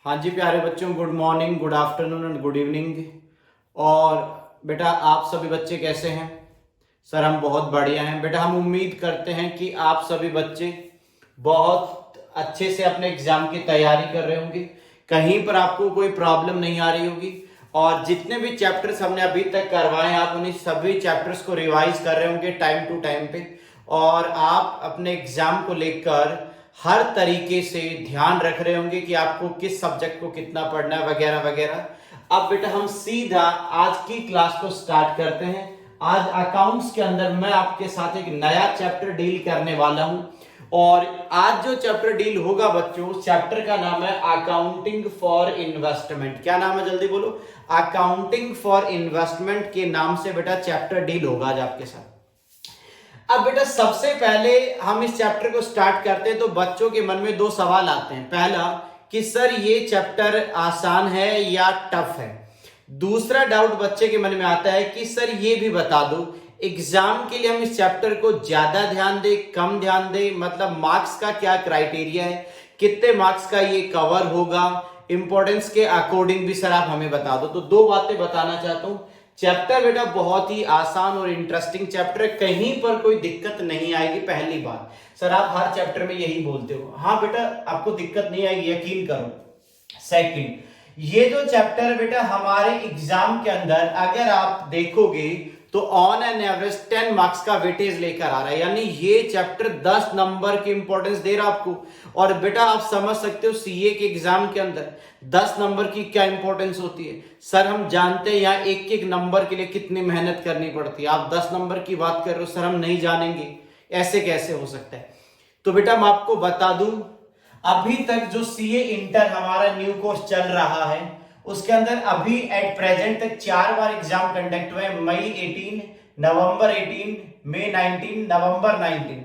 हाँ जी प्यारे बच्चों, good morning, good afternoon and good evening. और बेटा आप सभी बच्चे कैसे हैं? सर हम बहुत बढ़िया हैं बेटा। हम उम्मीद करते हैं कि आप सभी बच्चे बहुत अच्छे से अपने एग्जाम की तैयारी कर रहे होंगे, कहीं पर आपको कोई प्रॉब्लम नहीं आ रही होगी। और जितने भी चैप्टर्स हमने अभी तक करवाए आप उन्हीं सभी चैप्टर्स को रिवाइज कर रहे होंगे टाइम टू टाइम पे। और आप अपने एग्जाम को लेकर हर तरीके से ध्यान रख रहे होंगे कि आपको किस सब्जेक्ट को कितना पढ़ना है वगैरह वगैरह। अब बेटा हम सीधा आज की क्लास को स्टार्ट करते हैं। आज अकाउंट्स के अंदर मैं आपके साथ एक नया चैप्टर डील करने वाला हूं। और आज जो चैप्टर डील होगा बच्चों, उस चैप्टर का नाम है अकाउंटिंग फॉर इन्वेस्टमेंट। क्या नाम है जल्दी बोलो? अकाउंटिंग फॉर इन्वेस्टमेंट के नाम से बेटा चैप्टर डील होगा आज आपके साथ। अब बेटा सबसे पहले हम इस चैप्टर को स्टार्ट करते हैं तो बच्चों के मन में दो सवाल आते हैं। पहला कि सर ये चैप्टर आसान है या टफ है। दूसरा डाउट बच्चे के मन में आता है कि सर ये भी बता दो एग्जाम के लिए हम इस चैप्टर को ज्यादा ध्यान दें, कम ध्यान दें, मतलब मार्क्स का क्या क्राइटेरिया है, कितने मार्क्स का ये कवर होगा, इंपॉर्टेंस के अकॉर्डिंग भी सर आप हमें बता दो। तो दो बातें बताना चाहता हूं। चैप्टर बेटा बहुत ही आसान और इंटरेस्टिंग चैप्टर है, कहीं पर कोई दिक्कत नहीं आएगी। पहली बात सर आप हर चैप्टर में यही बोलते हो, हाँ बेटा आपको दिक्कत नहीं आएगी, यकीन करो। सेकंड, ये जो चैप्टर है बेटा हमारे एग्जाम के अंदर अगर आप देखोगे तो ऑन एन एवरेज 10 मार्क्स का वेटेज लेकर आ रहा है, यानी ये चैप्टर 10 नंबर की इंपॉर्टेंस दे रहा है आपको। और बेटा आप समझ सकते हो सीए के एग्जाम के अंदर 10 नंबर की क्या इंपॉर्टेंस होती है। सर हम जानते हैं यहाँ एक एक नंबर के लिए कितनी मेहनत करनी पड़ती है। आप 10 नंबर की बात कर रहे हो, सर हम नहीं जानेंगे, ऐसे कैसे हो सकता है? तो बेटा मैं आपको बता दूं, अभी तक जो सीए इंटर हमारा न्यू कोर्स चल रहा है उसके अंदर अभी एट प्रेजेंट तक 4 बार एग्जाम कंडक्ट हुए। मई 18, नवंबर 18, मई 19, नवंबर 19।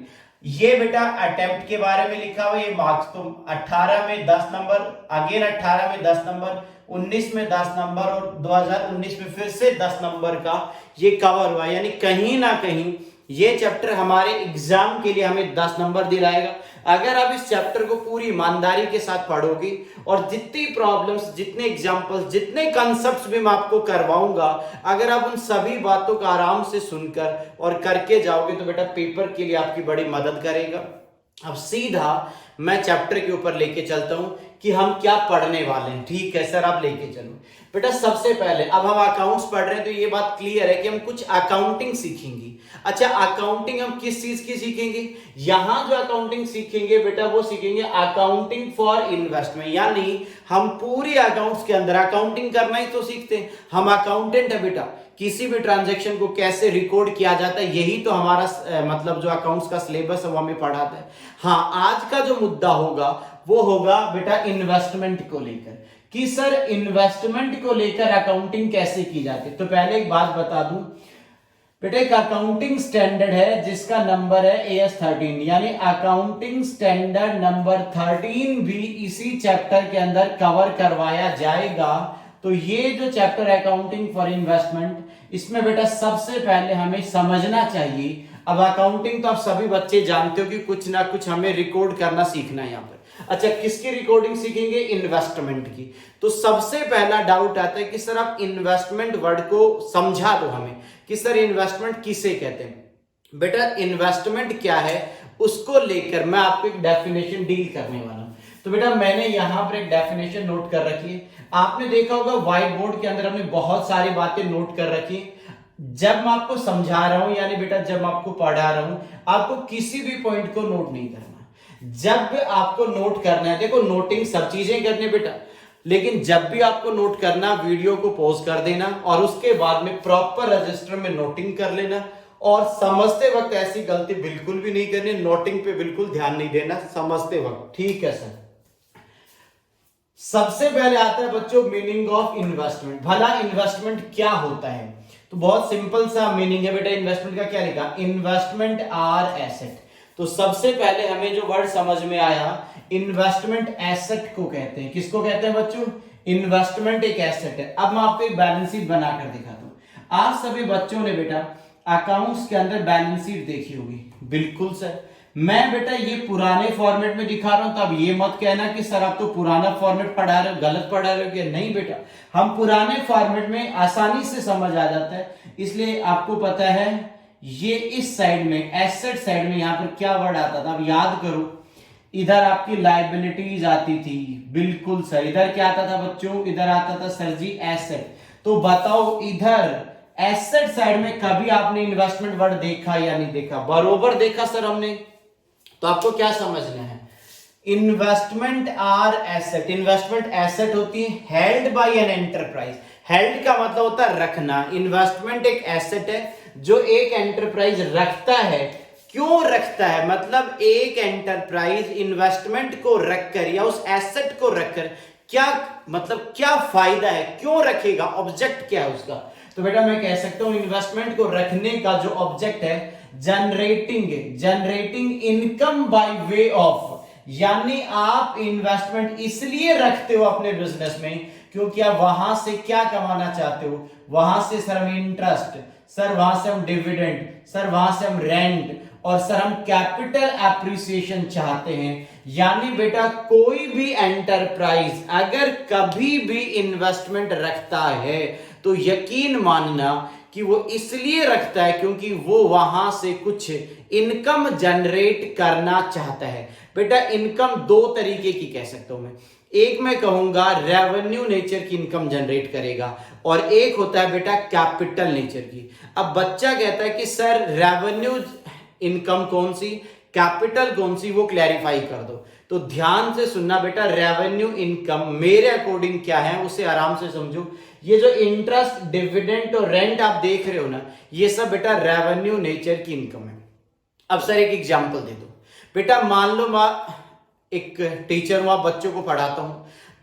ये बेटा अटेम्प्ट के बारे में लिखा हुआ, ये मार्क्स तो 18 में 10 नंबर, अगेन 18 में 10 नंबर, 19 में 10 नंबर और 2019 में फिर से 10 नंबर का ये कवर हुआ। यानी कहीं ना कहीं ये चैप्टर हमारे एग्जाम के लिए हमें 10 नंबर दिलाएगा अगर आप इस चैप्टर को पूरी ईमानदारी के साथ पढ़ोगे। और जितनी प्रॉब्लम्स, जितने एग्जांपल्स, जितने कॉन्सेप्ट्स भी मैं आपको करवाऊंगा, अगर आप उन सभी बातों का आराम से सुनकर और करके जाओगे तो बेटा पेपर के लिए आपकी बड़ी मदद करेगा। अब सीधा मैं चैप्टर के ऊपर लेके चलता हूं कि हम क्या पढ़ने वाले हैं। ठीक है सर आप लेके चलो। बेटा सबसे पहले अब हम अकाउंट्स पढ़ रहे हैं तो ये बात क्लियर है कि हम कुछ अकाउंटिंग सीखेंगे। अच्छा अकाउंटिंग हम किस चीज की सीखेंगे? यहां जो अकाउंटिंग सीखेंगे बेटा वो सीखेंगे अकाउंटिंग फॉर इन्वेस्टमेंट, यानी हम पूरी अकाउंट्स के अंदर अकाउंटिंग करना ही तो सीखते हैं। हम अकाउंटेंट है बेटा, किसी भी ट्रांजैक्शन को कैसे रिकॉर्ड किया जाता है यही तो हमारा मतलब जो अकाउंट्स का सिलेबस है वो हमें पढ़ाता है। हाँ आज का जो मुद्दा होगा वो होगा बेटा इन्वेस्टमेंट को लेकर, कि सर इन्वेस्टमेंट को लेकर अकाउंटिंग कैसे की जाती है। तो पहले एक बात बता दूं बेटा, एक अकाउंटिंग स्टैंडर्ड है जिसका नंबर है AS 13, यानी अकाउंटिंग स्टैंडर्ड नंबर 13 भी इसी चैप्टर के अंदर कवर करवाया जाएगा। तो ये जो चैप्टर है अकाउंटिंग फॉर इन्वेस्टमेंट, इसमें बेटा सबसे पहले हमें समझना चाहिए। अब अकाउंटिंग तो आप सभी बच्चे जानते हो कि कुछ ना कुछ हमें रिकॉर्ड करना सीखना है यहाँ पर। अच्छा किसकी रिकॉर्डिंग सीखेंगे? इन्वेस्टमेंट की। तो सबसे पहला डाउट आता है कि सर आप इन्वेस्टमेंट वर्ड को समझा दो हमें कि सर इन्वेस्टमेंट किसे कहते हैं। बेटा इन्वेस्टमेंट क्या है उसको लेकर मैं आपको एक डेफिनेशन डील करने वाला हूं। तो बेटा मैंने यहां पर एक डेफिनेशन नोट कर रखी है। आपने देखा होगा व्हाइट बोर्ड के अंदर हमने बहुत सारी बातें नोट कर रखी है। जब मैं आपको समझा रहा हूं यानी बेटा जब मैं आपको पढ़ा रहा हूं, आपको किसी भी पॉइंट को नोट नहीं करना। जब आपको नोट करना है, देखो नोटिंग सब चीजें करने बेटा, लेकिन जब भी आपको नोट करना वीडियो को पॉज कर देना और उसके बाद में प्रॉपर रजिस्टर में नोटिंग कर लेना। और समझते वक्त ऐसी गलती बिल्कुल भी नहीं करनी, नोटिंग पे बिल्कुल ध्यान नहीं देना समझते वक्त। ठीक है सर। सबसे पहले आता है बच्चों मीनिंग ऑफ इन्वेस्टमेंट। भला इन्वेस्टमेंट क्या होता है? तो बहुत सिंपल सा मीनिंग है बेटा इन्वेस्टमेंट का। क्या लिखा? Investment are asset. तो सबसे पहले हमें जो वर्ड समझ में आया, इन्वेस्टमेंट एसेट को कहते हैं। किसको कहते हैं बच्चों? इन्वेस्टमेंट एक एसेट है। अब मैं आपको एक बैलेंस शीट बनाकर दिखाता हूं। आप सभी बच्चों ने बेटा अकाउंट्स के अंदर बैलेंस शीट देखी होगी, बिल्कुल सर। मैं बेटा ये पुराने फॉर्मेट में दिखा रहा हूं, तब ये मत कहना कि सर आप तो पुराना फॉर्मेट पढ़ा रहे हो, गलत पढ़ा रहे हो क्या। नहीं बेटा, हम पुराने फॉर्मेट में आसानी से समझ आ जाता है। इसलिए आपको पता है ये इस साइड में, एसेट साइड में, यहां पर क्या वर्ड आता था, अब याद करो। इधर आपकी लाइबिलिटीज आती थी, बिल्कुल सर। इधर क्या आता था बच्चों, इधर आता था सर जी एसेट। तो बताओ इधर एसेट साइड में कभी आपने इन्वेस्टमेंट वर्ड देखा या नहीं देखा? बरोबर देखा सर हमने। तो आपको क्या समझना है, investment are asset. Investment asset होती है held by an enterprise. Held का मतलब होता है रखना। इन्वेस्टमेंट एक एसेट है जो एक एंटरप्राइज रखता है। क्यों रखता है, मतलब एक एंटरप्राइज इन्वेस्टमेंट को रखकर या उस एसेट को रखकर क्या, मतलब क्या फायदा है, क्यों रखेगा, ऑब्जेक्ट क्या है उसका। तो बेटा मैं कह सकता हूं इन्वेस्टमेंट को रखने का जो ऑब्जेक्ट है, generating income by way of, यानी आप इन्वेस्टमेंट इसलिए रखते हो अपने बिजनेस में क्योंकि आप वहां से क्या कमाना चाहते हो। वहां से सर हम इंटरेस्ट, सर वहां से हम डिविडेंड, सर वहां से हम रेंट, और सर हम कैपिटल एप्रिसिएशन चाहते हैं। यानी बेटा कोई भी एंटरप्राइज अगर कभी भी इन्वेस्टमेंट रखता है तो यकीन मानना कि वो इसलिए रखता है क्योंकि वो वहां से कुछ इनकम जनरेट करना चाहता है। बेटा इनकम दो तरीके की कह सकता हूं मैं। एक मैं कहूंगा रेवेन्यू नेचर की इनकम जनरेट करेगा, और एक होता है बेटा कैपिटल नेचर की। अब बच्चा कहता है कि सर रेवेन्यू इनकम कौन सी, कैपिटल कौन सी, वो क्लैरिफाई कर दो। तो ध्यान से सुनना बेटा, रेवेन्यू इनकम मेरे अकॉर्डिंग क्या है उसे आराम से समझो। ये जो इंटरेस्ट, डिविडेंड और रेंट आप देख रहे हो ना, ये सब बेटा रेवेन्यू नेचर की इनकम है। अब सर एक एग्जांपल दे दो बेटा। मान लो मैं एक टीचर हूं, बच्चों को पढ़ाता हूं।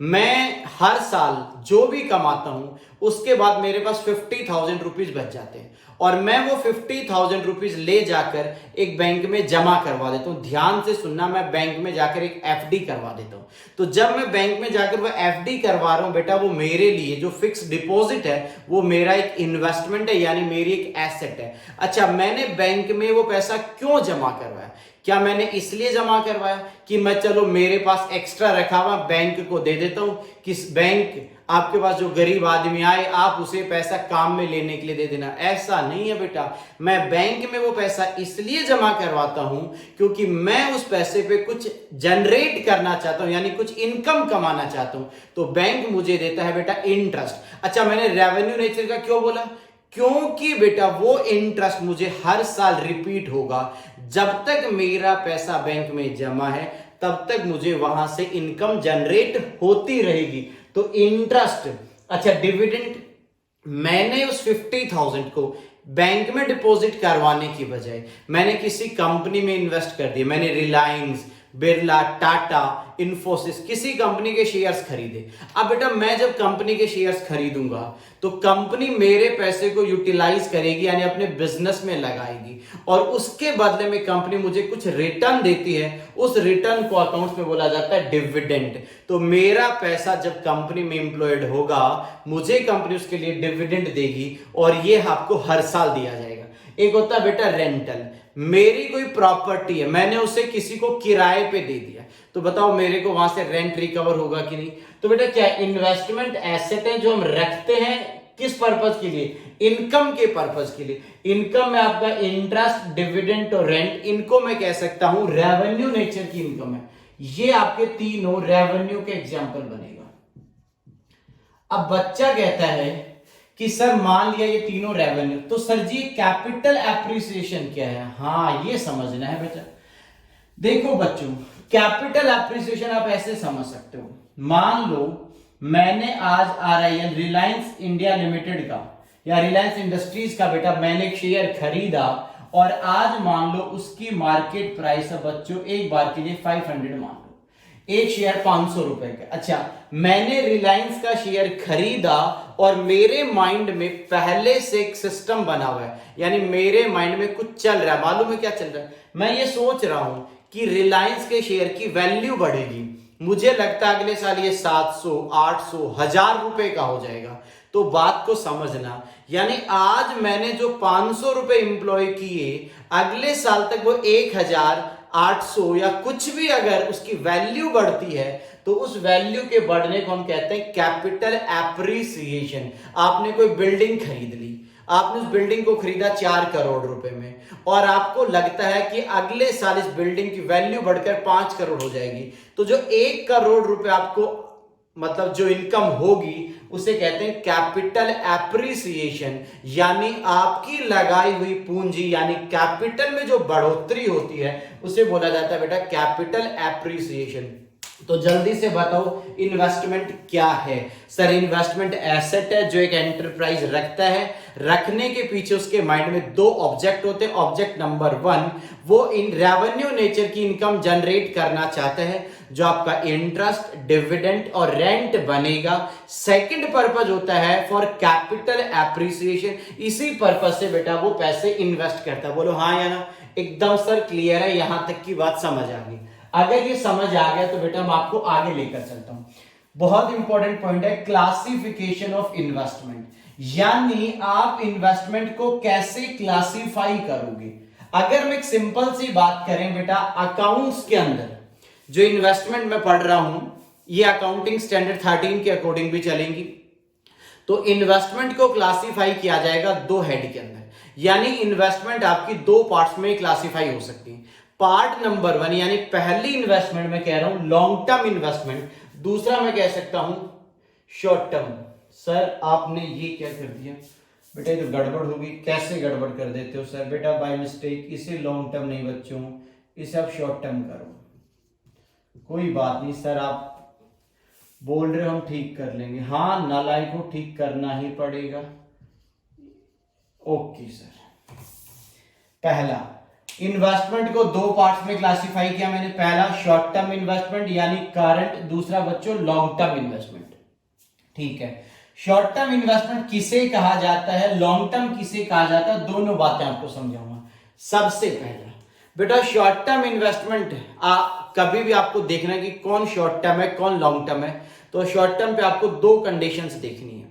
मैं हर साल जो भी कमाता हूं उसके बाद मेरे पास 50,000 रुपीज बच जाते हैं, और मैं वो 50,000 रुपीज ले जाकर एक बैंक में जमा करवा देता हूं। ध्यान से सुनना, मैं बैंक में जाकर एक एफडी करवा देता हूं। तो जब मैं बैंक में जाकर वो एफडी करवा रहा हूं बेटा, वो मेरे लिए जो फिक्स डिपॉजिट है वो मेरा एक इन्वेस्टमेंट है, यानी मेरी एक एसेट है। अच्छा, मैंने बैंक में वो पैसा क्यों जमा करवाया? क्या मैंने इसलिए जमा करवाया कि मैं चलो मेरे पास एक्स्ट्रा रखा हुआ बैंक को दे देता हूं कि बैंक आपके पास जो गरीब आदमी आए आप उसे पैसा काम में लेने के लिए दे देना? ऐसा नहीं है बेटा। मैं बैंक में वो पैसा इसलिए जमा करवाता हूं क्योंकि मैं उस पैसे पे कुछ जनरेट करना चाहता हूं, यानी कुछ इनकम कमाना चाहता हूं। तो बैंक मुझे देता है बेटा इंटरेस्ट। अच्छा, मैंने रेवेन्यू नेचर का क्यों बोला? क्योंकि बेटा वो इंटरेस्ट मुझे हर साल रिपीट होगा। जब तक मेरा पैसा बैंक में जमा है तब तक मुझे वहां से इनकम जनरेट होती रहेगी। तो इंटरेस्ट। अच्छा, डिविडेंड, मैंने उस 50,000 को बैंक में डिपॉजिट करवाने की बजाय मैंने किसी कंपनी में इन्वेस्ट कर दिया। मैंने रिलायंस, बिरला, टाटा, इन्फोसिस, किसी कंपनी के शेयर्स खरीदे। अब बेटा मैं जब कंपनी के शेयर्स खरीदूंगा तो कंपनी मेरे पैसे को यूटिलाइज करेगी, यानी अपने बिजनेस में लगाएगी, और उसके बदले में कंपनी मुझे कुछ रिटर्न देती है। उस रिटर्न को अकाउंट्स में बोला जाता है डिविडेंड। तो मेरा पैसा जब कंपनी में एम्प्लॉयड होगा, मुझे कंपनी उसके लिए डिविडेंड देगी, और ये आपको हर साल दिया जाएगा। एक होता है बेटा रेंटल। मेरी कोई प्रॉपर्टी है, मैंने उसे किसी को किराए पे दे दिया, तो बताओ मेरे को वहां से रेंट रिकवर होगा कि नहीं? तो बेटा क्या, इन्वेस्टमेंट एसेट है जो हम रखते हैं किस पर्पज के लिए? इनकम के पर्पज के लिए। इनकम में आपका इंटरेस्ट, डिविडेंड और रेंट, इनको मैं कह सकता हूं रेवेन्यू नेचर की इनकम है। ये आपके तीनों रेवेन्यू के एग्जाम्पल बनेगा। अब बच्चा कहता है कि सर मान लिया ये तीनों रेवेन्यू, तो सर जी कैपिटल एप्रिसिएशन क्या है? हाँ, ये समझना है बेटा। देखो बच्चों, कैपिटल एप्रिसिएशन आप ऐसे समझ सकते हो। मान लो मैंने आज RIL, रिलायंस इंडिया लिमिटेड का या रिलायंस इंडस्ट्रीज का बेटा मैंने एक शेयर खरीदा, और आज मान लो उसकी मार्केट प्राइस है बच्चों, एक बार के लिए 500 मान लो, एक शेयर 500 रुपए का। अच्छा, मैंने रिलायंस का शेयर खरीदा और मेरे माइंड में पहले से एक सिस्टम बना हुआ है, यानी मेरे माइंड में कुछ चल रहा है। मालूम है क्या चल रहा है? मैं ये सोच रहा हूं कि रिलायंस के शेयर की वैल्यू बढ़ेगी। मुझे लगता है अगले साल ये 700, 800, 1000 रुपए का हो जाएगा। तो बात को समझना, यानी आज मैंने जो 500 रुपए इंप्लॉय किए, अगले साल तक वो 1000, 800 या कुछ भी अगर उसकी वैल्यू बढ़ती है तो उस वैल्यू के बढ़ने को हम कहते हैं कैपिटल एप्रिसिएशन। आपने कोई बिल्डिंग खरीद ली, आपने उस बिल्डिंग को खरीदा 4 करोड़ रुपए में और आपको लगता है कि अगले साल इस बिल्डिंग की वैल्यू बढ़कर 5 करोड़ हो जाएगी, तो जो 1 करोड़ रुपए आपको मतलब जो इनकम होगी उसे कहते हैं कैपिटल एप्रिसिएशन। यानी आपकी लगाई हुई पूंजी यानी कैपिटल में जो बढ़ोतरी होती है उसे बोला जाता है बेटा कैपिटल एप्रिसिएशन। तो जल्दी से बताओ इन्वेस्टमेंट क्या है? सर इन्वेस्टमेंट एसेट है जो एक एंटरप्राइज रखता है, रखने के पीछे उसके माइंड में 2 ऑब्जेक्ट होते हैं। ऑब्जेक्ट नंबर 1 वो इन रेवेन्यू नेचर की इनकम जनरेट करना चाहता है जो आपका इंटरेस्ट, डिविडेंड और रेंट बनेगा। सेकंड पर्पस होता है फॉर कैपिटल एप्रिसिएशन, इसी पर्पस से बेटा वो पैसे इन्वेस्ट करता है। बोलो हाँ या ना? एकदम सर क्लियर है, यहां तक की बात समझ आ गई। अगर ये समझ आ गया तो बेटा मैं आपको आगे लेकर चलता हूं। बहुत इंपॉर्टेंट पॉइंट है क्लासिफिकेशन ऑफ इन्वेस्टमेंट, यानी आप इन्वेस्टमेंट को कैसे क्लासिफाई करोगे। अगर मैं एक सिंपल सी बात करें बेटा, अकाउंट्स के अंदर जो इन्वेस्टमेंट मैं पढ़ रहा हूं ये अकाउंटिंग स्टैंडर्ड 13 के अकॉर्डिंग भी चलेंगी। तो इन्वेस्टमेंट को क्लासिफाई किया जाएगा 2 हेड के अंदर, यानी इन्वेस्टमेंट आपकी 2 पार्ट्स में क्लासिफाई हो सकती है। पार्ट नंबर 1 यानी पहली इन्वेस्टमेंट मैं कह रहा हूं लॉन्ग टर्म इन्वेस्टमेंट, दूसरा मैं कह सकता हूं शॉर्ट टर्म। सर आपने ये क्या कर दिया बेटा, ये तो गड़बड़ होगी। कैसे गड़बड़ कर देते हो सर? बेटा बाय मिस्टेक इसे लॉन्ग टर्म नहीं बच्चों, इसे आप शॉर्ट टर्म करो। कोई बात नहीं सर, आप बोल रहे हो हम ठीक कर लेंगे। हाँ नालायक को ठीक करना ही पड़ेगा। ओके सर, पहला इन्वेस्टमेंट को 2 पार्ट्स में क्लासिफाई किया मैंने। पहला शॉर्ट टर्म इन्वेस्टमेंट यानी करंट, दूसरा बच्चों लॉन्ग टर्म इन्वेस्टमेंट। ठीक है, शॉर्ट टर्म इन्वेस्टमेंट किसे कहा जाता है, लॉन्ग टर्म किसे कहा जाता है, दोनों बातें आपको समझाऊंगा। सबसे पहला बेटा शॉर्ट टर्म इन्वेस्टमेंट कभी भी आपको देखना है कि कौन शॉर्ट टर्म है कौन लॉन्ग टर्म है। तो शॉर्ट टर्म पे आपको 2 कंडीशंस देखनी है।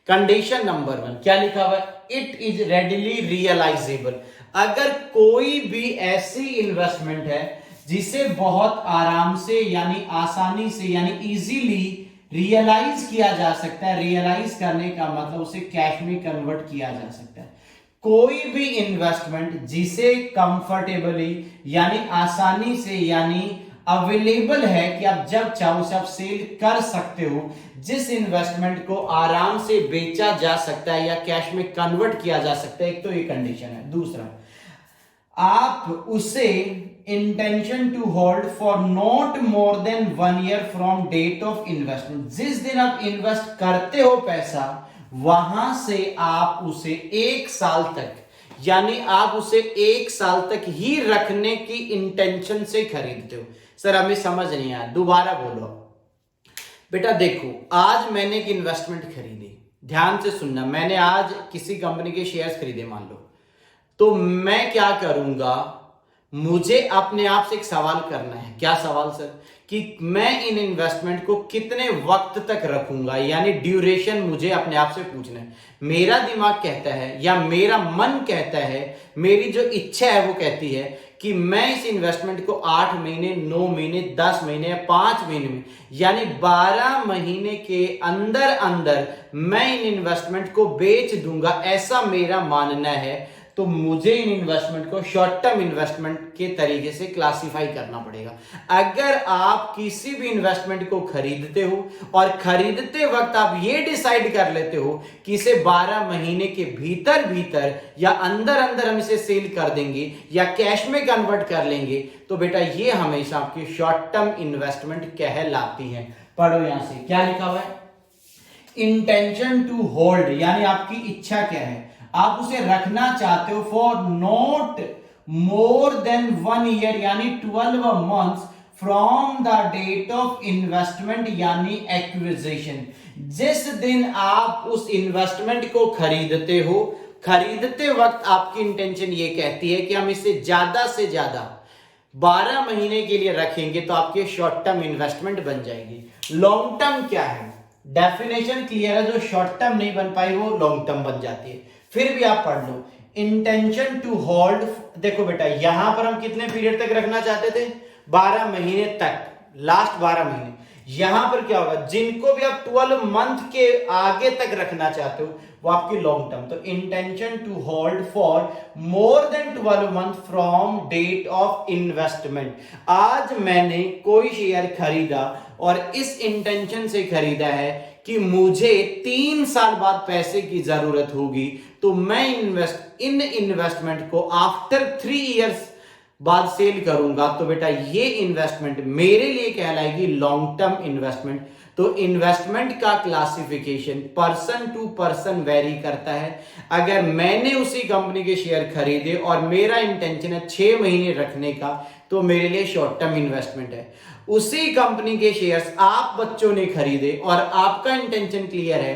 कंडीशन नंबर 1 क्या लिखा हुआ है? It is readily realizable. अगर कोई भी ऐसी इन्वेस्टमेंट है जिसे बहुत आराम से यानी आसानी से यानी इजीली रियलाइज किया जा सकता है, रियलाइज करने का मतलब उसे कैश में कन्वर्ट किया जा सकता है। कोई भी इन्वेस्टमेंट जिसे कंफर्टेबली यानी आसानी से यानी अवेलेबल है कि आप जब चाहो उसे आप सेल कर सकते हो, जिस इन्वेस्टमेंट को आराम से बेचा जा सकता है या कैश में कन्वर्ट किया जा सकता है, एक तो ये कंडीशन है। दूसरा, आप उसे intention to hold for not more than 1 year from date of investment. जिस दिन आप इन्वेस्ट करते हो पैसा, वहां से आप उसे 1 साल तक यानी आप उसे 1 साल तक ही रखने की इंटेंशन से खरीदते हो। सर हमें समझ नहीं आया, दोबारा बोलो। बेटा देखो, आज मैंने एक इन्वेस्टमेंट खरीदी, ध्यान से सुनना। मैंने आज किसी कंपनी के शेयर्स खरीदे मान लो, तो मैं क्या करूंगा, मुझे अपने आप से एक सवाल करना है। क्या सवाल सर? कि मैं इन इन्वेस्टमेंट को कितने वक्त तक रखूंगा, यानी ड्यूरेशन मुझे अपने आप से पूछना है। मेरा दिमाग कहता है या मेरा मन कहता है, मेरी जो इच्छा है वो कहती है कि मैं इस इन्वेस्टमेंट को 8 महीने, 9 महीने, 10 महीने या 5 महीने में यानी 12 महीने के अंदर अंदर मैं इन इन्वेस्टमेंट को बेच दूंगा, ऐसा मेरा मानना है। तो मुझे इन इन्वेस्टमेंट को शॉर्ट टर्म इन्वेस्टमेंट के तरीके से क्लासिफाई करना पड़ेगा। अगर आप किसी भी इन्वेस्टमेंट को खरीदते हो और खरीदते वक्त आप ये डिसाइड कर लेते हो कि इसे 12 महीने के भीतर भीतर या अंदर अंदर हम इसे सेल कर देंगे या कैश में कन्वर्ट कर लेंगे, तो बेटा ये हमेशा आपकी शॉर्ट टर्म इन्वेस्टमेंट कहलाती है। पढ़ो यहां से क्या लिखा हुआ है? इंटेंशन टू होल्ड यानी आपकी इच्छा क्या है, आप उसे रखना चाहते हो for not more than 1 year यानी 12 months from the date of investment यानी एक्विजिशन। जिस दिन आप उस इन्वेस्टमेंट को खरीदते हो, खरीदते वक्त आपकी इंटेंशन ये कहती है कि हम इसे ज्यादा से ज्यादा 12 महीने के लिए रखेंगे तो आपके शॉर्ट टर्म इन्वेस्टमेंट बन जाएगी। लॉन्ग टर्म क्या है? डेफिनेशन क्लियर है, जो शॉर्ट टर्म नहीं बन पाई वो लॉन्ग टर्म बन जाती है। फिर भी आप पढ़ लो, इंटेंशन टू होल्ड, देखो बेटा यहां पर हम कितने पीरियड तक रखना चाहते थे, 12 महीने तक, लास्ट 12 महीने। यहां पर क्या होगा, जिनको भी आप 12 मंथ के आगे तक रखना चाहते हो वो आपकी लॉन्ग टर्म। तो intention to hold for more than 12 month from date of investment. आज मैंने कोई शेयर खरीदा और इस इंटेंशन से खरीदा है कि मुझे 3 साल बाद पैसे की जरूरत होगी, तो मैं इन इन्वेस्टमेंट को आफ्टर 3 इयर्स बाद सेल करूंगा, तो बेटा ये इन्वेस्टमेंट मेरे लिए कहलाएगी लॉन्ग टर्म इन्वेस्टमेंट। तो इन्वेस्टमेंट का classification person to person vary करता है। अगर मैंने उसी कंपनी के शेयर खरीदे और मेरा इंटेंशन है 6 महीने रखने का, तो मेरे लिए शॉर्ट टर्म इन्वेस्टमेंट है। उसी कंपनी के शेयर्स आप बच्चों ने खरीदे और आपका इंटेंशन क्लियर है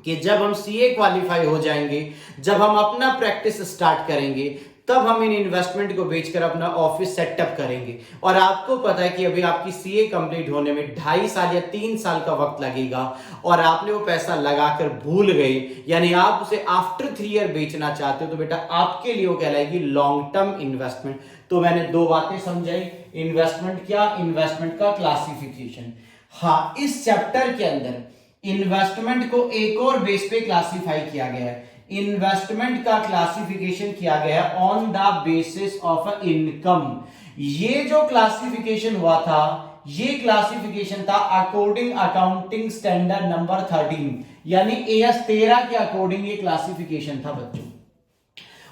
कि जब हम सीए क्वालिफाई हो जाएंगे, जब हम अपना प्रैक्टिस स्टार्ट करेंगे, तब हम इन इन्वेस्टमेंट को बेचकर अपना ऑफिस सेटअप करेंगे। और आपको पता है कि अभी आपकी सीए कंप्लीट होने में 2.5 साल या 3 साल का वक्त लगेगा और आपने वो पैसा लगाकर भूल गए, यानी आप उसे आफ्टर 3 ईयर बेचना चाहते हो, तो बेटा आपके लिए वो कहलाएगी लॉन्ग टर्म इन्वेस्टमेंट। तो मैंने 2 बातें समझाई, इन्वेस्टमेंट क्या, इन्वेस्टमेंट का क्लासिफिकेशन। हाँ, इस चैप्टर के अंदर इन्वेस्टमेंट को एक और बेस पे क्लासिफाई किया गया है। इन्वेस्टमेंट का क्लासिफिकेशन किया गया है on the basis of income. ये जो क्लासिफिकेशन हुआ था, ये क्लासिफिकेशन था अकॉर्डिंग अकाउंटिंग स्टैंडर्ड नंबर 13, यानी AS 13 के अकॉर्डिंग ये क्लासिफिकेशन था बच्चों।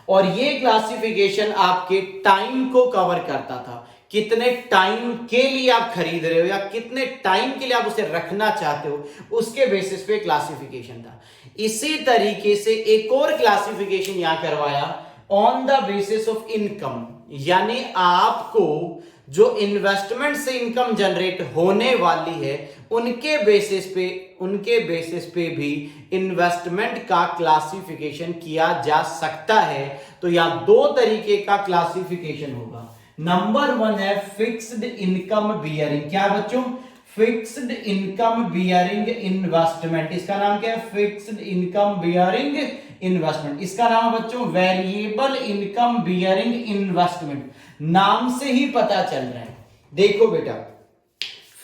और ये क्लासिफिकेशन आपके टाइम को कवर करता था, कितने टाइम के लिए आप खरीद रहे हो या कितने टाइम के लिए आप उसे रखना चाहते हो, उसके बेसिस पे क्लासिफिकेशन था। इसी तरीके से एक और क्लासिफिकेशन यहां करवाया on the basis of income, यानी आपको जो इन्वेस्टमेंट से इनकम जनरेट होने वाली है उनके बेसिस पे भी इन्वेस्टमेंट का क्लासिफिकेशन किया जा सकता है। तो यहां 2 तरीके का क्लासिफिकेशन होगा। नंबर 1 है फिक्स्ड इनकम बियरिंग। क्या बच्चों, फिक्स्ड इनकम बियरिंग इन्वेस्टमेंट। इसका नाम क्या है, फिक्स्ड इनकम बियरिंग इन्वेस्टमेंट। इसका नाम है बच्चों वेरिएबल इनकम बियरिंग इन्वेस्टमेंट। नाम से ही पता चल रहा है। देखो बेटा,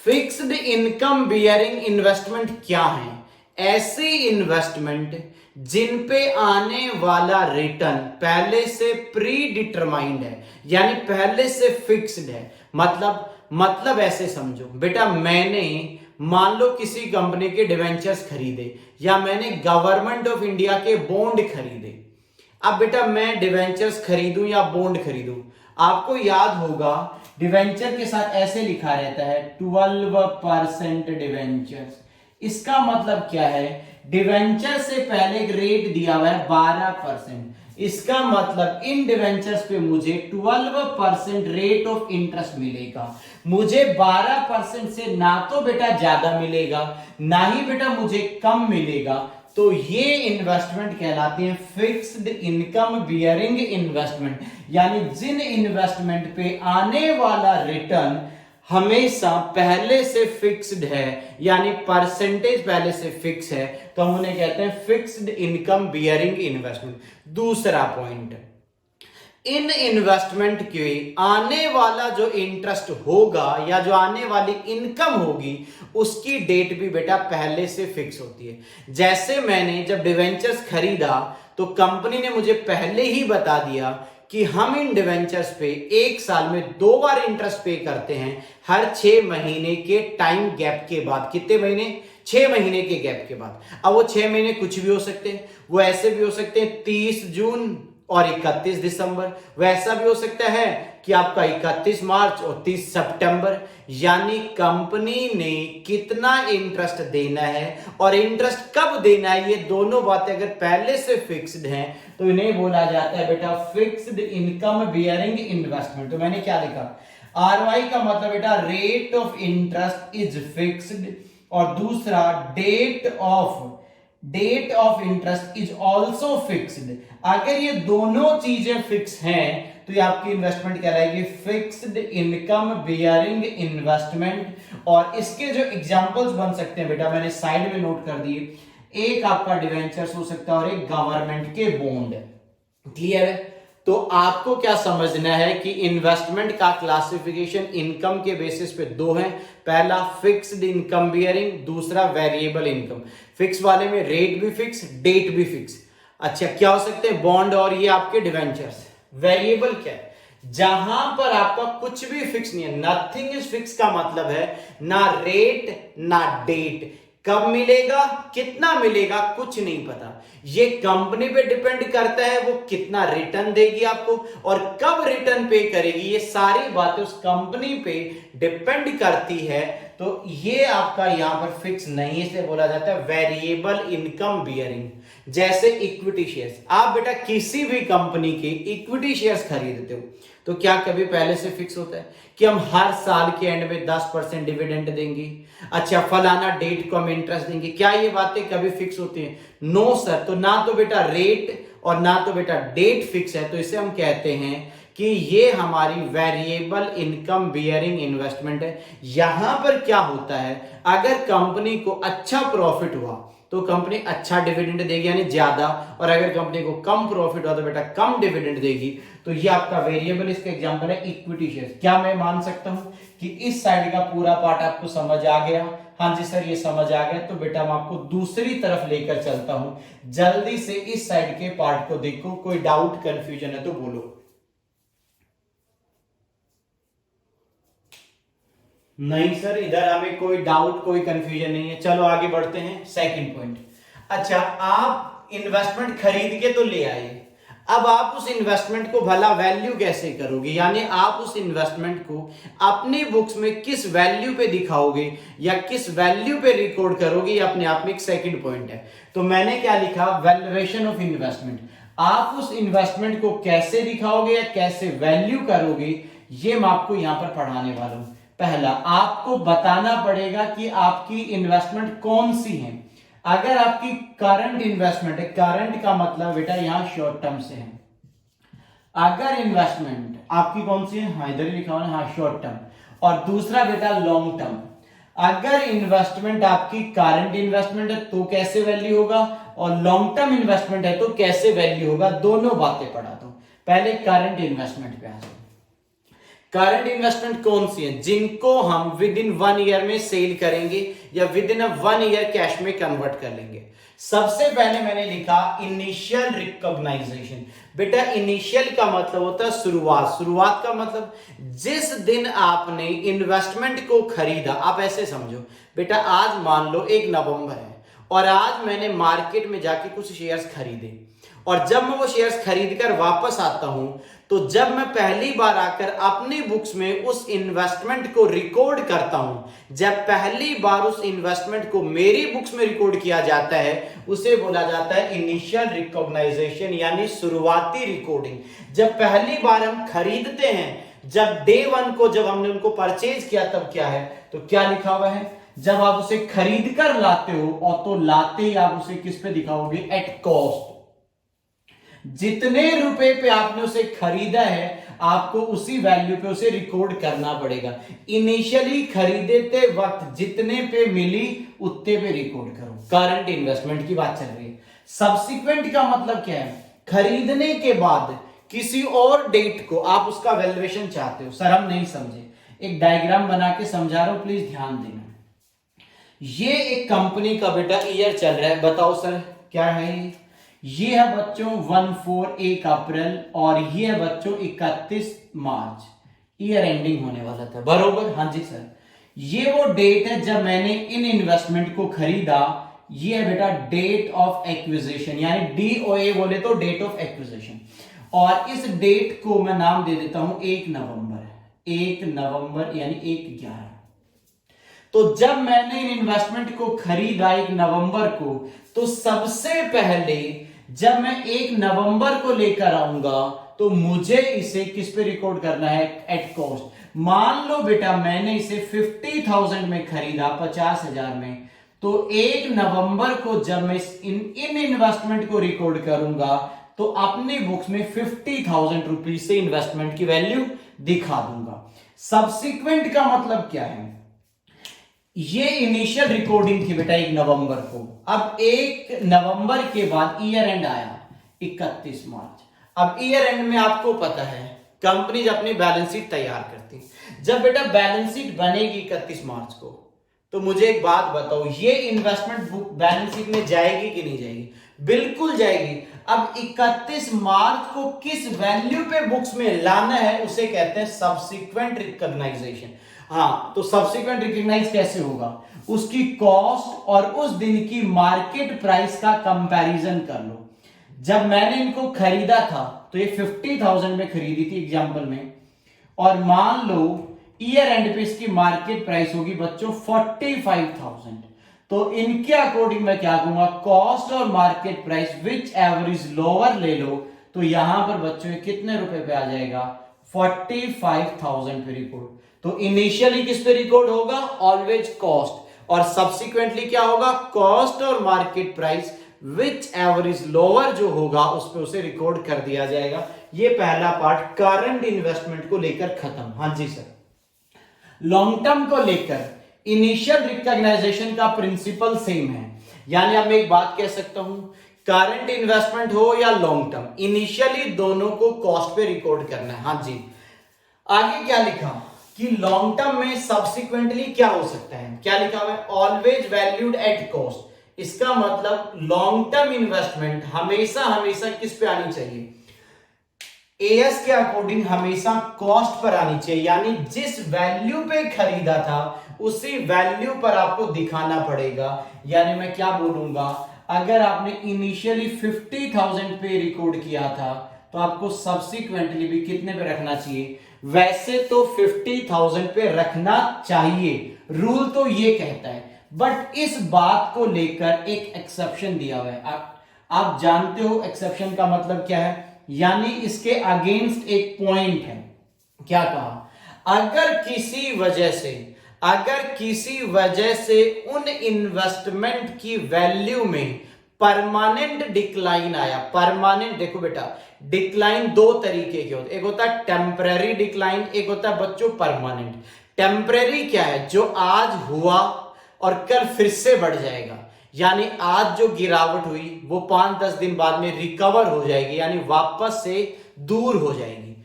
फिक्स्ड इनकम बियरिंग इन्वेस्टमेंट क्या है, ऐसी इन्वेस्टमेंट जिन पे आने वाला रिटर्न पहले से प्री डिटरमाइंड है, यानी पहले से फिक्स्ड है। मतलब ऐसे समझो बेटा, मैंने मान लो किसी कंपनी के डिवेंचर्स खरीदे या मैंने गवर्नमेंट ऑफ इंडिया के बॉन्ड खरीदे। अब बेटा मैं डिवेंचर्स खरीदूं या बॉन्ड खरीदूं, आपको याद होगा डिवेंचर के साथ ऐसे लिखा रहता है 12% डिवेंचर्स। इसका मतलब क्या है, डिवेंचर से पहले एक रेट दिया हुआ है 12%। इसका मतलब इन डिवेंचर्स पे मुझे 12% रेट ऑफ इंटरेस्ट मिलेगा। मुझे 12% से ना तो बेटा ज्यादा मिलेगा, ना ही बेटा मुझे कम मिलेगा। तो ये इन्वेस्टमेंट कहलाती है फिक्स्ड इनकम बियरिंग इन्वेस्टमेंट, यानी जिन इन्वेस्टमेंट पे आने वाला रिटर्न हमेशा पहले से फिक्स्ड है, यानी परसेंटेज पहले से फिक्स है, तो हम उन्हें कहते हैं फिक्स्ड इनकम बियरिंग इन्वेस्टमेंट। दूसरा पॉइंट, इन इन्वेस्टमेंट के आने वाला जो इंटरेस्ट होगा या जो आने वाली इनकम होगी उसकी डेट भी बेटा पहले से फिक्स होती है। जैसे मैंने जब डिवेंचर्स खरीदा तो कंपनी ने मुझे पहले ही बता दिया कि हम इन डिवेंचर्स पे 1 साल में 2 बार इंटरेस्ट पे करते हैं, हर 6 महीने के टाइम गैप के बाद। कितने महीने, 6 महीने के गैप के बाद। अब वो 6 महीने कुछ भी हो सकते हैं, वो ऐसे भी हो सकते हैं 30 जून और 31 दिसंबर, वैसा भी हो सकता है कि आपका 31 मार्च और 30 सितंबर। यानी कंपनी ने कितना इंटरेस्ट देना है और इंटरेस्ट कब देना है, ये दोनों बातें अगर पहले से फिक्स्ड हैं तो इन्हें बोला जाता है बेटा फिक्स्ड इनकम बियरिंग इन्वेस्टमेंट। तो मैंने क्या लिखा, ROI का मतलब बेटा rate of interest is fixed, और दूसरा date of interest is also fixed. अगर ये दोनों चीजें फिक्स हैं तो ये आपकी इन्वेस्टमेंट कहलाएगी फिक्स्ड इनकम बियरिंग इन्वेस्टमेंट। और इसके जो एग्जांपल्स बन सकते हैं बेटा मैंने साइड में नोट कर दिए, एक आपका डिवेंचर्स हो सकता है और एक गवर्नमेंट के बॉन्ड। क्लियर है? तो आपको क्या समझना है कि इन्वेस्टमेंट का क्लासिफिकेशन इनकम के बेसिस पे दो है। पहला फिक्स्ड इनकम बियरिंग, दूसरा वेरिएबल इनकम। फिक्स वाले में रेट भी फिक्स, डेट भी फिक्स। अच्छा, क्या हो सकते हैं? बॉन्ड और ये आपके डिवेंचर्स। वेरिएबल क्या है? जहां पर आपका कुछ भी फिक्स नहीं है, नथिंग इज फिक्स का मतलब है ना रेट ना डेट, कब मिलेगा कितना मिलेगा कुछ नहीं पता। ये कंपनी पे डिपेंड करता है वो कितना रिटर्न देगी आपको और कब रिटर्न पे करेगी, ये सारी बातें उस कंपनी पे डिपेंड करती है। तो ये आपका यहां पर फिक्स नहीं, इसलिए बोला जाता है वेरिएबल इनकम बियरिंग। जैसे इक्विटी शेयर्स, आप बेटा किसी भी कंपनी के इक्विटी शेयर्स खरीदते हो तो क्या कभी पहले से फिक्स होता है कि हम हर साल के एंड में 10% डिविडेंड देंगे, अच्छा फलाना डेट को हम इंटरेस्ट देंगे? क्या ये बातें कभी फिक्स होती हैं? No sir. तो ना तो बेटा रेट और ना तो बेटा डेट फिक्स है, तो इसे हम कहते हैं कि ये हमारी वेरिएबल इनकम बियरिंग इन्वेस्टमेंट है। यहां पर क्या होता है, अगर कंपनी को अच्छा प्रॉफिट हुआ तो कंपनी अच्छा डिविडेंड देगी यानी ज्यादा, और अगर कंपनी को कम प्रॉफिट हुआ तो बेटा कम डिविडेंड देगी। तो ये आपका वेरिएबल, इसका एग्जांपल है इक्विटी शेयर। क्या मैं मान सकता हूं कि इस साइड का पूरा पार्ट आपको समझ आ गया? हाँ जी सर, ये समझ आ गया। तो बेटा मैं आपको दूसरी तरफ लेकर चलता हूं, जल्दी से इस साइड के पार्ट को देखो, कोई डाउट कंफ्यूजन है तो बोलो। नहीं सर, इधर हमें कोई डाउट कोई कंफ्यूजन नहीं है। चलो आगे बढ़ते हैं, सेकंड पॉइंट। अच्छा, आप इन्वेस्टमेंट खरीद के तो ले आए, अब आप उस इन्वेस्टमेंट को भला वैल्यू कैसे करोगे, यानी आप उस इन्वेस्टमेंट को अपनी बुक्स में किस वैल्यू पे दिखाओगे या किस वैल्यू पे रिकॉर्ड करोगे, ये अपने आप में एक सेकंड पॉइंट है। तो मैंने क्या लिखा, वैल्यूएशन ऑफ इन्वेस्टमेंट। आप उस इन्वेस्टमेंट को कैसे दिखाओगे या कैसे वैल्यू करोगे, ये मैं आपको यहां पर पढ़ाने वाला हूं। पहला, आपको बताना पड़ेगा कि आपकी इन्वेस्टमेंट कौन सी है। अगर आपकी करंट इन्वेस्टमेंट है, करंट का मतलब बेटा यहां शॉर्ट टर्म से है। अगर इन्वेस्टमेंट आपकी कौन सी है, हाँ इधर ही लिखा हुआ है, हाँ शॉर्ट टर्म, और दूसरा बेटा लॉन्ग टर्म। अगर इन्वेस्टमेंट आपकी करंट इन्वेस्टमेंट है तो कैसे वैल्यू होगा, और लॉन्ग टर्म इन्वेस्टमेंट है तो कैसे वैल्यू होगा, दोनों बातें पढ़ा दो। पहले करंट इन्वेस्टमेंट पे आ जाओ। करंट इन्वेस्टमेंट कौन सी है, जिनको हम विद इन 1 ईयर में सेल करेंगे या विद इन 1 ईयर कैश में कन्वर्ट कर लेंगे। सबसे पहले मैंने लिखा इनिशियल रिकॉग्नाइजेशन। बेटा इनिशियल का मतलब होता है शुरुआत, शुरुआत का मतलब जिस दिन आपने इन्वेस्टमेंट को खरीदा। आप ऐसे समझो बेटा, आज मान लो 1 नवंबर है और आज मैंने मार्केट में जाके कुछ शेयर्स खरीदे, और जब मैं वो शेयर्स खरीद कर वापस आता हूं तो जब मैं पहली बार आकर अपनी बुक्स में उस इन्वेस्टमेंट को रिकॉर्ड करता हूं, जब पहली बार उस इन्वेस्टमेंट को मेरी बुक्स में रिकॉर्ड किया जाता है, उसे बोला जाता है इनिशियल रिकॉग्नाइजेशन यानी शुरुआती रिकॉर्डिंग। जब पहली बार हम खरीदते हैं, जब डे 1 को जब हमने उनको परचेज किया, तब क्या है, तो क्या लिखा हुआ है, जब आप उसे खरीद कर लाते हो और तो लाते ही आप उसे किस पे दिखाओगे, एट कॉस्ट। जितने रुपए पे आपने उसे खरीदा है आपको उसी वैल्यू पे उसे रिकॉर्ड करना पड़ेगा। इनिशियली खरीदते वक्त जितने पे मिली उतने पे रिकॉर्ड करो। करंट इन्वेस्टमेंट की बात चल रही है। सब्सिक्वेंट का मतलब क्या है, खरीदने के बाद किसी और डेट को आप उसका वैल्यूएशन चाहते हो। सर हम नहीं समझे, एक डायग्राम बना के समझा रहा हूं, प्लीज ध्यान देना। ये एक कंपनी का बेटा ईयर चल रहा है, बताओ सर क्या है ये है बच्चों 1 अप्रैल और ये है बच्चों 31 मार्च, ईयर एंडिंग होने वाला था, बरोबर? हाँ जी सर, ये वो डेट है जब मैंने इन इन्वेस्टमेंट को खरीदा। ये है बेटा डेट ऑफ एक्विजिशन, यानी DOA बोले तो डेट ऑफ एक्विजिशन, और इस डेट को मैं नाम दे देता हूं 1 नवंबर। 1 नवंबर यानी 1/11। तो जब मैंने इन इन्वेस्टमेंट को खरीदा 1 नवंबर को, तो सबसे पहले जब मैं 1 नवंबर को लेकर आऊंगा तो मुझे इसे किस पे रिकॉर्ड करना है, एट कॉस्ट। मान लो बेटा मैंने इसे 50,000 में खरीदा, 50,000 में, तो 1 नवंबर को जब मैं इन इन्वेस्टमेंट को रिकॉर्ड करूंगा तो अपनी बुक्स में 50,000 रुपीज से इन्वेस्टमेंट की वैल्यू दिखा दूंगा। सब्सिक्वेंट का मतलब क्या है, ये इनिशियल रिकॉर्डिंग थी बेटा 1 नवंबर को। अब 1 नवंबर के बाद ईयर एंड आया 31 मार्च। अब ईयर एंड में आपको पता है कंपनीज अपनी बैलेंस शीट तैयार करती है। जब बेटा बैलेंस शीट बनेगी 31 मार्च को, तो मुझे एक बात बताओ, ये इन्वेस्टमेंट बुक बैलेंस शीट में जाएगी कि नहीं जाएगी? बिल्कुल जाएगी। अब 31 मार्च को किस वैल्यू पे बुक्स में लाना है उसे कहते हैं सब्सिक्वेंट रिकॉग्नाइजेशन। हाँ, तो सब्सिक्वेंट रिकॉग्नाइज कैसे होगा? उसकी कॉस्ट और उस दिन की मार्केट प्राइस का कंपैरिजन कर लो। जब मैंने इनको खरीदा था तो ये 50,000 में खरीदी थी एग्जांपल में, और मान लो ईयर एंड पे इसकी मार्केट प्राइस होगी बच्चों 45,000, तो इनके अकॉर्डिंग मैं क्या कहूंगा, कॉस्ट और market price which average lower ले लो, तो यहां पर बच्चों कितने रुपए पे आ जाएगा? 45,000 पे रिकॉर्ड। तो इनिशियली किस पे रिकॉर्ड होगा? ऑलवेज कॉस्ट, और सब्सिक्वेंटली क्या होगा? कॉस्ट और market price which average lower जो होगा उस पे उसे रिकॉर्ड कर दिया जाएगा। ये पहला पार्ट करंट इन्वेस्टमेंट को लेकर खत्म। हाँ जी सर। लॉन्ग टर्म को लेकर इनिशियल रिकॉग्नाइजेशन का प्रिंसिपल सेम है, यानी अब मैं एक बात कह सकता हूं, करंट इन्वेस्टमेंट हो या लॉन्ग टर्म, इनिशियली दोनों को कॉस्ट पे रिकॉर्ड करना है। हाँ जी। आगे क्या लिखा कि लॉन्ग टर्म में सब्सिक्वेंटली क्या हो सकता है? क्या लिखा हुआ है? Always valued at cost. इसका मतलब लॉन्ग टर्म इन्वेस्टमेंट हमेशा हमेशा किस पे आनी चाहिए? एएस के अकॉर्डिंग हमेशा कॉस्ट पर आनी चाहिए, यानी जिस वैल्यू पे खरीदा था उसी वैल्यू पर आपको दिखाना पड़ेगा। यानी मैं क्या बोलूंगा, अगर आपने इनिशियली 50,000 पे रिकॉर्ड किया था तो आपको सब्सिक्वेंटली भी कितने पे रखना चाहिए? वैसे तो 50,000 पे रखना चाहिए, रूल तो ये कहता है, बट इस बात को लेकर एक एक्सेप्शन दिया हुआ है। आप जानते हो एक्सेप्शन का मतलब क्या है? यानी इसके अगेंस्ट एक पॉइंट है। क्या कहा? अगर किसी वजह से उन इन्वेस्टमेंट की वैल्यू में परमानेंट डिक्लाइन आया। परमानेंट, देखो बेटा, डिक्लाइन दो तरीके के होते, एक होता है टेम्परेरी डिक्लाइन, एक होता है बच्चों परमानेंट। टेम्परेरी क्या है? जो आज हुआ और कल फिर से बढ़ जाएगा, यानी आज जो गिरावट हुई वो 5-10 दिन बाद में रिकवर हो जाएगी, यानी वापस से दूर हो जाएगी।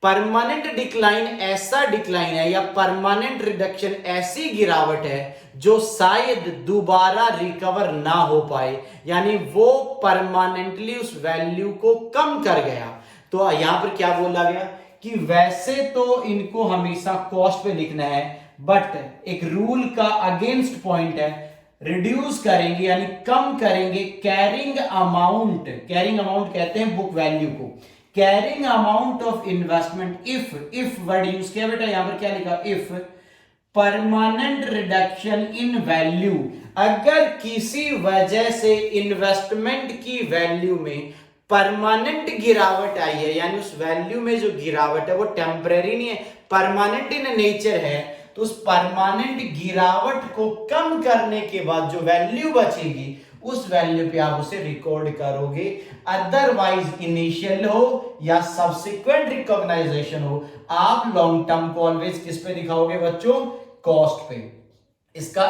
परमानेंट डिक्लाइन ऐसा डिक्लाइन है या परमानेंट रिडक्शन ऐसी गिरावट है जो शायद दोबारा रिकवर ना हो पाए, यानी वो परमानेंटली उस वैल्यू को कम कर गया। तो यहां पर क्या बोला गया कि वैसे तो इनको हमेशा कॉस्ट पे लिखना है, बट एक रूल का अगेंस्ट पॉइंट है, रिड्यूस करेंगे यानी कम करेंगे कैरिंग अमाउंट। कैरिंग अमाउंट कहते हैं बुक वैल्यू को। Carrying amount of investment if word use किया बेटा, यहां पर क्या लिखा? If permanent reduction in value, अगर किसी वजह से इन्वेस्टमेंट की वैल्यू में परमानेंट गिरावट आई है, यानी उस वैल्यू में जो गिरावट है वो टेम्परेरी नहीं है, परमानेंट इन नेचर है, तो उस परमानेंट गिरावट को कम करने के बाद जो वैल्यू बचेगी उस वैल्यू पे आप उसे रिकॉर्ड करोगे। अदरवाइज इनिशियल हो या सब्सिक्वेंट रिकॉग्नाइजेशन हो, आप लॉन्ग टर्म को ऑलवेज किस पे दिखाओगे बच्चों? कॉस्ट पे। इसका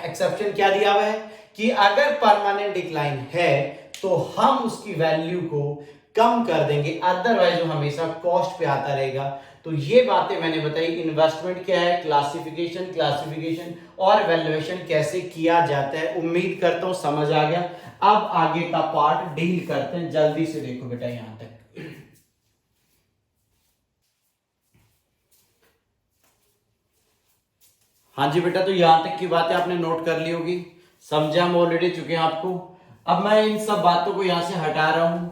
एक्सेप्शन क्या दिया हुआ है कि अगर परमानेंट डिक्लाइन है तो हम उसकी वैल्यू को कम कर देंगे, अदरवाइज वो हमेशा कॉस्ट पे आता रहेगा। तो ये बातें मैंने बताई। इन्वेस्टमेंट क्या है, क्लासिफिकेशन और वैल्यूएशन कैसे किया जाता है। उम्मीद करता हूं समझ आ गया। अब आगे का पार्ट डील करते हैं, जल्दी से देखो बेटा यहां तक। हाँ जी बेटा, तो यहां तक की बातें आपने नोट कर ली होगी, समझा हम ऑलरेडी चुके हैं आपको। अब मैं इन सब बातों को यहां से हटा रहा हूं,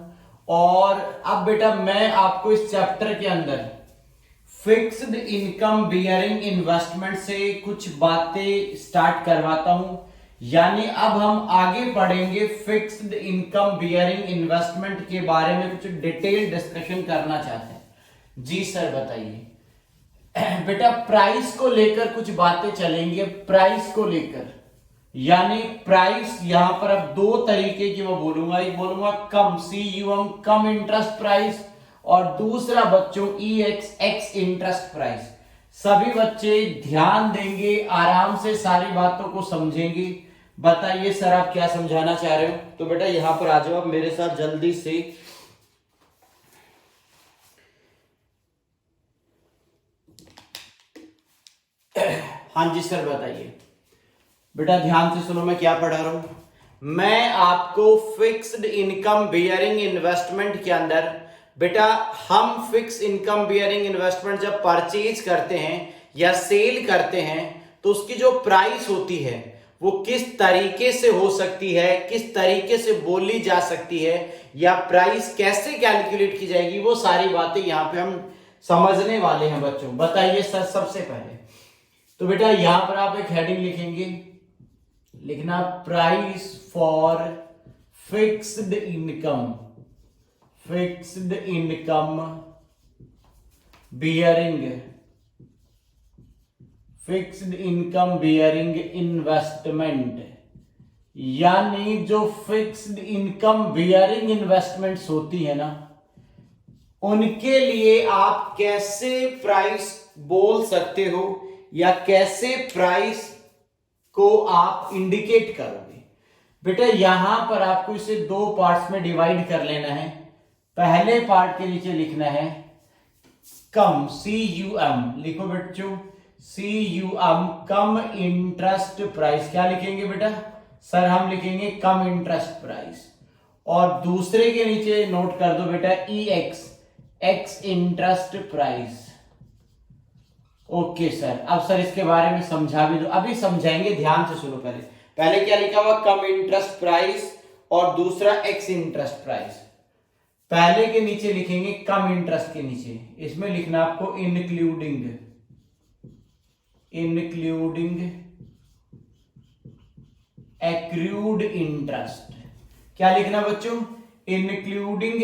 और अब बेटा मैं आपको इस चैप्टर के अंदर फिक्स्ड इनकम बियरिंग इन्वेस्टमेंट से कुछ बातें स्टार्ट करवाता हूं। यानी अब हम आगे पढ़ेंगे फिक्स्ड इनकम बियरिंग इन्वेस्टमेंट के बारे में कुछ डिटेल डिस्कशन करना चाहते हैं। जी सर बताइए। बेटा प्राइस को लेकर कुछ बातें चलेंगी। प्राइस को लेकर, यानी प्राइस यहां पर अब दो तरीके की मैं बोलूंगा, एक बोलूंगा कम CUM कम इंटरेस्ट प्राइस, और दूसरा बच्चों EXX इंटरेस्ट प्राइस। सभी बच्चे ध्यान देंगे, आराम से सारी बातों को समझेंगे। बताइए सर आप क्या समझाना चाह रहे हो? तो बेटा यहां पर आ जाओ आप मेरे साथ जल्दी से। हाँ जी सर बताइए। बेटा ध्यान से सुनो, मैं क्या पढ़ा रहा हूं। मैं आपको फिक्स्ड इनकम बियरिंग इन्वेस्टमेंट के अंदर, बेटा हम फिक्स इनकम बियरिंग इन्वेस्टमेंट जब परचेज करते हैं या सेल करते हैं तो उसकी जो प्राइस होती है वो किस तरीके से हो सकती है, किस तरीके से बोली जा सकती है, या प्राइस कैसे कैलकुलेट की जाएगी, वो सारी बातें यहां पे हम समझने वाले हैं बच्चों। बताइए सर सबसे पहले तो बेटा यहां पर आप एक हेडिंग लिखेंगे, लिखना price for fixed income, fixed income bearing, fixed income bearing investment. यानी जो फिक्स्ड इनकम बियरिंग इन्वेस्टमेंट्स होती है ना, उनके लिए आप कैसे प्राइस बोल सकते हो या कैसे प्राइस को आप इंडिकेट करोगे। बेटा यहां पर आपको इसे दो पार्ट्स में डिवाइड कर लेना है। पहले पार्ट के नीचे लिखना है कम, CUM लिखो बच्चों, CUM कम इंटरेस्ट प्राइस। क्या लिखेंगे बेटा सर, हम लिखेंगे कम इंटरेस्ट प्राइस। और दूसरे के नीचे नोट कर दो बेटा EX, x interest price. Okay sir, अब सर इसके बारे में समझा भी दो, अभी समझाएंगे, ध्यान से सुनो। पहले क्या लिखा हुआ, कम इंटरेस्ट प्राइस, और दूसरा एक्स इंटरेस्ट प्राइस। पहले के नीचे लिखेंगे कम इंटरेस्ट के नीचे, इसमें लिखना आपको इंक्लूडिंग, इंक्लूडिंग एक्रूड इंटरेस्ट। क्या लिखना बच्चों, इंक्लूडिंग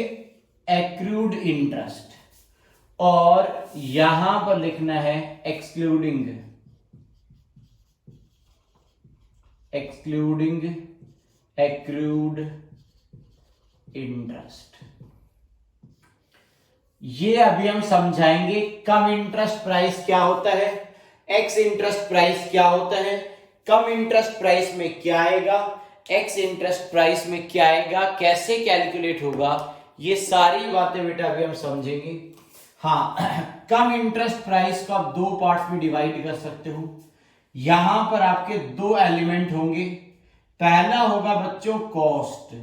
एक्रूड इंटरेस्ट। और यहां पर लिखना है एक्सक्लूडिंग, एक्सक्लूडिंग एक्रूड इंटरेस्ट। ये अभी हम समझाएंगे कम इंटरेस्ट प्राइस क्या होता है, एक्स इंटरेस्ट प्राइस क्या होता है, कम इंटरेस्ट प्राइस में क्या आएगा, एक्स इंटरेस्ट प्राइस में क्या आएगा, कैसे कैलकुलेट होगा, ये सारी बातें बेटा अभी हम समझेंगे। हाँ, कम इंटरेस्ट प्राइस को आप दो पार्ट्स में डिवाइड कर सकते हो। यहां पर आपके दो एलिमेंट होंगे, पहला होगा बच्चों कॉस्ट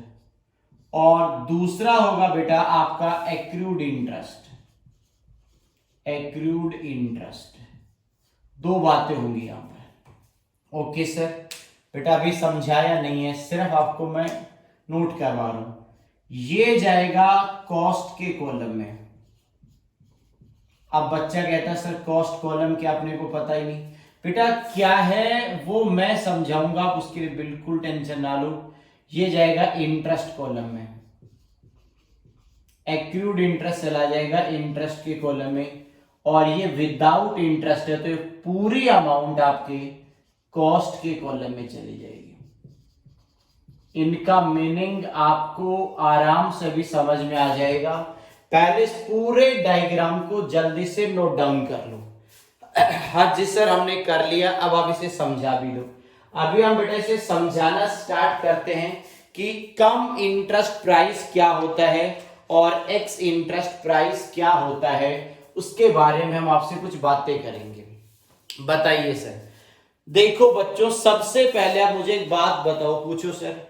और दूसरा होगा बेटा आपका एक्रूड इंटरेस्ट, एक्रूड इंटरेस्ट। दो बातें होंगी यहां पर। ओके सर, बेटा अभी समझाया नहीं है, सिर्फ आपको मैं नोट करवा रहा हूं। ये जाएगा कॉस्ट के कॉलम में। अब बच्चा कहता है सर कॉस्ट कॉलम क्या, अपने को पता ही नहीं। बेटा क्या है वो मैं समझाऊंगा, आप उसके लिए बिल्कुल टेंशन ना लो। ये जाएगा इंटरेस्ट कॉलम में, एक्रूड इंटरेस्ट चला जाएगा इंटरेस्ट के कॉलम में, और ये विदाउट इंटरेस्ट है तो ये पूरी अमाउंट आपके कॉस्ट के कॉलम में चली जाएगी। इनका मीनिंग आपको आराम से भी समझ में आ जाएगा। पहले इस पूरे डायग्राम को जल्दी से नोट डाउन कर लो। हाँ जी सर हमने कर लिया, अब आप इसे समझा भी लो। अभी हम बेटा इसे समझाना स्टार्ट करते हैं कि कम इंटरेस्ट प्राइस क्या होता है और एक्स इंटरेस्ट प्राइस क्या होता है, उसके बारे में हम आपसे कुछ बातें करेंगे। बताइए सर। देखो बच्चों, सबसे पहले आप मुझे एक बात बताओ, पूछो सर।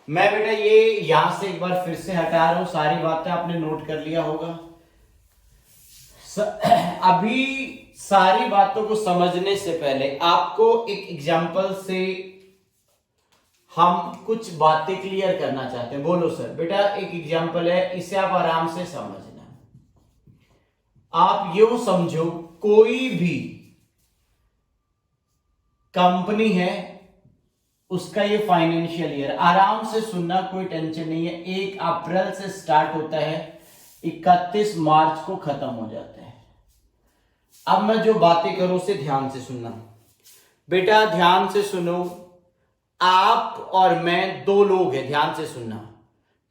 मैं बेटा ये यहां से एक बार फिर से हटा रहा हूं, सारी बातें आपने नोट कर लिया होगा। अभी सारी बातों को समझने से पहले आपको एक एग्जांपल से हम कुछ बातें क्लियर करना चाहते हैं। बोलो सर। बेटा एक एग्जांपल है, इसे आप आराम से समझना। आप यूं समझो, कोई भी कंपनी है, उसका ये फाइनेंशियल ईयर, आराम से सुनना, कोई टेंशन नहीं है, 1 अप्रैल से स्टार्ट होता है, 31 मार्च को खत्म हो जाता है। अब मैं जो बातें करूं उसे ध्यान से सुनना। बेटा ध्यान से सुनो, आप और मैं दो लोग हैं, ध्यान से सुनना।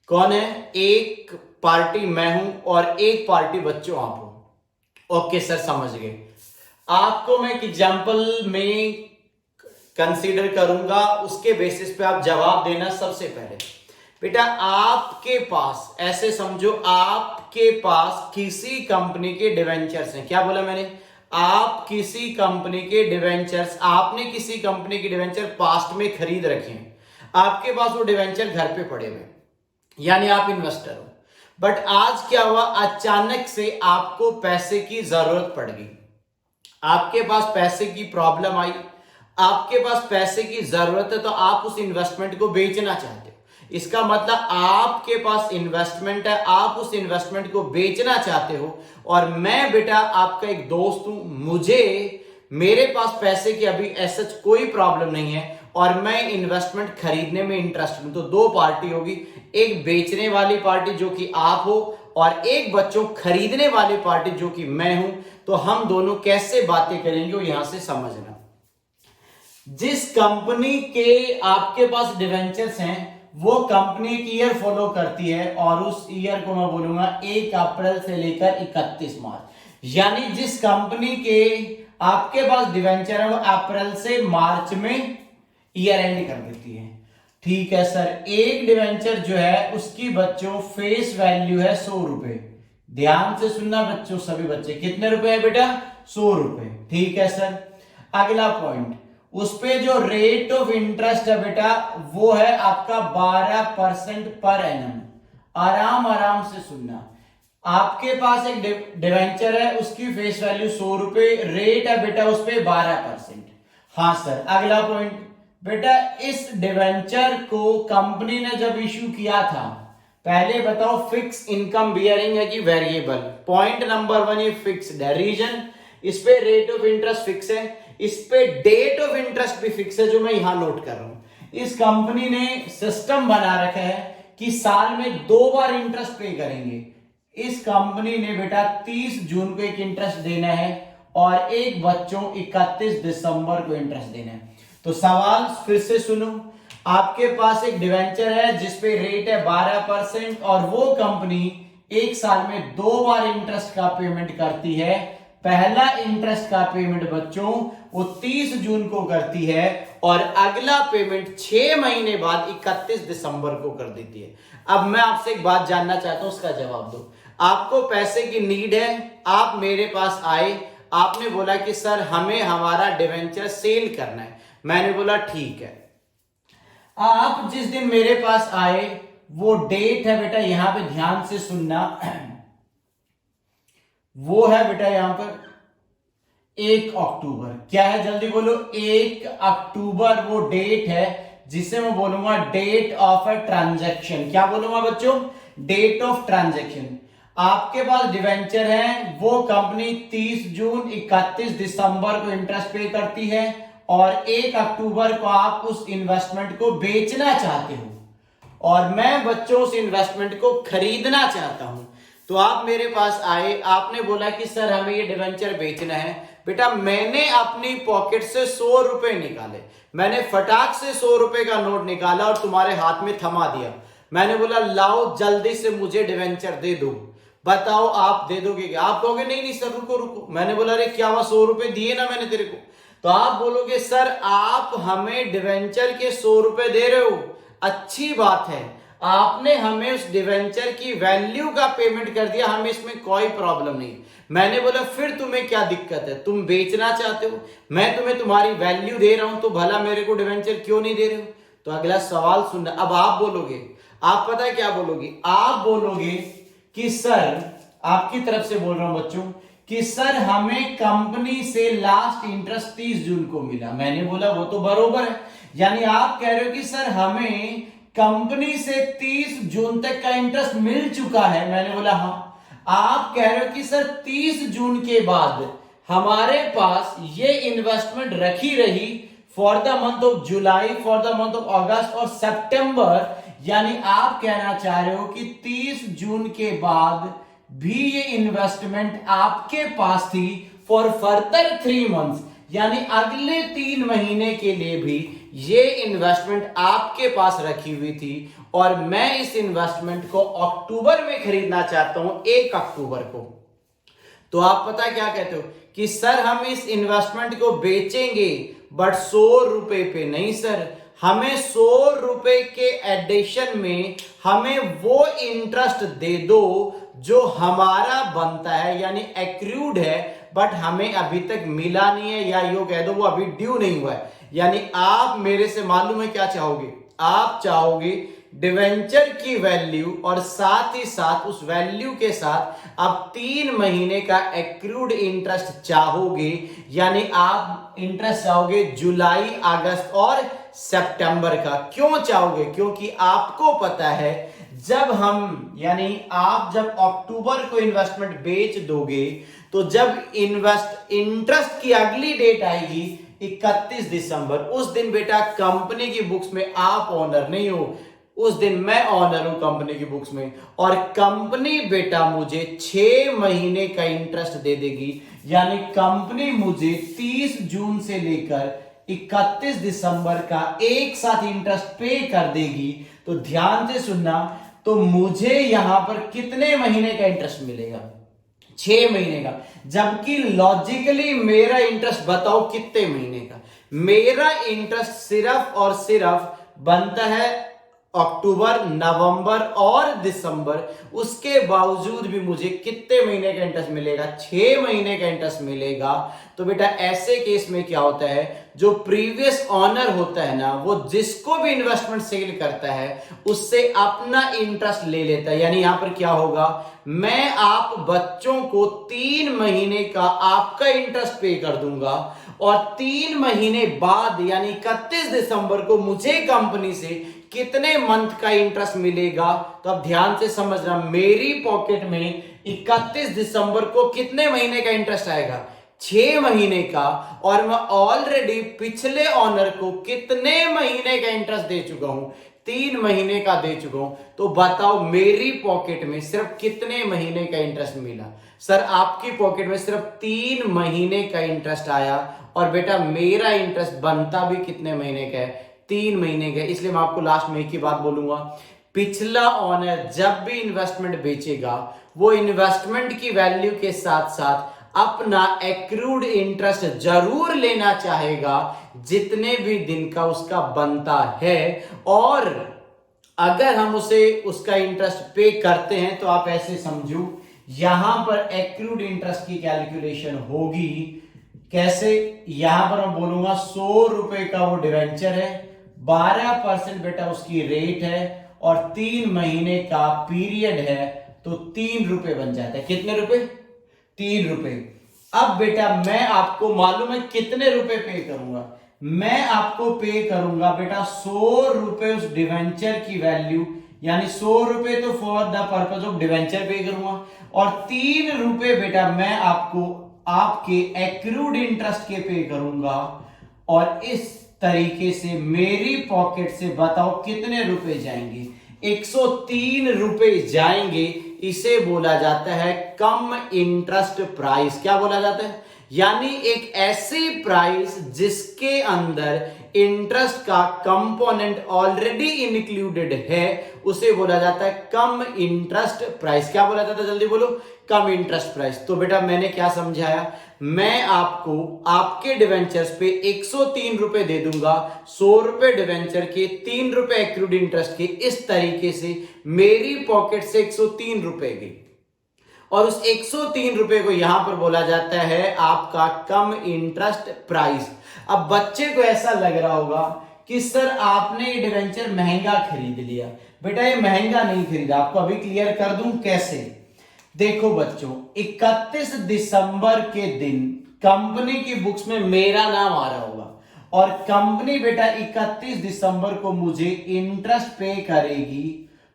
कौन है? एक पार्टी मैं हूं और एक पार्टी बच्चों आप हो। ओके सर समझ गए। आपको मैं एक एग्जांपल में कंसीडर करूंगा, उसके बेसिस पे आप जवाब देना। सबसे पहले बेटा आपके पास, ऐसे समझो आपके पास किसी कंपनी के डिवेंचर्स हैं। क्या बोला मैंने? आप किसी कंपनी के डिवेंचर्स, आपने किसी कंपनी के डिवेंचर पास्ट में खरीद रखे हैं, आपके पास वो डिवेंचर घर पे पड़े हुए, यानी आप इन्वेस्टर हो, बट आज क्या हुआ, अचानक से आपको पैसे की जरूरत पड़ गई, आपके पास पैसे की प्रॉब्लम आई, आपके पास पैसे की जरूरत है, तो आप उस इन्वेस्टमेंट को बेचना चाहते हो। इसका मतलब आपके पास इन्वेस्टमेंट है, आप उस इन्वेस्टमेंट को बेचना चाहते हो, और मैं बेटा आपका एक दोस्त हूं, मेरे पास पैसे की अभी ऐसा कोई प्रॉब्लम नहीं है और मैं इन्वेस्टमेंट खरीदने में इंटरेस्ट हूं। तो दो पार्टी होगी, एक बेचने वाली पार्टी जो कि आप हो, और एक बच्चों खरीदने वाली पार्टी जो कि मैं हूं। तो हम दोनों कैसे बातें करेंगे वो यहां से समझना। जिस कंपनी के आपके पास डिवेंचर्स हैं वो कंपनी एक ईयर फॉलो करती है, और उस ईयर को मैं बोलूंगा 1 अप्रैल से लेकर 31 मार्च, यानी जिस कंपनी के आपके पास डिवेंचर है वो अप्रैल से मार्च में ईयर एंड कर देती है। ठीक है सर, एक डिवेंचर जो है उसकी बच्चों फेस वैल्यू है 100 रुपए। ध्यान से सुनना बच्चों, सभी बच्चे, कितने रुपए है बेटा? 100 रुपए। ठीक है सर, अगला पॉइंट, उस पे जो रेट ऑफ इंटरेस्ट है बेटा वो है आपका 12% पर एनम। आराम से सुनना, आपके पास एक डिवेंचर है, उसकी फेस वैल्यू 100 रुपए, रेट है बेटा उस पे 12%। हाँ सर, अगला पॉइंट बेटा, इस डिवेंचर को कंपनी ने जब इश्यू किया था, पहले बताओ फिक्स इनकम बियरिंग है कि वेरिएबल? पॉइंट नंबर 1 ये फिक्स्ड है, रीजन इस पे रेट ऑफ इंटरेस्ट फिक्स है, इस पे डेट ऑफ इंटरेस्ट भी फिक्स है, जो मैं यहां नोट कर रहा हूं। इस कंपनी ने सिस्टम बना रखा है कि साल में 2 बार इंटरेस्ट पे करेंगे। इस कंपनी ने बेटा 30 जून को एक इंटरेस्ट देना है और एक बच्चों 31 दिसंबर को इंटरेस्ट देना है। तो सवाल फिर से सुनो, आपके पास एक डिवेंचर है जिसपे रेट है 12% और वो कंपनी एक साल में 2 बार इंटरेस्ट का पेमेंट करती है। पहला इंटरेस्ट का पेमेंट बच्चों वो 30 जून को करती है और अगला पेमेंट 6 महीने बाद 31 दिसंबर को कर देती है। अब मैं आपसे एक बात जानना चाहता हूं, उसका जवाब दो। आपको पैसे की नीड है, आप मेरे पास आए, आपने बोला कि सर हमें हमारा डिवेंचर सेल करना है। मैंने बोला ठीक है। आप जिस दिन मेरे पास आए वो डेट है बेटा, यहां पे ध्यान से सुनना, वो है बेटा यहां पर 1 अक्टूबर। क्या है जल्दी बोलो? 1 अक्टूबर वो डेट है जिसे मैं बोलूंगा डेट ऑफ अ ट्रांजैक्शन। क्या बोलूंगा बच्चों? Date of transaction. आपके पास डिवेंचर है, वो कंपनी 30 जून 31 दिसंबर को इंटरेस्ट पे करती है और 1 अक्टूबर को आप उस इन्वेस्टमेंट को बेचना चाहते हो और मैं बच्चों उस इन्वेस्टमेंट को खरीदना चाहता हूं। तो आप मेरे पास आए, आपने बोला कि सर हमें ये डिवेंचर बेचना है। बेटा मैंने अपनी पॉकेट से 100 रुपए निकाले, मैंने फटाक से 100 रुपए का नोट निकाला और तुम्हारे हाथ में थमा दिया। मैंने बोला लाओ जल्दी से मुझे डिवेंचर दे दो। बताओ आप दे दोगे क्या? आप कहोगे नहीं नहीं सर रुको रुको। मैंने बोला अरे क्या हुआ, 100 रुपए दिए ना मैंने तेरे को। तो आप बोलोगे सर आप हमें डिवेंचर के 100 रुपए दे रहे हो, अच्छी बात है, आपने हमें उस डिवेंचर की वैल्यू का पेमेंट कर दिया, हमें इसमें कोई प्रॉब्लम नहीं। मैंने बोला फिर तुम्हें क्या दिक्कत है, तुम बेचना चाहते हो, मैं तुम्हें तुम्हारी वैल्यू दे रहा हूं तो भला मेरे को डिवेंचर क्यों नहीं दे रहे हो? तो अगला सवाल सुनना। अब आप बोलोगे, आप पता है क्या बोलोगे? आप बोलोगे कि सर, आपकी तरफ से बोल रहा हूं बच्चों, कि सर हमें कंपनी से लास्ट इंटरेस्ट 30 जून को मिला। मैंने बोला वो तो बरोबर है, यानी आप कह रहे हो कि सर हमें कंपनी से 30 जून तक का इंटरेस्ट मिल चुका है। मैंने बोला हाँ। आप कह रहे हो कि सर 30 जून के बाद हमारे पास ये इन्वेस्टमेंट रखी रही for the month of July, for the month of अगस्त और सितंबर, यानी आप कहना चाह रहे हो कि 30 जून के बाद भी ये इन्वेस्टमेंट आपके पास थी फॉर फर्दर 3 मंथ्स, यानी अगले 3 महीने के लिए भी ये इन्वेस्टमेंट आपके पास रखी हुई थी और मैं इस इन्वेस्टमेंट को अक्टूबर में खरीदना चाहता हूं, 1 अक्टूबर को। तो आप पता क्या कहते हो कि सर हम इस इन्वेस्टमेंट को बेचेंगे बट 100 रुपए पे नहीं सर, हमें 100 रुपए के एडिशन में हमें वो इंटरेस्ट दे दो जो हमारा बनता है, यानी एक्रूड है, बट हमें अभी तक मिला नहीं है, या यूं कह दो वो अभी ड्यू नहीं हुआ है। यानी आप मेरे से मालूम है क्या चाहोगे, आप चाहोगे डिवेंचर की वैल्यू और साथ ही साथ उस वैल्यू के साथ आप 3 महीने का एक्रूड इंटरेस्ट चाहोगे। यानी आप इंटरेस्ट चाहोगे जुलाई, अगस्त और सितंबर का। क्यों चाहोगे? क्योंकि आपको पता है जब हम यानी आप जब अक्टूबर को इन्वेस्टमेंट बेच दोगे तो जब इंटरेस्ट की अगली डेट आएगी 31 दिसंबर, उस दिन बेटा कंपनी की बुक्स में आप ओनर नहीं हो, उस दिन मैं ओनर हूं कंपनी की बुक्स में, और कंपनी बेटा मुझे 6 महीने का इंटरेस्ट दे देगी। यानी कंपनी मुझे 30 जून से लेकर 31 दिसंबर का एक साथ इंटरेस्ट पे कर देगी। तो ध्यान से सुनना, तो मुझे यहां पर कितने महीने का इंटरेस्ट मिलेगा? 6 महीने का। जबकि लॉजिकली मेरा इंटरेस्ट बताओ कितने महीने का? मेरा इंटरेस्ट सिर्फ और सिर्फ बनता है अक्टूबर, नवंबर और दिसंबर। उसके बावजूद भी मुझे कितने महीने का इंटरेस्ट मिलेगा? 6 महीने का इंटरेस्ट मिलेगा। तो बेटा ऐसे केस में क्या होता है, जो प्रीवियस ऑनर होता है ना, वो जिसको भी इन्वेस्टमेंट सेल करता है उससे अपना इंटरेस्ट ले लेता है। यानी यहां पर क्या होगा, मैं आप बच्चों को 3 महीने का आपका इंटरेस्ट पे कर दूंगा और 3 महीने बाद यानी 31 दिसंबर को मुझे कंपनी से कितने मंथ का इंटरेस्ट मिलेगा? तो अब ध्यान से समझना, मेरी पॉकेट में 31 दिसंबर को कितने महीने का इंटरेस्ट आएगा? 6 महीने का। और मैं ऑलरेडी पिछले ऑनर को कितने महीने का इंटरेस्ट दे चुका हूं? 3 महीने का दे चुका हूं। तो बताओ मेरी पॉकेट में सिर्फ कितने महीने का इंटरेस्ट मिला? सर आपकी पॉकेट में सिर्फ 3 महीने का इंटरेस्ट आया, और बेटा मेरा इंटरेस्ट बनता भी कितने महीने का है? 3 महीने का। इसलिए मैं आपको लास्ट में एक ही बात बोलूंगा, पिछला ऑनर जब भी इन्वेस्टमेंट बेचेगा वो इन्वेस्टमेंट की वैल्यू के साथ साथ अपना एक्रूड इंटरेस्ट जरूर लेना चाहेगा जितने भी दिन का उसका बनता है। और अगर हम उसे उसका इंटरेस्ट पे करते हैं तो आप ऐसे समझो, यहां पर एक्रूड इंटरेस्ट की कैलकुलेशन होगी कैसे? यहां पर मैं बोलूंगा 100 रुपए का वो डिवेंचर है, 12% बेटा उसकी रेट है, और 3 महीने का पीरियड है, तो 3 रुपए बन जाता है। कितने रुपए? 3 रुपए। अब बेटा मैं आपको मालूम है कितने रुपए पे करूंगा? मैं आपको पे करूंगा बेटा 100 रुपए उस डिवेंचर की वैल्यू, यानी 100 रुपए तो for the purpose of debenture पे करूंगा, और 3 रुपए बेटा मैं आपको आपके एक्रूड इंटरेस्ट के पे करूंगा। और इस तरीके से मेरी पॉकेट से बताओ कितने रुपए जाएंगे? 103 रुपए जाएंगे। इसे बोला जाता है कम इंटरेस्ट प्राइस। क्या बोला जाता है? यानी एक ऐसी प्राइस जिसके अंदर इंटरेस्ट का कंपोनेंट ऑलरेडी इंक्लूडेड है, उसे बोला जाता है कम इंटरेस्ट प्राइस। क्या बोला जाता है? जल्दी बोलो। कम इंटरेस्ट प्राइस। तो बेटा मैंने क्या समझाया, मैं आपको आपके डिवेंचर्स पे 103 रुपए दे दूंगा, 100 रुपए डिवेंचर के, 3 रुपए एक्रूड इंटरेस्ट के। इस तरीके से मेरी पॉकेट से 103 रुपए गई, और उस 103 रुपए को यहां पर बोला जाता है आपका कम इंटरेस्ट प्राइस। अब बच्चे को ऐसा लग रहा होगा कि सर आपने ये डिवेंचर महंगा खरीद लिया। बेटा ये महंगा नहीं खरीदा, आपको अभी क्लियर कर दूं कैसे। देखो बच्चों, 31 दिसंबर के दिन कंपनी की बुक्स में मेरा नाम आ रहा होगा, और कंपनी बेटा 31 दिसंबर को मुझे इंटरेस्ट पे करेगी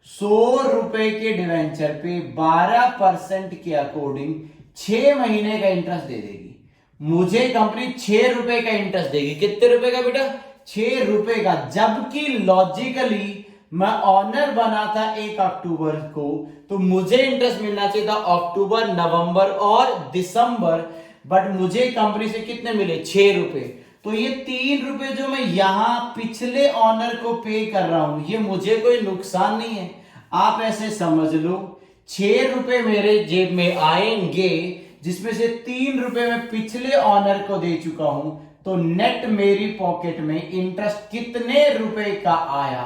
100 रुपए के डिवेंचर पे 12% के अकॉर्डिंग 6 महीने का इंटरेस्ट दे देगी। मुझे कंपनी 6 रुपए का इंटरेस्ट देगी। कितने रुपए का बेटा? 6 रुपए का। जबकि लॉजिकली मैं ऑनर बना था 1 अक्टूबर को, तो मुझे इंटरेस्ट मिलना चाहिए था अक्टूबर, नवंबर और दिसंबर, बट मुझे कंपनी से कितने मिले? 6 रुपए। तो ये 3 रुपए जो मैं यहां पिछले ऑनर को पे कर रहा हूं, ये मुझे कोई नुकसान नहीं है। आप ऐसे समझ लो, 6 रुपए मेरे जेब में आएंगे, जिसमें से 3 रुपए मैं पिछले ऑनर को दे चुका हूं। तो नेट मेरी पॉकेट में इंटरेस्ट कितने रुपए का आया?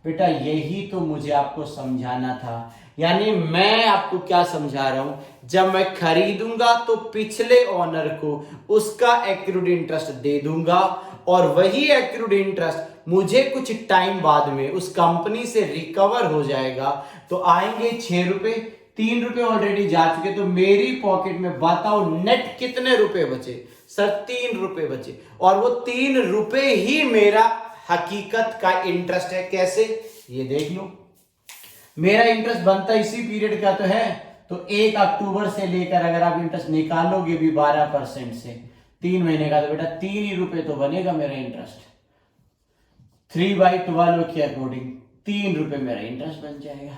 बेटा यही तो मुझे आपको समझाना था। यानी मैं आपको क्या समझा रहा हूं, जब मैं खरीदूंगा तो पिछले ओनर को उसका एक्रूड इंटरेस्ट दे दूंगा, और वही एक्रूड इंटरेस्ट मुझे कुछ टाइम बाद में उस कंपनी से रिकवर हो जाएगा। तो आएंगे 6 रुपए, 3 रुपए ऑलरेडी जा चुके, तो मेरी पॉकेट में बताओ नेट कितने रुपए बचे? सर 3 रुपए बचे, और वो 3 रुपए ही मेरा हकीकत का इंटरेस्ट है। कैसे? ये देख लो, मेरा इंटरेस्ट बनता इसी पीरियड का तो है। तो 1 अक्टूबर से लेकर अगर आप इंटरेस्ट निकालोगे भी 12% से 3 महीने का, तो बेटा 3 ही रुपए तो बनेगा मेरा इंटरेस्ट। 3/12 के अकॉर्डिंग 3 रुपए मेरा इंटरेस्ट बन जाएगा।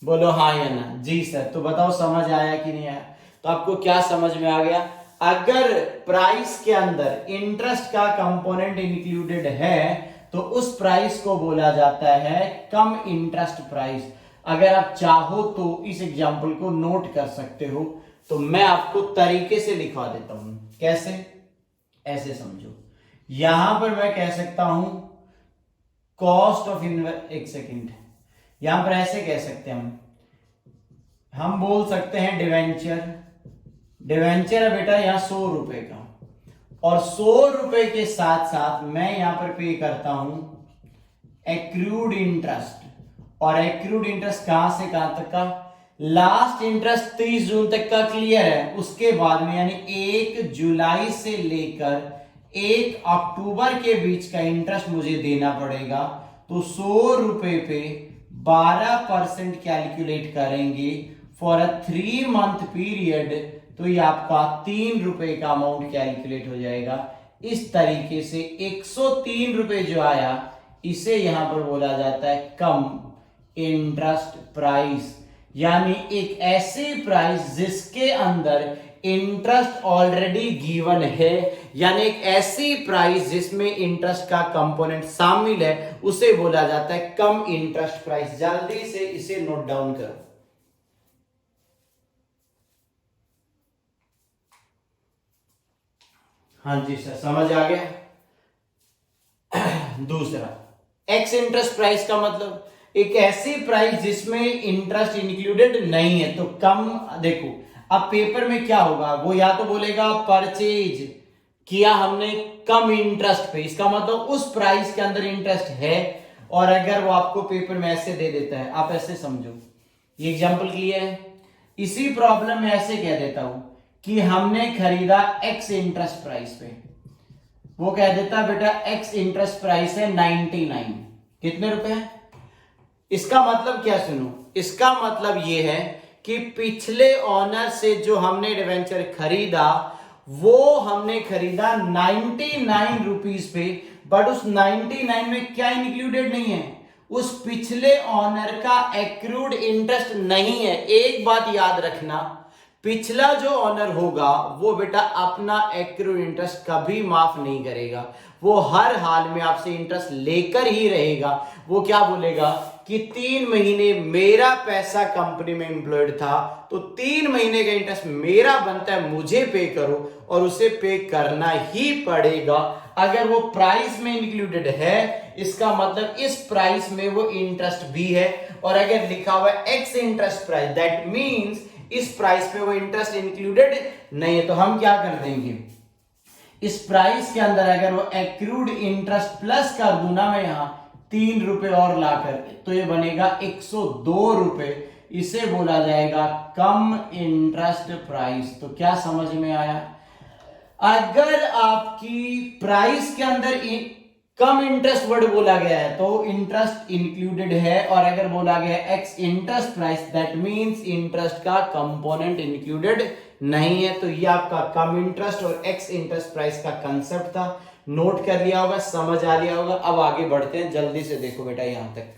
बोलो हाँ या ना? जी सर। तो बताओ समझ आया कि नहीं आया? तो आपको क्या समझ में आ गया? अगर प्राइस के अंदर इंटरेस्ट का कंपोनेंट इंक्लूडेड है तो उस प्राइस को बोला जाता है कम इंटरेस्ट प्राइस। अगर आप चाहो तो इस एग्जांपल को नोट कर सकते हो, तो मैं आपको तरीके से लिखवा देता हूं। कैसे? ऐसे समझो, यहां पर मैं कह सकता हूं कॉस्ट ऑफ एक सेकेंड, यहां पर ऐसे कह सकते हैं हम बोल सकते हैं डिवेंचर। डिवेंचर है बेटा यहां 100 रुपए का, और 100 रुपए के साथ साथ मैं यहां पर पे करता हूं एक्रूड इंटरेस्ट। और एक्रूड इंटरेस्ट कहां से कहां तक का? लास्ट इंटरेस्ट 30 जून तक का क्लियर है, उसके बाद में यानी 1 जुलाई से लेकर 1 अक्टूबर के बीच का इंटरेस्ट मुझे देना पड़ेगा। तो 100 रुपए पे 12% कैलकुलेट करेंगे फॉर अ 3 मंथ पीरियड, तो ये आपका 3 रुपए का अमाउंट कैलकुलेट हो जाएगा। इस तरीके से 103 रुपए जो आया, इसे यहां पर बोला जाता है कम इंटरेस्ट प्राइस। यानी एक ऐसी प्राइस जिसके अंदर इंटरेस्ट ऑलरेडी गिवन है, यानी एक ऐसी प्राइस जिसमें इंटरेस्ट का कंपोनेंट शामिल है, उसे बोला जाता है कम इंटरेस्ट प्राइस। जल्दी से इसे नोट डाउन करो। हाँ जी सर, समझ आ गया। दूसरा, एक्स इंटरेस्ट प्राइस का मतलब एक ऐसी प्राइस जिसमें इंटरेस्ट इंक्लूडेड नहीं है। तो कम, देखो अब पेपर में क्या होगा, वो या तो बोलेगा परचेज किया हमने कम इंटरेस्ट पे, इसका मतलब उस प्राइस के अंदर इंटरेस्ट है। और अगर वो आपको पेपर में ऐसे दे देता है, आप ऐसे समझो, ये एग्जांपल क्लियर है। इसी प्रॉब्लम में ऐसे कह देता हूं कि हमने खरीदा एक्स इंटरेस्ट प्राइस पे, वो कह देता बेटा एक्स इंटरेस्ट प्राइस है 99, कितने रुपए है? इसका मतलब क्या सुनो, इसका मतलब ये है कि पिछले ऑनर से जो हमने डिवेंचर खरीदा वो हमने खरीदा 99 रुपीस पे, बट उस 99 में क्या इंक्लूडेड नहीं है? उस पिछले ऑनर का एक्रूड इंटरेस्ट नहीं है। एक बात याद रखना, पिछला जो ऑनर होगा वो बेटा अपना एक्रूड इंटरेस्ट कभी माफ नहीं करेगा, वो हर हाल में आपसे इंटरेस्ट लेकर ही रहेगा। वो क्या बोलेगा कि 3 महीने मेरा पैसा कंपनी में एम्प्लॉयड था, तो 3 महीने का इंटरेस्ट मेरा बनता है, मुझे पे करो, और उसे पे करना ही पड़ेगा। अगर वो प्राइस में इंक्लूडेड है, इसका मतलब इस प्राइस में वो इंटरेस्ट भी है। और अगर लिखा हुआ है ex interest price, that means इस प्राइस पे वो इंटरेस्ट इंक्लूडेड नहीं है। तो हम क्या कर देंगे, इस प्राइस के अंदर अगर वो एक्रूड इंटरेस्ट प्लस कर दूं ना मैं यहां 3 रुपए और ला करके, तो ये बनेगा 102 रुपए। इसे बोला जाएगा कम इंटरेस्ट प्राइस। तो क्या समझ में आया? अगर आपकी प्राइस के अंदर कम इंटरेस्ट वर्ड बोला गया है तो इंटरेस्ट इंक्लूडेड है, और अगर बोला गया है ex interest price, that means interest का कंपोनेंट इंक्लूडेड नहीं है। तो ये आपका कम इंटरेस्ट और एक्स इंटरेस्ट प्राइस का कंसेप्ट था। नोट कर लिया होगा, समझ आ लिया होगा। अब आगे बढ़ते हैं, जल्दी से देखो बेटा यहां तक।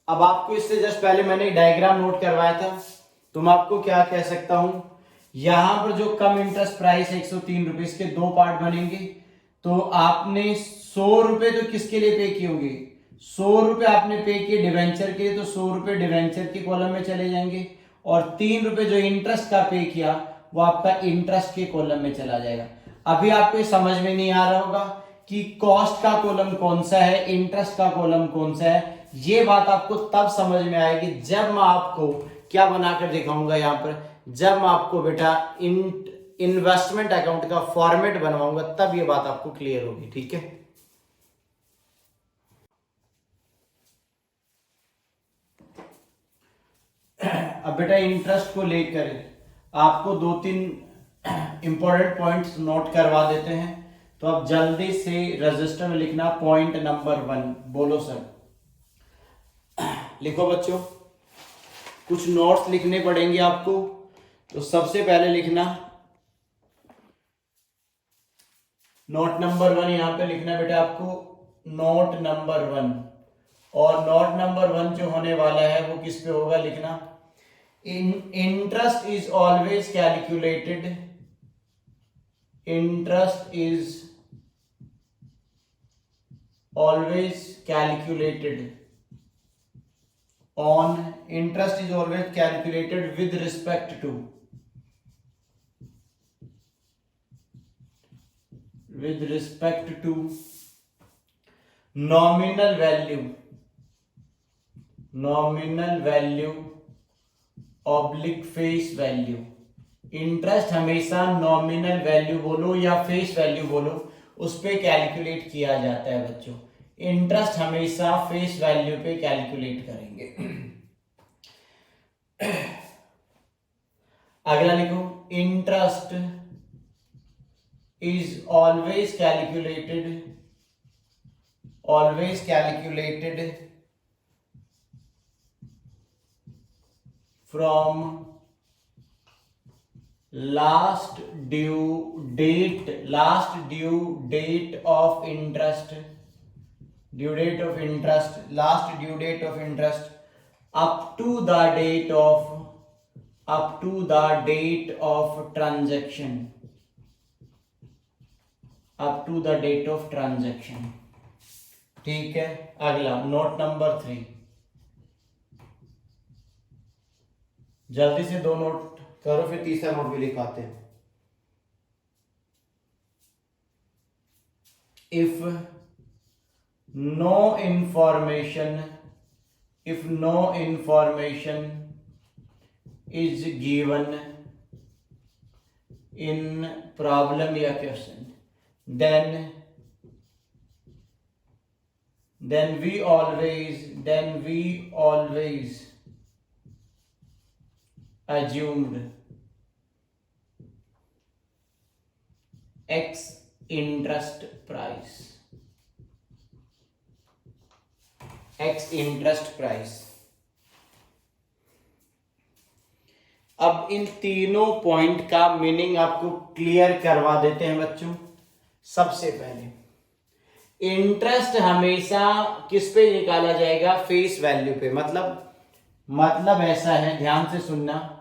अब आपको इससे जस्ट पहले मैंने डायग्राम नोट करवाया था, तो मैं आपको क्या कह सकता हूं, यहां पर जो कम इंटरेस्ट प्राइस है 103 रुपए, इसके 2 पार्ट बनेंगे। तो आपने 100 रुपए तो किसके लिए पे किए होंगे? 100 रुपए आपने पे किए डिवेंचर के, तो 100 रुपए डिवेंचर के कॉलम में चले जाएंगे, और 3 रुपए जो इंटरेस्ट का पे किया वो आपका इंटरेस्ट के कॉलम में चला जाएगा। अभी आपको समझ में नहीं आ रहा होगा कि कॉस्ट का कॉलम कौन सा है, इंटरेस्ट का कॉलम कौन सा है। ये बात आपको तब समझ में आएगी जब मैं आपको क्या बनाकर दिखाऊंगा यहाँ पर, जब मैं आपको बेटा इन्वेस्टमेंट अकाउंट का फॉर्मेट बनवाऊंगा, तब ये बात आपको क्लियर होगी। ठीक है, अब बेटा इंटरेस्ट को लेकर आपको 2-3 इंपॉर्टेंट पॉइंट्स नोट करवा देते हैं, तो आप जल्दी से रजिस्टर में लिखना। पॉइंट नंबर 1 बोलो सर। लिखो बच्चों, कुछ नोट्स लिखने पड़ेंगे आपको। तो सबसे पहले लिखना नोट नंबर 1, यहां पे लिखना बेटा आपको नोट नंबर 1। और नोट नंबर 1 जो होने वाला है वो किस पे होगा, लिखना interest is always calculated, interest is always calculated on, interest is always calculated with respect to nominal value oblique face value। Interest हमेशा नॉमिनल वैल्यू बोलो या फेस वैल्यू बोलो, उस पे कैलकुलेट किया जाता है बच्चों। इंटरेस्ट हमेशा फेस वैल्यू पे कैलकुलेट करेंगे। अगला लिखो, interest is always calculated from last due date of interest, last due date of interest up to the date of transaction, ठीक है। अगला नोट नंबर 3, जल्दी से 2 नोट करो, फिर तीसरा नोट भी लिखाते हैं। if no information is given in problem या question, then we always assumed x interest price। अब इन तीनों पॉइंट का मीनिंग आपको क्लियर करवा देते हैं बच्चों। सबसे पहले इंटरेस्ट हमेशा किस पे निकाला जाएगा, फेस वैल्यू पे। मतलब ऐसा है, ध्यान से सुनना,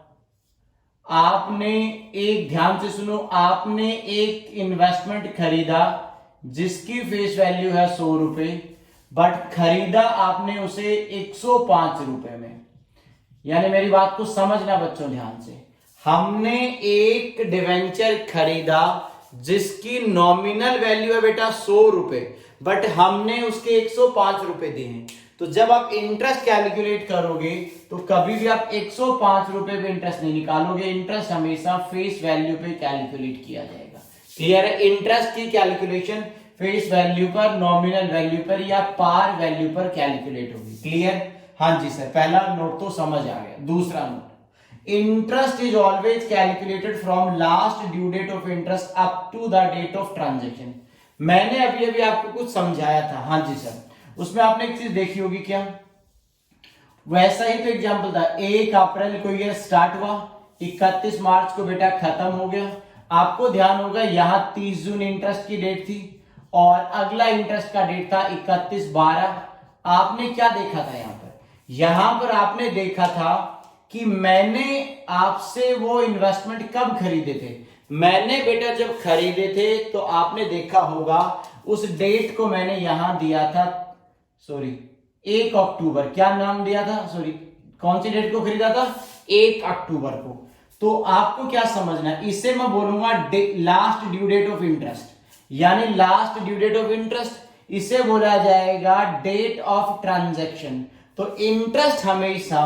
आपने एक इन्वेस्टमेंट खरीदा जिसकी फेस वैल्यू है 100 रुपए, बट खरीदा आपने उसे 105 रुपए में। यानी मेरी बात को समझना बच्चों ध्यान से, हमने एक डिवेंचर खरीदा जिसकी नॉमिनल वैल्यू है बेटा 100 रुपए, बट हमने उसके 105 रुपए दिए हैं। तो जब आप इंटरेस्ट कैलकुलेट करोगे तो कभी भी आप 105 रुपए पे इंटरेस्ट नहीं निकालोगे, इंटरेस्ट हमेशा फेस वैल्यू पे कैलकुलेट किया जाएगा। क्लियर है? इंटरेस्ट की कैलकुलेशन फेस वैल्यू पर, नॉमिनल वैल्यू पर या पार वैल्यू पर कैलकुलेट होगी। क्लियर? हाँ जी सर, पहला नोट तो समझ आ गया। दूसरा note, interest is always calculated from last due date of interest up to the date of transaction. मैंने अभी आपको कुछ समझाया था, हाँ जी सर, उसमें आपने एक चीज देखी होगी, क्या वैसा ही तो एग्जांपल था। 1 अप्रैल को ये स्टार्ट हुआ, 31 मार्च को बेटा खत्म हो गया। आपको ध्यान होगा यहां 30 जून इंटरेस्ट की डेट थी और अगला इंटरेस्ट का डेट था 31/12। आपने क्या देखा था यहां पर आपने देखा था कि मैंने आपसे वो इन्वेस्टमेंट कब खरीदे थे। मैंने बेटा जब खरीदे थे तो आपने देखा होगा उस डेट को मैंने यहां दिया था सॉरी 1 अक्टूबर, क्या नाम दिया था, सॉरी कौन सी डेट को खरीदा था, 1 अक्टूबर को। तो आपको क्या समझना है, इसे मैं बोलूंगा last due date of interest, यानी last due date of interest, इसे बोला जाएगा डेट ऑफ ट्रांजैक्शन। तो इंटरेस्ट हमेशा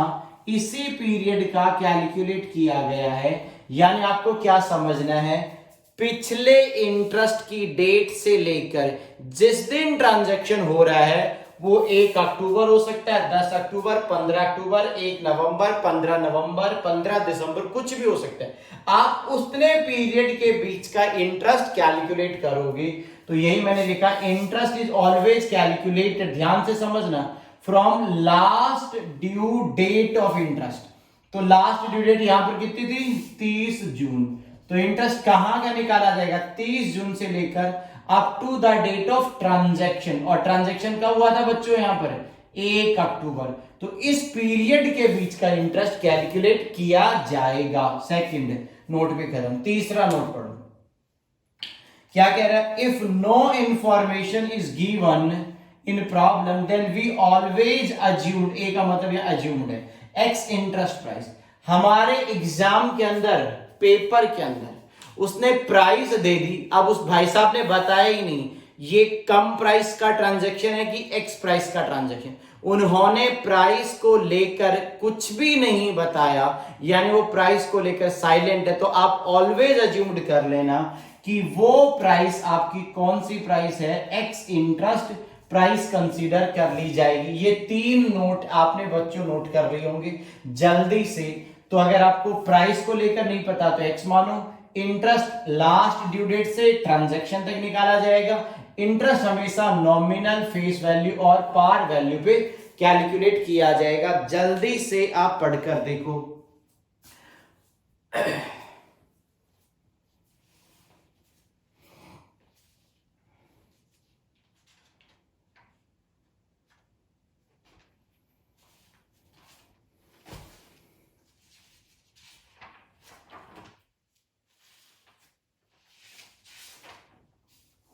इसी पीरियड का कैलकुलेट किया गया है, यानी आपको क्या समझना है, पिछले इंटरेस्ट की डेट से लेकर जिस दिन ट्रांजैक्शन हो रहा है वो 1 अक्टूबर हो सकता है, 10 अक्टूबर, 15 अक्टूबर, 1 नवंबर, 15 नवंबर, 15 दिसंबर, कुछ भी हो सकता है। आप उतने पीरियड के बीच का इंटरेस्ट कैलकुलेट करोगे। तो यही मैंने लिखा, इंटरेस्ट इज ऑलवेज कैलकुलेटेड, ध्यान से समझना, from last due date of interest. तो लास्ट ड्यू डेट यहां पर कितनी थी, 30 जून। तो इंटरेस्ट कहां का निकाला जाएगा, 30 जून से लेकर up to the date of transaction. और ट्रांजैक्शन कब हुआ था बच्चों, यहां पर 1 अक्टूबर। तो इस पीरियड के बीच का इंटरेस्ट कैलकुलेट किया जाएगा। सेकंड नोट पे खत्म। तीसरा नोट पढ़ो, क्या कह रहा है, if no information is given in problem then we always assumed, ए का मतलब यहां अज्यूम्ड है, एक्स इंटरेस्ट प्राइस। हमारे एग्जाम के अंदर, पेपर के अंदर उसने प्राइस दे दी, अब उस भाई साहब ने बताया ही नहीं ये कम प्राइस का ट्रांजैक्शन है कि एक्स प्राइस का ट्रांजैक्शन, उन्होंने प्राइस को लेकर कुछ भी नहीं बताया, यानी वो प्राइस को लेकर साइलेंट है। तो आप ऑलवेज अज्यूम्ड कर लेना कि वो प्राइस आपकी कौन सी प्राइस है, एक्स इंटरेस्ट प्राइस कंसीडर कर ली जाएगी। ये 3 नोट आपने बच्चों नोट कर लिए होंगे जल्दी से। तो अगर आपको प्राइस को लेकर नहीं पता तो एक्स मानो, इंटरेस्ट लास्ट ड्यू डेट से ट्रांजैक्शन तक निकाला जाएगा, इंटरेस्ट हमेशा नॉमिनल, फेस वैल्यू और पार वैल्यू पे कैलकुलेट किया जाएगा। जल्दी से आप पढ़कर देखो।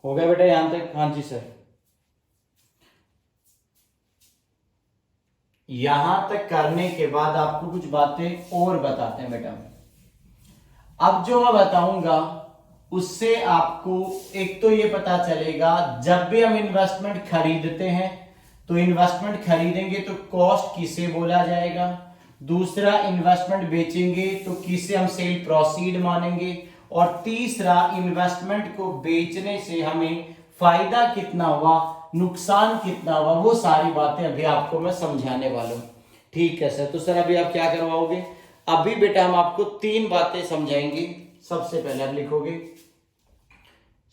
हो गया बेटा यहां तक, हाँ जी सर। यहां तक करने के बाद आपको कुछ बातें और बताते हैं बेटा। अब जो मैं बताऊंगा उससे आपको एक तो ये पता चलेगा, जब भी हम इन्वेस्टमेंट खरीदते हैं तो इन्वेस्टमेंट खरीदेंगे तो कॉस्ट किसे बोला जाएगा, दूसरा इन्वेस्टमेंट बेचेंगे तो किसे हम सेल प्रोसीड मानेंगे, और तीसरा इन्वेस्टमेंट को बेचने से हमें फायदा कितना हुआ, नुकसान कितना हुआ, वो सारी बातें अभी आपको मैं समझाने वाला हूं। ठीक है सर। तो सर अभी आप क्या करवाओगे, अभी बेटा हम आपको 3 बातें समझाएंगे। सबसे पहले आप लिखोगे,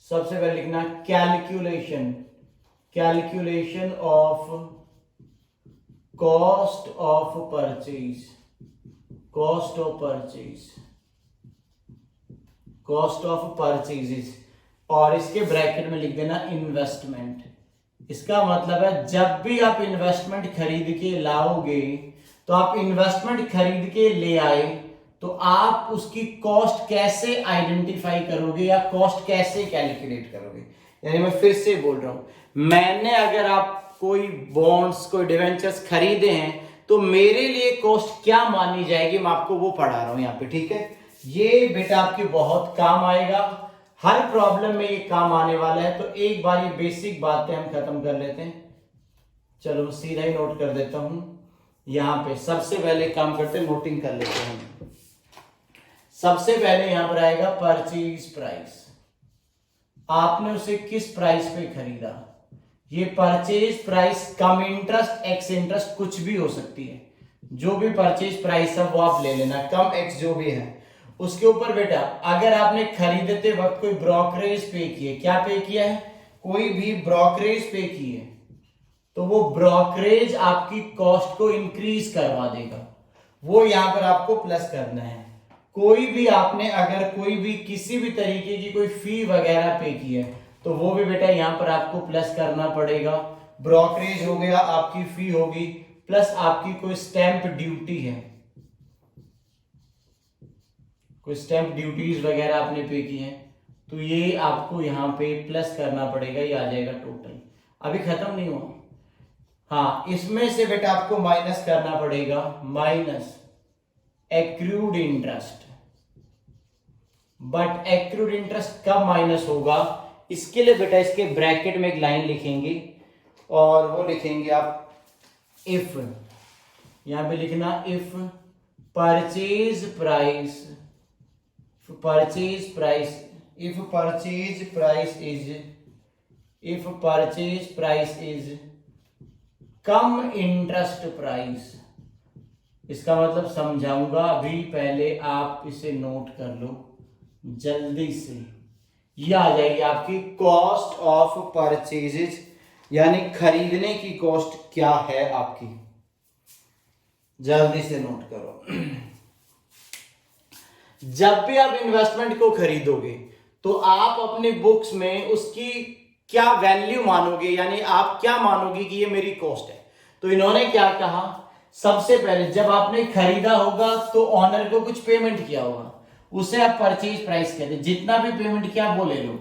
सबसे पहले लिखना calculation, calculation of cost of purchase, cost of purchase, cost of purchases, और इसके ब्रैकेट में लिख देना इन्वेस्टमेंट। इसका मतलब है जब भी आप इन्वेस्टमेंट खरीद के लाओगे, तो आप इन्वेस्टमेंट खरीद के ले आए तो आप उसकी कॉस्ट कैसे आइडेंटिफाई करोगे या कॉस्ट कैसे कैलकुलेट करोगे। यानी मैं फिर से बोल रहा हूं, मैंने अगर आप कोई बॉन्ड्स, कोई डिवेंचर्स खरीदे हैं तो मेरे लिए कॉस्ट क्या मानी जाएगी, मैं आपको वो पढ़ा रहा हूं यहाँ पे। ठीक है, ये बेटा आपके बहुत काम आएगा, हर प्रॉब्लम में ये काम आने वाला है। तो एक बार ये बेसिक बातें हम खत्म कर लेते हैं। चलो सीधा ही नोट कर देता हूं यहां पे। सबसे पहले काम करते हैं, नोटिंग कर लेते हैं। सबसे पहले यहां पर आएगा परचेज प्राइस, आपने उसे किस प्राइस पे खरीदा। ये परचेज प्राइस कम इंटरेस्ट, एक्स इंटरेस्ट, कुछ भी हो सकती है, जो भी परचेज प्राइस है वो आप ले लेना, कम एक्स जो भी है। उसके ऊपर बेटा अगर आपने खरीदते वक्त कोई ब्रोकरेज पे किए, क्या पे किया है, कोई भी ब्रोकरेज पे की है, तो वो ब्रोकरेज आपकी कॉस्ट को इंक्रीज करवा देगा, वो यहां पर आपको प्लस करना है। कोई भी आपने अगर कोई भी किसी भी तरीके की कोई फी वगैरह पे की है तो वो भी बेटा यहां पर आपको प्लस करना पड़ेगा। ब्रोकरेज हो गया, आपकी फी होगी, प्लस आपकी कोई स्टैंप ड्यूटी है, कोई स्टैंप ड्यूटीज वगैरह आपने पे की हैं, तो ये आपको यहां पे प्लस करना पड़ेगा, ये आ जाएगा टोटल। अभी खत्म नहीं हुआ, हाँ, इसमें से बेटा आपको माइनस करना पड़ेगा, minus accrued interest. But accrued interest कब माइनस होगा, इसके लिए बेटा इसके ब्रैकेट में एक लाइन लिखेंगे और वो लिखेंगे आप इफ, यहां पे लिखना if purchase price is come interest price. इसका मतलब समझाऊंगा, अभी पहले आप इसे नोट कर लो जल्दी से। ये आ जाएगी आपकी कॉस्ट ऑफ परचेजेज, यानी खरीदने की कॉस्ट क्या है आपकी, जल्दी से नोट करो। जब भी आप इन्वेस्टमेंट को खरीदोगे तो आप अपने बुक्स में उसकी क्या वैल्यू मानोगे, यानी आप क्या मानोगे कि ये मेरी कॉस्ट है। तो इन्होंने क्या कहा, सबसे पहले जब आपने खरीदा होगा तो ऑनर को कुछ पेमेंट किया होगा, उसे आप परचेज प्राइस कहते हैं, जितना भी पेमेंट किया वो ले लो।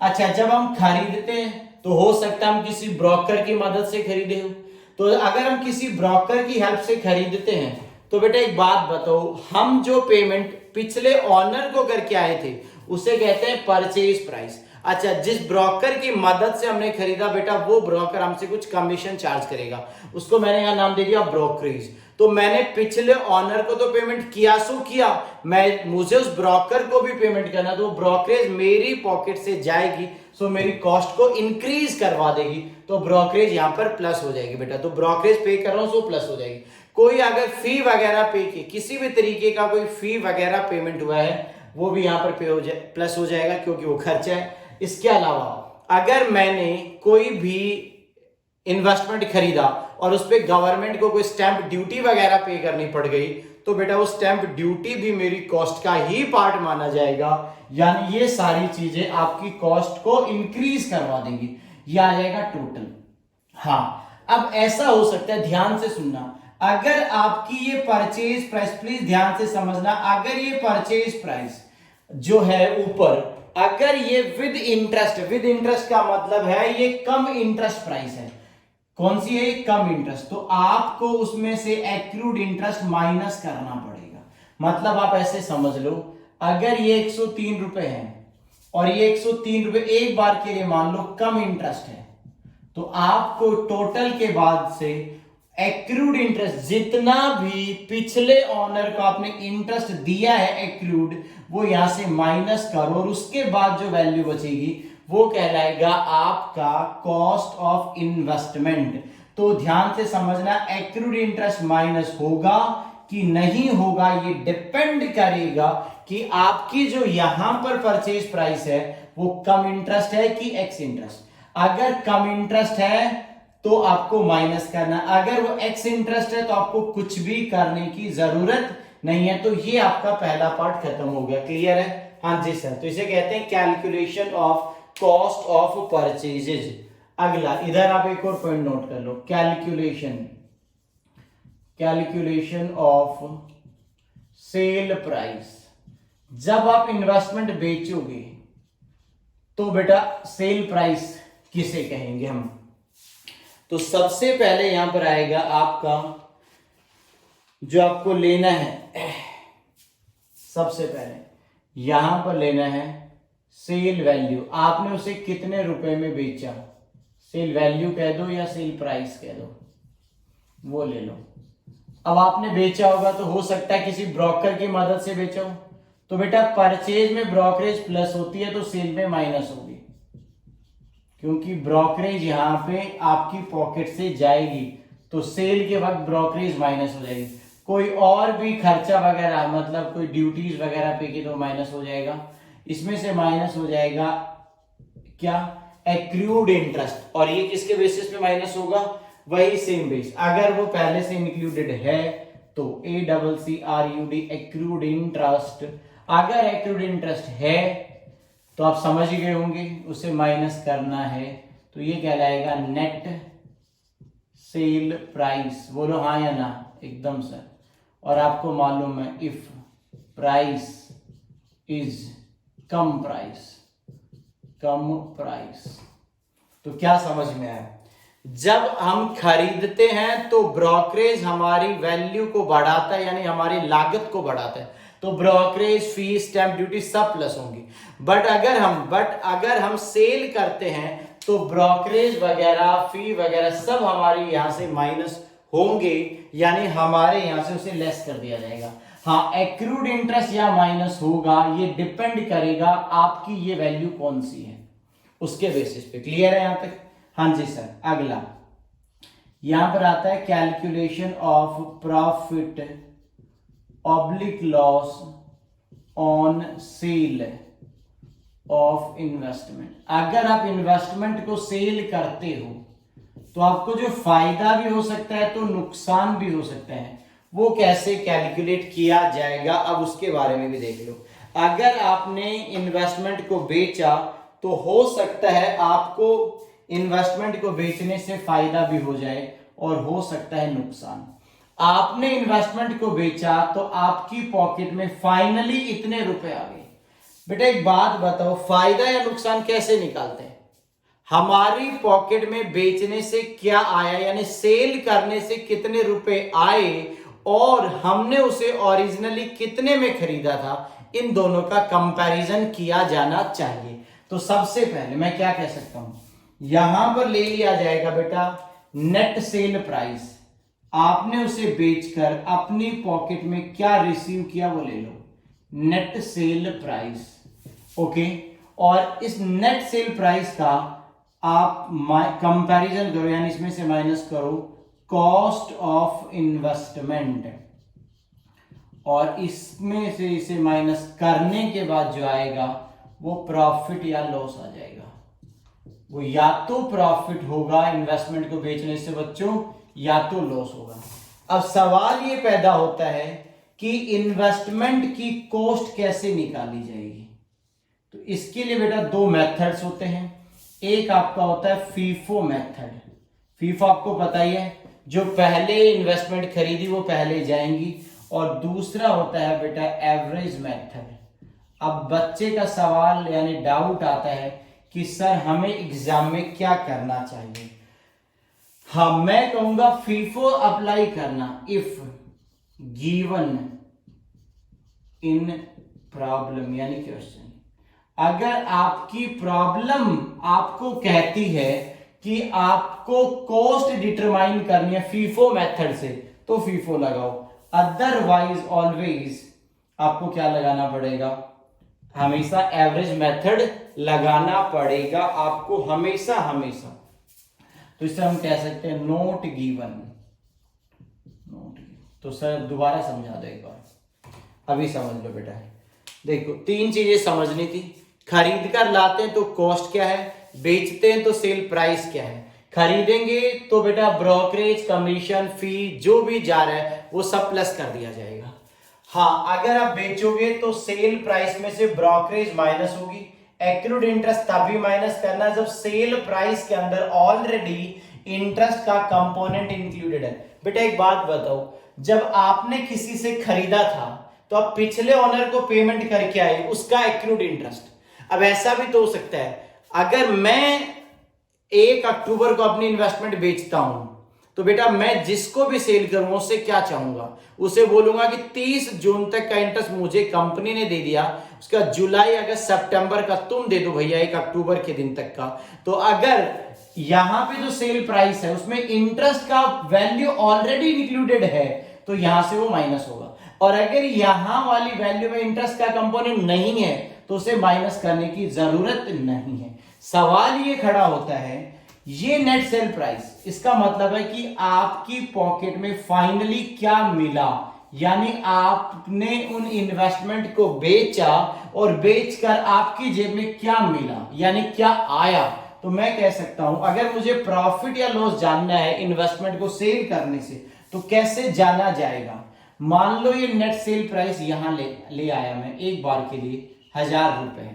अच्छा, जब हम खरीदते हैं तो हो सकता है हम किसी ब्रोकर की मदद से खरीदे हो, तो अगर हम किसी ब्रोकर की हेल्प से खरीदते हैं तो बेटा एक बात बताओ, हम जो पेमेंट पिछले ऑनर को करके आए थे उसे कहते हैं परचेज प्राइस। अच्छा, जिस ब्रोकर की मदद से हमने खरीदा बेटा, वो ब्रोकर हमसे कुछ कमीशन चार्ज करेगा, उसको मैंने यहां नाम दे दिया ब्रोकरेज। तो मैंने पिछले ऑनर को तो पेमेंट किया सो किया, मुझे उस ब्रोकर को भी पेमेंट करना, तो ब्रोकरेज मेरी पॉकेट से जाएगी, सो मेरी कॉस्ट को इंक्रीज करवा देगी, तो ब्रोकरेज यहां पर प्लस हो जाएगी बेटा। तो ब्रोकरेज पे कर रहा हूं सो प्लस हो जाएगी। कोई अगर फी वगैरह पे की, किसी भी तरीके का कोई फी वगैरह पेमेंट हुआ है, वो भी यहां पर पे हो जाए, प्लस हो जाएगा, क्योंकि वो खर्चा है। इसके अलावा अगर मैंने कोई भी इन्वेस्टमेंट खरीदा और उस पर गवर्नमेंट को कोई स्टैंप ड्यूटी वगैरह पे करनी पड़ गई, तो बेटा वो स्टैंप ड्यूटी भी मेरी कॉस्ट का ही पार्ट माना जाएगा, यानी ये सारी चीजें आपकी कॉस्ट को इंक्रीज करवा देंगी। ये आ जाएगा टोटल। हाँ, अब ऐसा हो सकता है, ध्यान से सुनना, अगर आपकी ये परचेज प्राइस, प्लीज ध्यान से समझना, अगर ये परचेज प्राइस जो है ऊपर, अगर ये विद इंटरेस्ट का मतलब है ये कम इंटरेस्ट प्राइस है, कौन सी है, कम इंटरेस्ट, तो आपको उसमें से एक्रूड इंटरेस्ट माइनस करना पड़ेगा। मतलब आप ऐसे समझ लो, अगर ये 103 रुपए है और ये 103 रुपए एक बार के लिए मान लो कम इंटरेस्ट है, तो आपको टोटल के बाद से एक्रूड इंटरेस्ट, जितना भी पिछले ऑनर को आपने इंटरेस्ट दिया है एक्रूड, वो यहां से माइनस करो और उसके बाद जो वैल्यू बचेगी वो कहलाएगा आपका कॉस्ट ऑफ इन्वेस्टमेंट। तो ध्यान से समझना, एक्रूड इंटरेस्ट माइनस होगा कि नहीं होगा, ये डिपेंड करेगा कि आपकी जो यहां पर परचेज प्राइस है वो कम इंटरेस्ट है कि एक्स इंटरेस्ट। अगर कम इंटरेस्ट है तो आपको माइनस करना, अगर वो एक्स इंटरेस्ट है तो आपको कुछ भी करने की जरूरत नहीं है। तो ये आपका पहला पार्ट खत्म हो गया, क्लियर है? हाँ जी सर। तो इसे कहते हैं calculation of cost of purchases. अगला, इधर आप एक और पॉइंट नोट कर लो, कैलकुलेशन ऑफ सेल प्राइस। जब आप इन्वेस्टमेंट बेचोगे तो बेटा सेल प्राइस किसे कहेंगे हम? तो सबसे पहले यहां पर आएगा आपका, जो आपको लेना है, सबसे पहले यहां पर लेना है सेल वैल्यू। आपने उसे कितने रुपए में बेचा, सेल वैल्यू कह दो या सेल प्राइस कह दो, वो ले लो। अब आपने बेचा होगा तो हो सकता है किसी ब्रोकर की मदद से बेचा हो, तो बेटा परचेज में ब्रोकरेज प्लस होती है तो सेल में माइनस होगी, क्योंकि ब्रोकरेज यहां पे आपकी पॉकेट से जाएगी, तो सेल के वक्त ब्रोकरेज माइनस हो जाएगी। कोई और भी खर्चा वगैरह, मतलब कोई ड्यूटीज वगैरह पे की तो माइनस हो जाएगा। इसमें से माइनस हो जाएगा क्या, एक्रूड इंटरेस्ट। और ये किसके बेसिस पे माइनस होगा, वही सेम बेस। अगर वो पहले से इंक्लूडेड है तो ACCRUD एक्रूड इंटरेस्ट। अगर एक्रूड इंटरेस्ट है तो आप समझ गए होंगे, उसे माइनस करना है, तो ये कहलाएगा नेट सेल प्राइस। बोलो हाँ या ना, एकदम सर। और आपको मालूम है if price is come price, तो क्या समझ में आया? जब हम खरीदते हैं तो ब्रोकरेज हमारी वैल्यू को बढ़ाता है, यानी हमारी लागत को बढ़ाता है, तो ब्रोकरेज फी स्टैंप ड्यूटी सब प्लस होंगी। बट अगर हम सेल करते हैं तो ब्रोकरेज वगैरह फी वगैरह सब हमारी यहां से माइनस होंगे, यानी हमारे यहां से उसे लेस कर दिया जाएगा। हाँ, एक्रूड इंटरेस्ट या माइनस होगा, ये डिपेंड करेगा आपकी ये वैल्यू कौन सी है उसके बेसिस पे। क्लियर है यहां तक? हाँ जी सर। अगला यहां पर आता है calculation of profit oblique loss on sale of investment. अगर आप इन्वेस्टमेंट को सेल करते हो तो आपको जो फायदा भी हो सकता है तो नुकसान भी हो सकता है, वो कैसे कैलकुलेट किया जाएगा अब उसके बारे में भी देख लो। अगर आपने इन्वेस्टमेंट को बेचा तो हो सकता है आपको इन्वेस्टमेंट को बेचने से फायदा भी हो जाए और हो सकता है नुकसान। आपने इन्वेस्टमेंट को बेचा तो आपकी पॉकेट में फाइनली इतने रुपए आ गए। बेटा एक बात बताओ, फायदा या नुकसान कैसे निकालते हैं? हमारी पॉकेट में बेचने से क्या आया, यानी सेल करने से कितने रुपए आए और हमने उसे ओरिजिनली कितने में खरीदा था, इन दोनों का कंपैरिजन किया जाना चाहिए। तो सबसे पहले मैं क्या कह सकता हूं, यहां पर ले लिया जाएगा बेटा नेट सेल प्राइस। आपने उसे बेचकर अपनी पॉकेट में क्या रिसीव किया वो ले लो, नेट सेल प्राइस। ओके, और इस नेट सेल प्राइस का आप कंपैरिजन करो, यानी इसमें से माइनस करो कॉस्ट ऑफ इन्वेस्टमेंट, और इसमें से इसे माइनस करने के बाद जो आएगा वो प्रॉफिट या लॉस आ जाएगा। वो या तो प्रॉफिट होगा इन्वेस्टमेंट को बेचने से बच्चों, या तो लॉस होगा। अब सवाल ये पैदा होता है कि इन्वेस्टमेंट की कॉस्ट कैसे निकाली जाएगी। तो इसके लिए बेटा दो मेथड्स होते हैं। एक आपका होता है फीफो मेथड। फीफो आपको पता ही है, जो पहले इन्वेस्टमेंट खरीदी वो पहले जाएंगी, और दूसरा होता है बेटा एवरेज मेथड। अब बच्चे का सवाल यानी डाउट आता है कि सर हमें एग्जाम में क्या करना चाहिए। हाँ, मैं कहूंगा फीफो अप्लाई करना इफ गिवन इन प्रॉब्लम, यानी क्वेश्चन। अगर आपकी प्रॉब्लम आपको कहती है कि आपको कॉस्ट डिटरमाइन करनी है फीफो मेथड से, तो फीफो लगाओ। अदरवाइज ऑलवेज आपको क्या लगाना पड़ेगा, हमेशा एवरेज मेथड लगाना पड़ेगा आपको, हमेशा हमेशा। तो इसे हम कह सकते हैं नोट गिवन। तो सर दोबारा समझा दो एक बार, अभी समझ लो बेटा। देखो तीन चीजें समझनी थी। खरीद कर लाते हैं तो कॉस्ट क्या है, बेचते हैं तो सेल प्राइस क्या है। खरीदेंगे तो बेटा ब्रोकरेज कमीशन फी जो भी जा रहा है वो सब प्लस कर दिया जाएगा। हाँ, अगर आप बेचोगे तो सेल प्राइस में से ब्रोकरेज माइनस होगी। एक्रूड इंटरेस्ट तभी माइनस करना जब सेल प्राइस के अंदर ऑलरेडी इंटरेस्ट का कंपोनेंट इंक्लूडेड है। बेटा एक बात बताओ, जब आपने किसी से खरीदा था तो आप पिछले ओनर को पेमेंट करके आए, उसका एक्रूड इंटरेस्ट। अब ऐसा भी तो हो सकता है, अगर मैं 1 अक्टूबर को अपनी इन्वेस्टमेंट बेचता हूं तो बेटा मैं जिसको भी सेल करूंगा उससे क्या चाहूंगा, उसे बोलूंगा कि 30 जून तक का इंटरेस्ट मुझे कंपनी ने दे दिया, उसका जुलाई अगस्त सितंबर का तुम दे दो भैया 1 अक्टूबर के दिन तक का। तो अगर यहां पे जो सेल प्राइस है उसमें इंटरेस्ट का वैल्यू ऑलरेडी इंक्लूडेड है तो यहां से वो माइनस होगा, और अगर यहां वाली वैल्यू में इंटरेस्ट का कंपोनेंट नहीं है तो उसे माइनस करने की जरूरत नहीं है। सवाल ये खड़ा होता है, ये नेट सेल प्राइस, इसका मतलब है कि आपकी पॉकेट में फाइनली क्या मिला, यानी आपने उन इन्वेस्टमेंट को बेचा और बेचकर आपकी जेब में क्या मिला, यानी क्या आया। तो मैं कह सकता हूं अगर मुझे प्रॉफिट या लॉस जानना है इन्वेस्टमेंट को सेल करने से तो कैसे जाना जाएगा। मान लो ये नेट सेल प्राइस यहां ले आया मैं एक बार के लिए 1000 रुपए,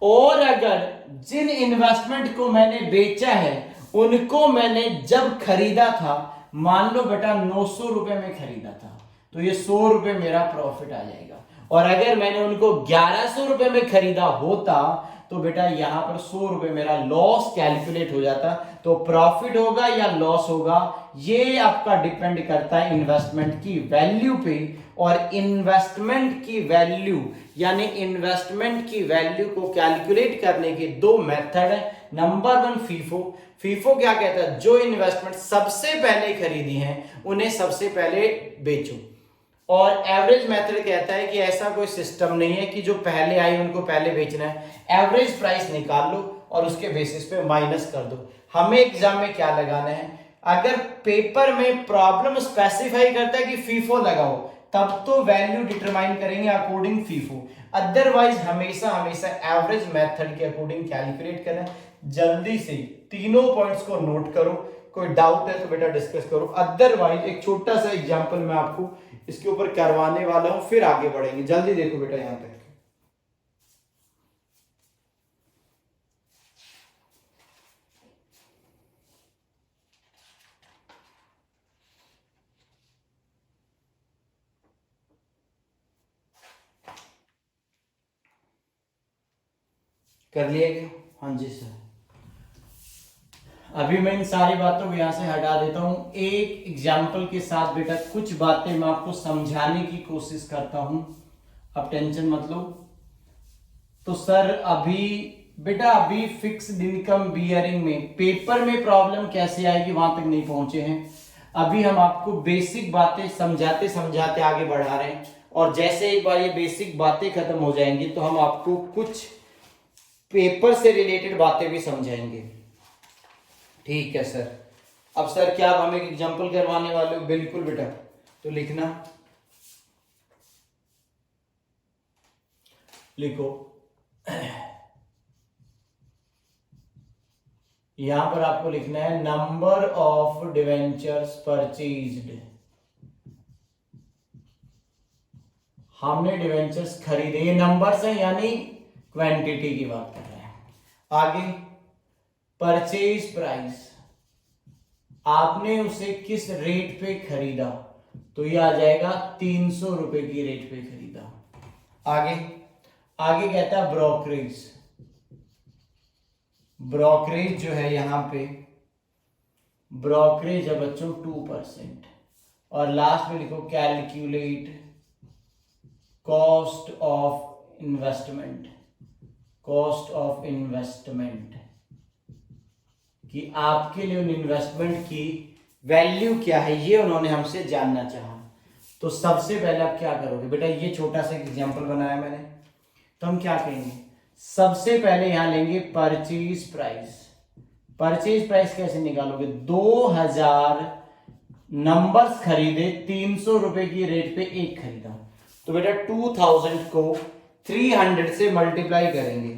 और अगर जिन इन्वेस्टमेंट को मैंने बेचा है उनको मैंने जब खरीदा था, मान लो बेटा 900 रुपए में खरीदा था, तो ये 100 रुपए मेरा प्रॉफिट आ जाएगा। और अगर मैंने उनको 1100 रुपए में खरीदा होता तो बेटा यहाँ पर 100 रुपए मेरा लॉस कैलकुलेट हो जाता। तो प्रॉफिट होगा या लॉस होगा ये आपका डिपेंड करता है इन्वेस्टमेंट की वैल्यू पे। और इन्वेस्टमेंट की वैल्यू यानी इन्वेस्टमेंट की वैल्यू को कैलकुलेट करने के दो मेथड है। Number 1 FIFO. फीफो क्या कहता है, जो इन्वेस्टमेंट सबसे पहले खरीदी है उन्हें सबसे पहले बेचो। और एवरेज मेथड कहता है कि ऐसा कोई सिस्टम नहीं है कि जो पहले आई उनको पहले बेचना है। एवरेज प्राइस निकाल लो और उसके बेसिस पे माइनस कर दो। हमें एग्जाम में क्या लगाना है, अगर पेपर में प्रॉब्लम स्पेसिफाई करता है कि फीफो लगाओ तब तो वैल्यू डिटरमाइन करेंगे अकॉर्डिंग फीफो, अदरवाइज हमेशा हमेशा एवरेज मेथड के अकॉर्डिंग कैलकुलेट करना। जल्दी से तीनों पॉइंट्स को नोट करो, कोई डाउट है तो बेटा डिस्कस करो, अदरवाइज एक छोटा सा एग्जांपल मैं आपको इसके ऊपर करवाने वाला हूं, फिर आगे बढ़ेंगे। जल्दी देखो बेटा यहां तक। कर लिया क्या? हाँ जी सर। अभी मैं इन सारी बातों को यहां से हटा देता हूं, एक एग्जाम्पल के साथ बेटा कुछ बातें मैं आपको समझाने की कोशिश करता हूं, अब टेंशन मत लो। तो सर अभी बेटा अभी फिक्स्ड इनकम बियरिंग में पेपर में प्रॉब्लम कैसे आएगी वहां तक नहीं पहुंचे हैं। अभी हम आपको बेसिक बातें समझाते समझाते आगे बढ़ा रहे हैं, और जैसे एक बार ये बेसिक बातें खत्म हो जाएंगी तो हम आपको कुछ पेपर से रिलेटेड बातें भी समझाएंगे। ठीक है सर। अब सर क्या आप हमें एग्जांपल करवाने वाले हो? बिल्कुल बेटा, तो लिखना, लिखो। यहां पर आपको लिखना है नंबर ऑफ डिवेंचर्स परचेज्ड। हमने डिवेंचर्स खरीदे, ये नंबर्स हैं यानी क्वांटिटी की बात कर रहे हैं। आगे परचेज प्राइस, आपने उसे किस रेट पे खरीदा, तो ये आ जाएगा 300 रुपए की रेट पे खरीदा। आगे आगे कहता है ब्रोकरेज। ब्रोकरेज जो है यहां पे ब्रोकरेज है बच्चों 2%। और लास्ट में लिखो calculate cost of investment. Cost of investment कि आपके लिए उन इन्वेस्टमेंट की वैल्यू क्या है, ये उन्होंने हमसे जानना चाहा। तो सबसे पहले आप क्या करोगे बेटा, ये छोटा सा एग्जांपल बनाया मैंने, तो हम क्या कहेंगे, सबसे पहले यहां लेंगे परचेज प्राइस। परचेज प्राइस कैसे निकालोगे, 2000 नंबर्स खरीदे, 300 रुपए की रेट पे एक खरीदा, तो बेटा 2000 को 300 से मल्टीप्लाई करेंगे,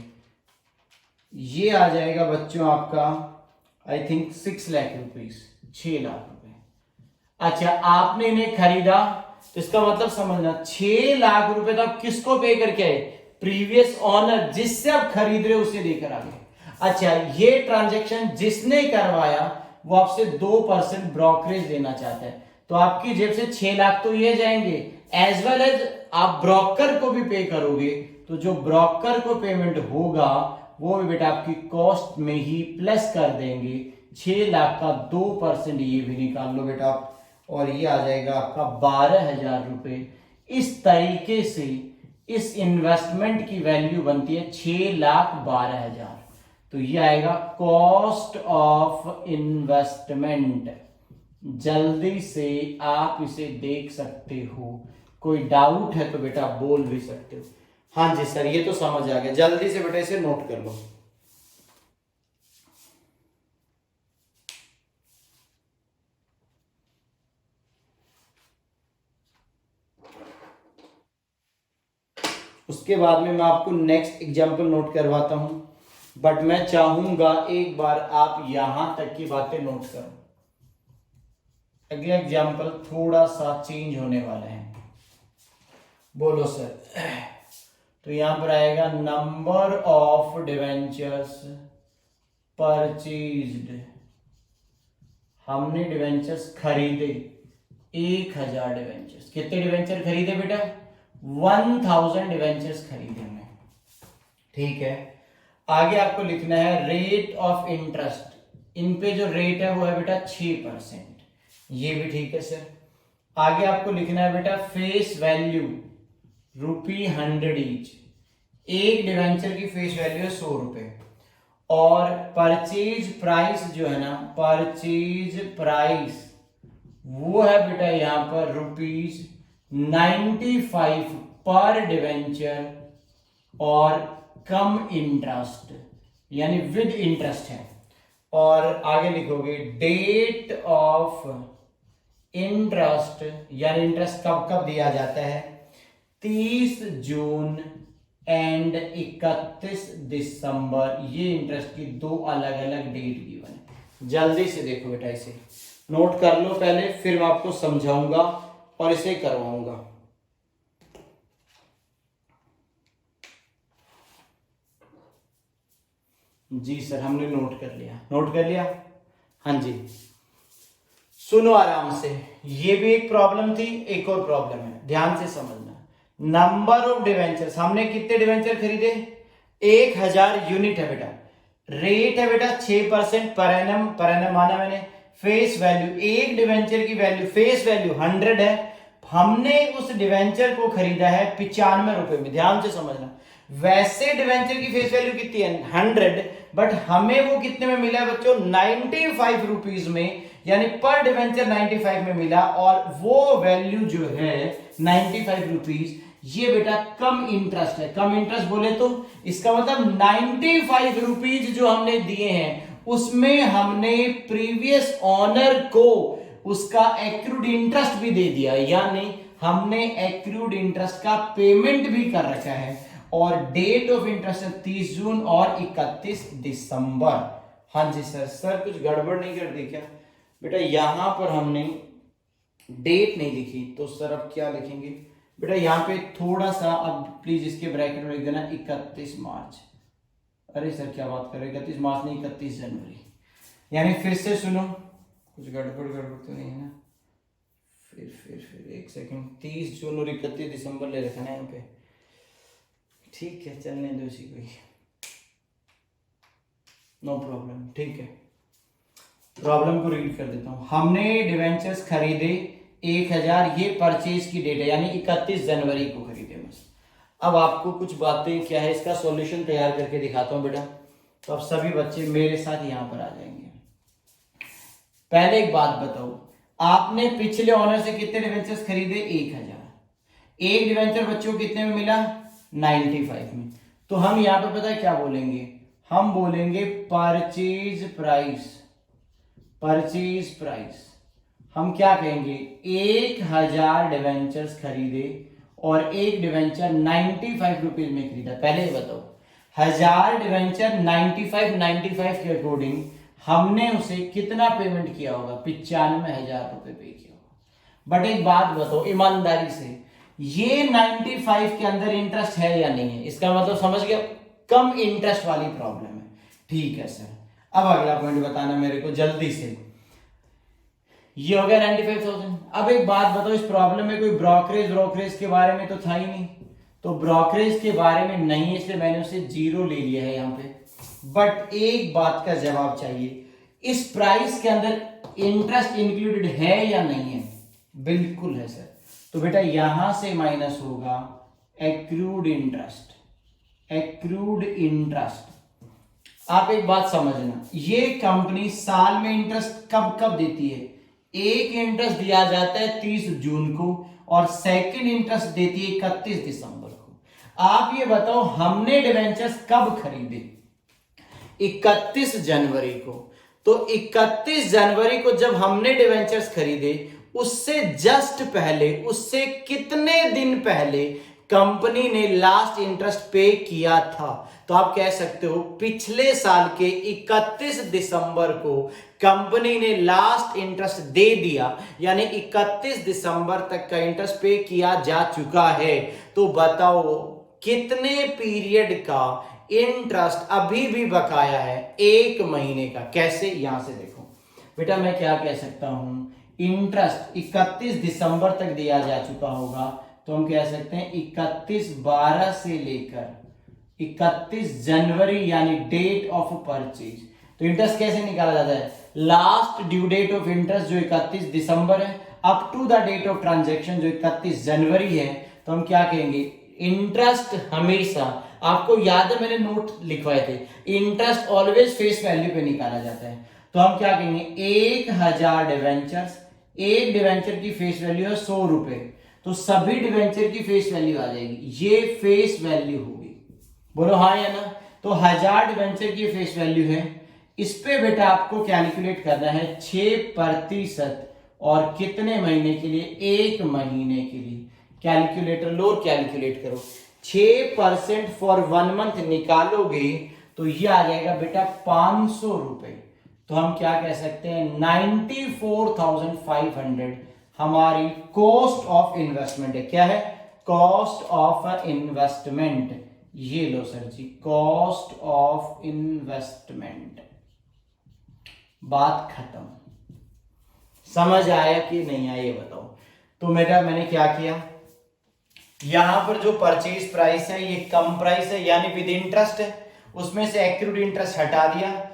ये आ जाएगा बच्चों आपका I think 6 lakh rupees, 6 lakh रुपए। अच्छा आपने इन्हें खरीदा, तो इसका मतलब समझना 6 लाख रुपए तो आप किसको पे करके आए, प्रीवियस ऑनर, जिससे आप खरीद रहे हो उसे देकर आ गए। अच्छा ये ट्रांजैक्शन जिसने करवाया वो आपसे 2% ब्रोकरेज लेना चाहता है, तो आपकी जेब से 6 लाख तो ये जाएंगे, एज वेल एज आप ब्रोकर को भी पे करोगे, तो जो ब्रोकर को पेमेंट होगा वो भी बेटा आपकी कॉस्ट में ही प्लस कर देंगे। 6 लाख का 2% ये भी निकाल लो बेटा आप, और ये आ जाएगा आपका 12,000 रुपए। इस तरीके से इस इन्वेस्टमेंट की वैल्यू बनती है 6,12,000। तो ये आएगा कॉस्ट ऑफ इन्वेस्टमेंट। जल्दी से आप इसे देख सकते हो, कोई डाउट है तो बेटा बोल भी सकते हो। हाँ जी सर ये तो समझ आ गया, जल्दी से बेटा इसे नोट कर लो। उसके बाद में मैं आपको नेक्स्ट एग्जाम्पल नोट करवाता हूं, बट मैं चाहूंगा एक बार आप यहां तक की बातें नोट करो। अगला एग्जाम्पल थोड़ा सा चेंज होने वाला है, बोलो सर। तो यहां पर आएगा नंबर ऑफ डिवेंचर्स परचेज्ड। हमने डिवेंचर्स खरीदे 1000 डिवेंचर्स। कितने डिवेंचर खरीदे बेटा, 1000 डिवेंचर्स खरीदे हमने, ठीक है। आगे आपको लिखना है रेट ऑफ इंटरेस्ट, इन पे जो रेट है वो है बेटा 6%, ये भी ठीक है सर। आगे आपको लिखना है बेटा फेस वैल्यू ₹100 ईच, एक डिवेंचर की फेस वैल्यू है 100 रुपए, और परचेज प्राइस जो है ना, परचेज प्राइस वो है बेटा यहां पर ₹95 पर डिवेंचर और कम इंटरेस्ट, यानी विद इंटरेस्ट है। और आगे लिखोगे डेट ऑफ इंटरेस्ट, यानी इंटरेस्ट कब कब दिया जाता है, 30 जून एंड 31 दिसंबर, ये इंटरेस्ट की दो अलग अलग डेट गिवन है। जल्दी से देखो बेटा, इसे नोट कर लो पहले, फिर मैं आपको समझाऊंगा और इसे करवाऊंगा। जी सर, हमने नोट कर लिया, नोट कर लिया, हाँ जी। सुनो आराम से, ये भी एक प्रॉब्लम थी, एक और प्रॉब्लम है, ध्यान से समझना। नंबर ऑफ डिवेंचर्स, हमने कितने डिवेंचर खरीदे, 1000 यूनिट है बेटा, रेट है बेटा 6% पर एनम, पर एनम माना मैंने, फेस वैल्यू, एक डिवेंचर की वैल्यू फेस वैल्यू 100 है, हमने उस डिवेंचर को खरीदा है 95 रुपए में, ध्यान से समझना। वैसे डिवेंचर की फेस वैल्यू कितनी है 100, बट हमें वो कितने में मिला है बच्चों, 95 रुपीज में, यानी पर डिवेंचर 95 में मिला, और वो वैल्यू जो है 95 रुपीज, ये बेटा कम इंटरेस्ट है। कम इंटरेस्ट बोले तो इसका मतलब 95 रुपीज जो हमने दिए हैं उसमें हमने प्रीवियस ऑनर को उसका एक्रूड इंटरेस्ट भी दे दिया, यानी हमने एक्रूड इंटरेस्ट का पेमेंट भी कर रखा है, और डेट ऑफ इंटरेस्ट है 30 जून और 31 दिसंबर। हाँ जी सर, सर कुछ गड़बड़ नहीं कर दी क्या बेटा, यहां पर हमने डेट नहीं लिखी, तो सर अब क्या लिखेंगे बेटा, यहां पे थोड़ा सा, अब प्लीज इसके ब्रैकेट में लिख देना 31 मार्च। अरे सर क्या बात कर रहे, 31 मार्च नहीं 31 जनवरी, यानी फिर से सुनो, कुछ गड़बड़ तो नहीं है ना, फिर एक सेकंड, 30 जून और 31 दिसंबर ले रखा है यहाँ पे, ठीक है चलने दो इसी को, नो प्रॉब्लम, ठीक है। प्रॉब्लम को रीड कर देता हूं, हमने डिवेंचर्स खरीदे 1000, ये परचेज की डेट है, यानी 31 जनवरी को खरीदे बस। अब आपको कुछ बातें क्या है, इसका सॉल्यूशन तैयार करके दिखाता हूं बेटा, तो अब सभी बच्चे मेरे साथ यहां पर आ जाएंगे। पहले एक बात बताओ, आपने पिछले ऑनर से कितने डिवेंचर्स खरीदे, 1000, एक डिवेंचर बच्चों को कितने में मिला, 95 में, तो हम यहां पर पता है क्या बोलेंगे, हम बोलेंगे परचेज प्राइस, परचेज प्राइस, हम क्या कहेंगे, 1000 डिवेंचर्स खरीदे और एक डिवेंचर 95 रुपीज में खरीदा। पहले ही बताओ, 1000 डिवेंचर 95 के अकॉर्डिंग हमने उसे कितना पेमेंट किया होगा, 95,000 रुपए पे किया होगा। बट एक बात बताओ ईमानदारी से, ये 95 के अंदर इंटरेस्ट है या नहीं है, इसका मतलब समझ गया, कम इंटरेस्ट वाली प्रॉब्लम है, ठीक है सर। अब अगला पॉइंट बताना मेरे को जल्दी से, ये हो गया 95,000। अब एक बात बताओ, इस प्रॉब्लम में कोई ब्रोकरेज के बारे में तो था ही नहीं, तो ब्रोकरेज के बारे में नहीं, इसलिए मैंने उसे 0 ले लिया है यहाँ पे। बट एक बात का जवाब चाहिए, इस प्राइस के अंदर इंटरेस्ट इंक्लूडेड है या नहीं है, बिल्कुल है सर, तो बेटा यहां से माइनस होगा एक्रूड इंटरेस्ट, एक्रूड इंटरेस्ट। आप एक बात समझना, ये कंपनी साल में इंटरेस्ट कब कब देती है, एक इंटरेस्ट दिया जाता है 30 जून को और सेकंड इंटरेस्ट देती है 31 दिसंबर को। आप ये बताओ, हमने डिवेंचर्स कब खरीदे, 31 जनवरी को, तो 31 जनवरी को जब हमने डिवेंचर्स खरीदे, उससे जस्ट पहले, उससे कितने दिन पहले कंपनी ने लास्ट इंटरेस्ट पे किया था, तो आप कह सकते हो पिछले साल के 31 दिसंबर को कंपनी ने लास्ट इंटरेस्ट दे दिया, यानी 31 दिसंबर तक का इंटरेस्ट पे किया जा चुका है। तो बताओ कितने पीरियड का इंटरेस्ट अभी भी बकाया है, 1 महीने का। कैसे, यहां से देखो बेटा, मैं क्या कह सकता हूं, इंटरेस्ट 31 दिसंबर तक दिया जा चुका होगा, तो हम कह सकते हैं 31/12 से लेकर 31 जनवरी यानी डेट ऑफ परचेज। तो इंटरेस्ट कैसे निकाला जाता है? Last due date of interest जो 31 दिसंबर है up to the date of transaction जो 31 जनवरी है, तो हम क्या कहेंगे? इंटरेस्ट हमेशा, आपको याद है मैंने नोट लिखवाए थे, इंटरेस्ट ऑलवेज फेस वैल्यू पे निकाला जाता है। तो हम क्या कहेंगे? 1000 डिवेंचर्स, एक डिवेंचर की फेस वैल्यू है 100 रुपए, तो सभी डिवेंचर की फेस वैल्यू आ जाएगी, ये फेस वैल्यू होगी। बोलो हाँ या ना? तो 1000 डिवेंचर की फेस वैल्यू है, इस पे बेटा आपको कैलकुलेट करना है 6% और कितने महीने के लिए? 1 महीने के लिए। कैलकुलेटर लो और कैलकुलेट करो। 6% फॉर 1 मंथ निकालोगे तो ये आ जाएगा बेटा 500 रुपए। तो हम क्या कह सकते हैं? 94,500 हमारी कॉस्ट ऑफ इन्वेस्टमेंट है। क्या है? Cost of investment. ये लो सर जी, कॉस्ट ऑफ इन्वेस्टमेंट। बात खत्म। समझ आया कि नहीं आया ये बताओ। तो मैंने क्या किया, यहां पर जो परचेज प्राइस है ये कम प्राइस है यानी विद इंटरेस्ट है, उसमें से एक्रूड इंटरेस्ट हटा दिया।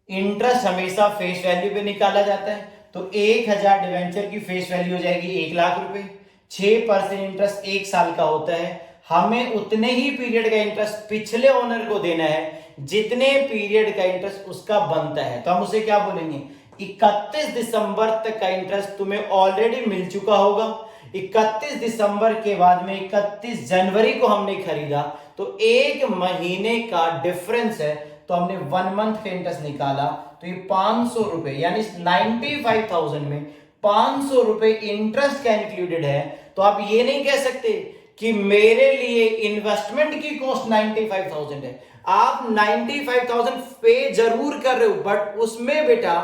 इंटरेस्ट हमेशा फेस वैल्यू पे निकाला जाता है, तो 1000 डिवेंचर की फेस वैल्यू हो जाएगी 1 लाख रुपए। 6% इंटरेस्ट 1 साल का होता है, हमें उतने ही पीरियड का इंटरेस्ट पिछले ओनर को देना है जितने पीरियड का इंटरेस्ट उसका बनता है। तो हम उसे क्या बोलेंगे? 31 दिसंबर तक का इंटरेस्ट तुम्हें ऑलरेडी मिल चुका होगा। 31 दिसंबर के बाद में 31 जनवरी को हमने खरीदा, तो 1 महीने का डिफरेंस है, तो हमने 1 मंथ का इंटरेस्ट निकाला, तो ये 500 रुपए यानी 95,000 में 500 रुपए इंटरेस्ट का इंक्लूडेड है। तो आप ये नहीं कह सकते कि मेरे लिए इन्वेस्टमेंट की कॉस्ट 95,000 है। आप 95,000 पे जरूर कर रहे हो, बट उसमें बेटा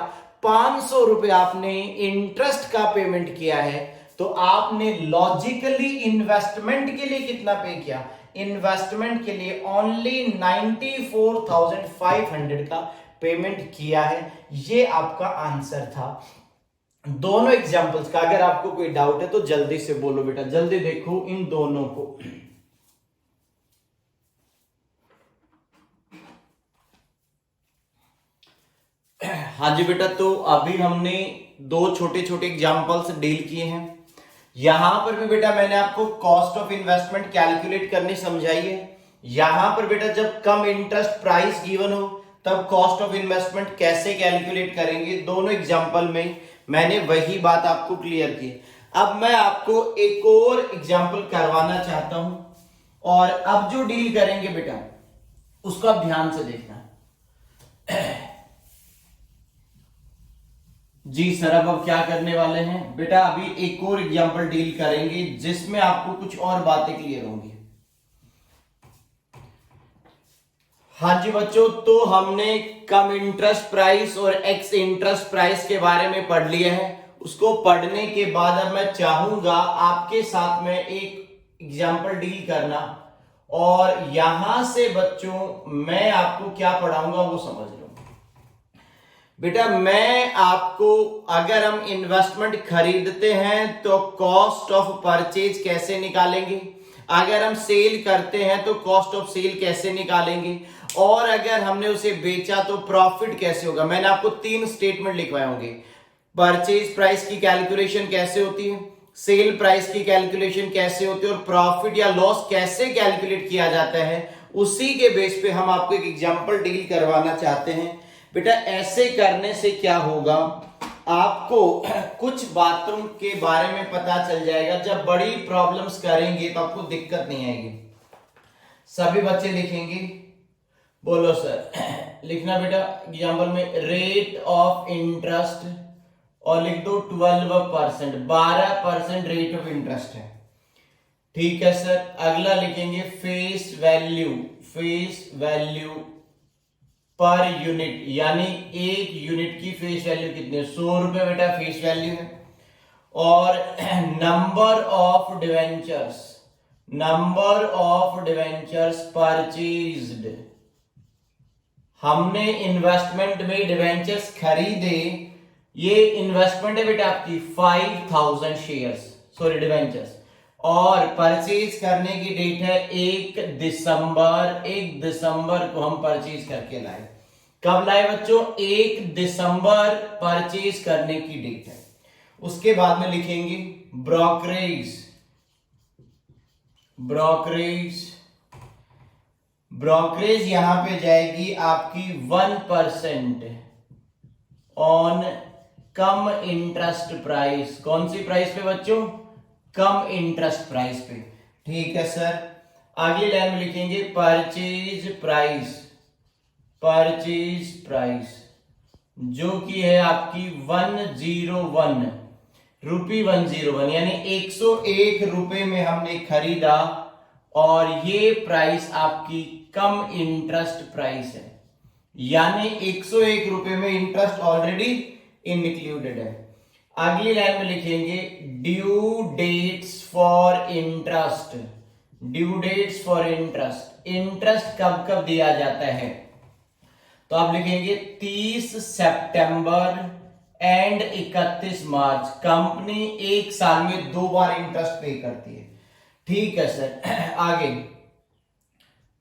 500 रुपए आपने इंटरेस्ट का पेमेंट किया है। तो आपने लॉजिकली इन्वेस्टमेंट के लिए कितना पे किया? इन्वेस्टमेंट के लिए ओनली 94,500 का पेमेंट किया है। ये आपका आंसर था दोनों एग्जांपल्स का। अगर आपको कोई डाउट है तो जल्दी से बोलो बेटा, जल्दी देखो इन दोनों को। हाँ जी बेटा, तो अभी हमने 2 छोटे छोटे एग्जांपल्स डील किए हैं। यहां पर भी बेटा मैंने आपको कॉस्ट ऑफ इन्वेस्टमेंट कैलकुलेट करनी समझाई है। यहां पर बेटा जब कम इंटरेस्ट प्राइस गिवन हो तब कॉस्ट ऑफ इन्वेस्टमेंट कैसे कैलकुलेट करेंगे, दोनों एग्जांपल में मैंने वही बात आपको क्लियर की। अब मैं आपको एक और एग्जांपल करवाना चाहता हूं, और अब जो डील करेंगे बेटा उसको आप ध्यान से देखना। जी सर, अब क्या करने वाले हैं बेटा? अभी एक और एग्जांपल डील करेंगे जिसमें आपको कुछ और बातें क्लियर होंगी। हाँ जी बच्चों, तो हमने कम इंटरेस्ट प्राइस और एक्स इंटरेस्ट प्राइस के बारे में पढ़ लिया है। उसको पढ़ने के बाद अब मैं चाहूंगा आपके साथ में एक एग्जांपल डील करना, और यहां से बच्चों मैं आपको क्या पढ़ाऊंगा वो समझ लो। बेटा मैं आपको, अगर हम इन्वेस्टमेंट खरीदते हैं तो कॉस्ट ऑफ परचेज कैसे निकालेंगे, अगर हम सेल करते हैं तो कॉस्ट ऑफ सेल कैसे निकालेंगे, और अगर हमने उसे बेचा तो प्रॉफिट कैसे होगा। मैंने आपको 3 स्टेटमेंट लिखवाए होंगे। परचेज प्राइस की कैलकुलेशन कैसे होती है, सेल प्राइस की कैलकुलेशन कैसे होती है, और प्रॉफिट या लॉस कैसे कैलकुलेट किया जाता है। उसी के बेस पे हम आपको एक एग्जांपल डील करवाना चाहते हैं। बेटा ऐसे करने से क्या होगा, आपको कुछ बातों के बारे में पता चल जाएगा। जब बड़ी प्रॉब्लम्स करेंगे तो आपको दिक्कत नहीं आएगी। सभी बच्चे लिखेंगे, बोलो सर। लिखना बेटा एग्जांपल में रेट ऑफ इंटरेस्ट, और लिख दो 12%, 12% रेट ऑफ इंटरेस्ट है। ठीक है सर। अगला लिखेंगे face value, face value per unit, यानी एक यूनिट की फेस वैल्यू कितनी है? 100 रुपए बेटा फेस वैल्यू है। और number of debentures, number of debentures purchased, हमने इन्वेस्टमेंट में डिवेंचर्स खरीदे, ये इन्वेस्टमेंट है बेटा आपकी 5000 शेयर्स, सॉरी डिवेंचर्स और परचेज करने की डेट है 1 दिसंबर। 1 दिसंबर को हम परचेज करके लाए। कब लाए बच्चों? 1 दिसंबर परचेज करने की डेट है। उसके बाद में लिखेंगे ब्रोकरेज। ब्रोकरेज ब्रोकरेज यहां पे जाएगी आपकी 1% ऑन कम इंटरेस्ट प्राइस। कौन सी प्राइस पे बच्चों? कम इंटरेस्ट प्राइस पे। ठीक है सर। अगली लाइन में लिखेंगे परचेज प्राइस। परचेज प्राइस जो कि है आपकी 101 रुपी 101, यानी 101 रुपए में हमने खरीदा और ये प्राइस आपकी कम इंटरेस्ट प्राइस है, यानी 101 रुपए में इंटरेस्ट ऑलरेडी इंक्लूडेड है। अगली लाइन में लिखेंगे due dates for interest. Due dates for interest, interest कब कब दिया जाता है? तो आप लिखेंगे 30 सितंबर एंड 31 मार्च। कंपनी एक साल में 2 बार इंटरेस्ट पे करती है। ठीक है सर। आगे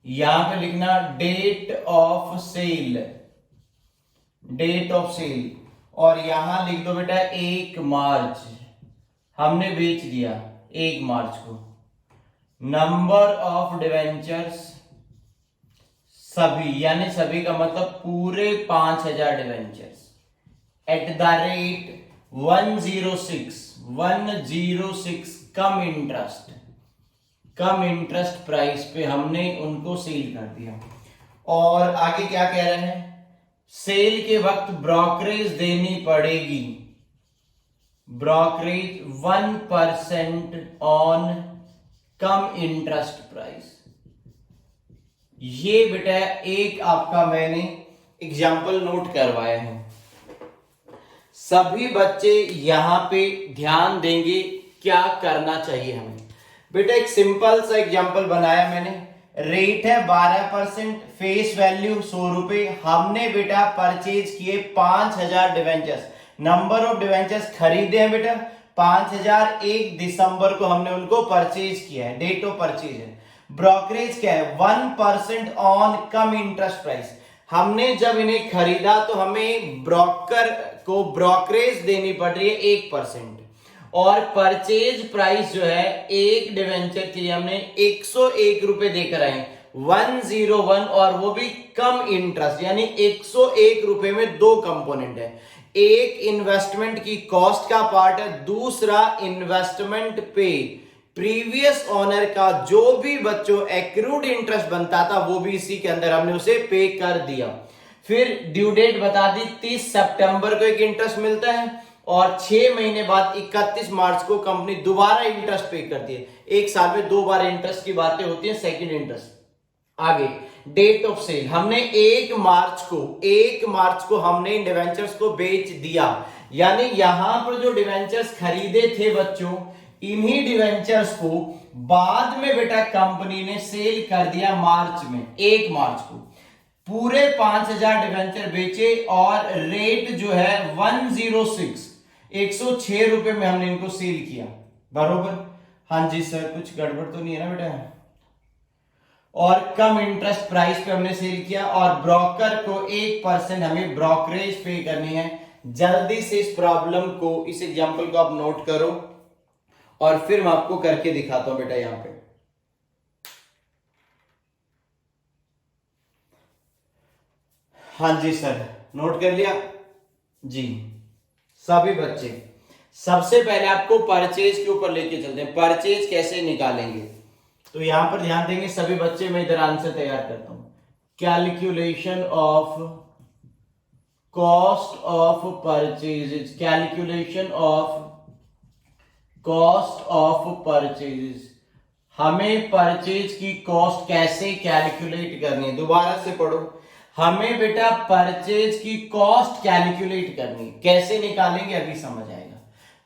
यहां पे लिखना date of sale. Date of sale, और यहां लिख दो बेटा 1 मार्च, हमने बेच दिया 1 मार्च को। नंबर ऑफ डिवेंचर्स सभी, यानी सभी का मतलब पूरे 5000 debentures at the rate 106 come interest price पे हमने उनको सेल कर दिया। और आगे क्या कह रहे हैं? सेल के वक्त ब्रोकरेज देनी पड़ेगी। Brokerage 1% on come interest price. ये बेटा एक आपका मैंने एग्जाम्पल नोट करवाया है। सभी बच्चे यहां पे ध्यान देंगे क्या करना चाहिए हमें। बेटा एक सिंपल सा एग्जाम्पल बनाया मैंने। रेट है 12%, फेस वैल्यू 100 रुपए। हमने बेटा परचेज किए 5000 डिवेंचर्स। नंबर ऑफ डिवेंचर्स खरीदे हैं बेटा 5000। 1 दिसंबर को हमने उनको परचेज किया है, डेट ऑफ परचेज है। ब्रोकरेज क्या है? 1% ऑन कम इंटरेस्ट प्राइस। हमने जब इन्हें खरीदा तो हमें ब्रोकर को ब्रोकरेज देनी पड़ रही है 1%, और परचेज प्राइस जो है एक डिवेंचर के लिए हमने 101 रुपए देकर आए, 101, और वो भी कम इंटरेस्ट, यानी 101 रुपए में 2 कंपोनेंट है। एक इन्वेस्टमेंट की कॉस्ट का पार्ट है, दूसरा इन्वेस्टमेंट पे प्रीवियस ओनर का जो भी बच्चों एक्रूड इंटरेस्ट बनता था वो भी इसी के अंदर हमने उसे पे कर दिया। फिर ड्यू डेट बता दी, 30 सितंबर को एक इंटरेस्ट मिलता है और 6 महीने बाद 31 मार्च को कंपनी दोबारा इंटरेस्ट पे करती है। एक साल में 2 बार इंटरेस्ट की बातें होती है, सेकंड इंटरेस्ट। आगे डेट ऑफ सेल, हमने 1 मार्च को हमने डिवेंचर्स को बेच दिया, यानी यहां पर जो डिवेंचर्स खरीदे थे बच्चों, इन्हीं डिवेंचर्स को बाद में बेटा कंपनी ने सेल कर दिया मार्च में, 1 मार्च को। पूरे 5000 डिवेंचर बेचे और रेट जो है 106 रुपए में हमने इनको सेल किया, बरोबर? हाँ जी सर, कुछ गड़बड़ तो नहीं है ना बेटा? और कम इंटरेस्ट प्राइस पे हमने सेल किया, और ब्रोकर को 1% हमें ब्रोकरेज पे करनी है। जल्दी से इस प्रॉब्लम को, इस एग्जांपल को आप नोट करो और फिर मैं आपको करके दिखाता हूं बेटा। यहां पे हाँ जी सर, नोट कर लिया जी सभी बच्चे। सबसे पहले आपको परचेज के ऊपर लेके चलते हैं, परचेज कैसे निकालेंगे। तो यहां पर ध्यान देंगे सभी बच्चे, मैं इधर आंसर तैयार करता हूं। Calculation of cost of purchases, calculation of cost of purchases. हमें परचेज की कॉस्ट कैसे कैलकुलेट करनी है, दोबारा से पढ़ो। हमें बेटा परचेज की कॉस्ट कैलकुलेट करनी, कैसे निकालेंगे अभी समझ आएगा।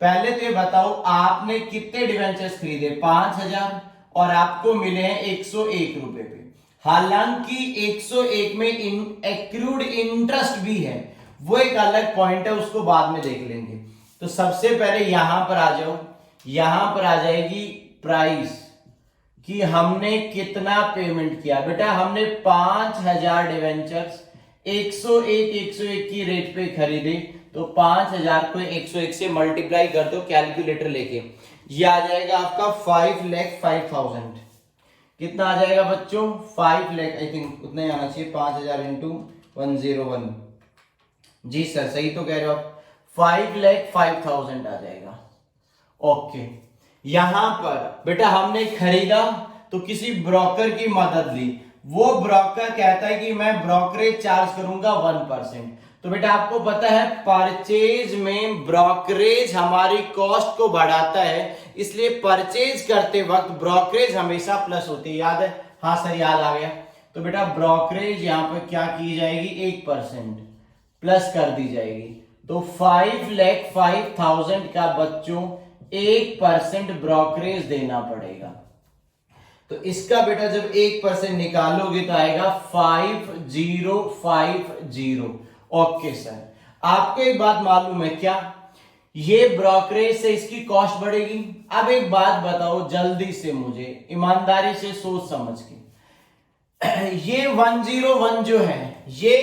पहले तो ये बताओ, आपने कितने डिवेंचर्स खरीदे? 5000, और आपको मिले हैं 101 रुपए पे। हालांकि 101 में एक्रूड इंटरेस्ट भी है, वो एक अलग पॉइंट है, उसको बाद में देख लेंगे। तो सबसे पहले यहां पर आ जाओ, यहां पर आ जाएगी प्राइस कि हमने कितना पेमेंट किया। बेटा हमने 5000 डिवेंचर्स 101 की रेट पे खरीदे, तो 5000 को 101 से मल्टीप्लाई कर दो कैलकुलेटर लेके, ये आ जाएगा आपका 5,05,000। कितना आ जाएगा बच्चों? 5 लाख, आई थिंक उतना ही आना चाहिए, 5000 इंटू 101। जी सर सही तो कह रहे हो आप, 5,05,000 आ जाएगा। ओके, यहां पर बेटा हमने खरीदा तो किसी ब्रोकर की मदद ली, वो ब्रोकर कहता है कि मैं ब्रोकरेज चार्ज करूंगा 1%। तो बेटा आपको पता है परचेज में ब्रोकरेज हमारी कॉस्ट को बढ़ाता है, इसलिए परचेज करते वक्त ब्रोकरेज हमेशा प्लस होती है। याद है? हाँ सर याद आ गया। तो बेटा ब्रोकरेज यहां पर क्या की जाएगी? 1% प्लस कर दी जाएगी। तो 5,05,000 का बच्चों 1% ब्रोकरेज देना पड़ेगा। तो इसका बेटा जब 1% निकालोगे तो आएगा 5050। ओके सर, आपको एक बात मालूम है क्या? ये ब्रोकरेज से इसकी कॉस्ट बढ़ेगी। अब एक बात बताओ जल्दी से मुझे, ईमानदारी से सोच समझ के, ये 101 जो है ये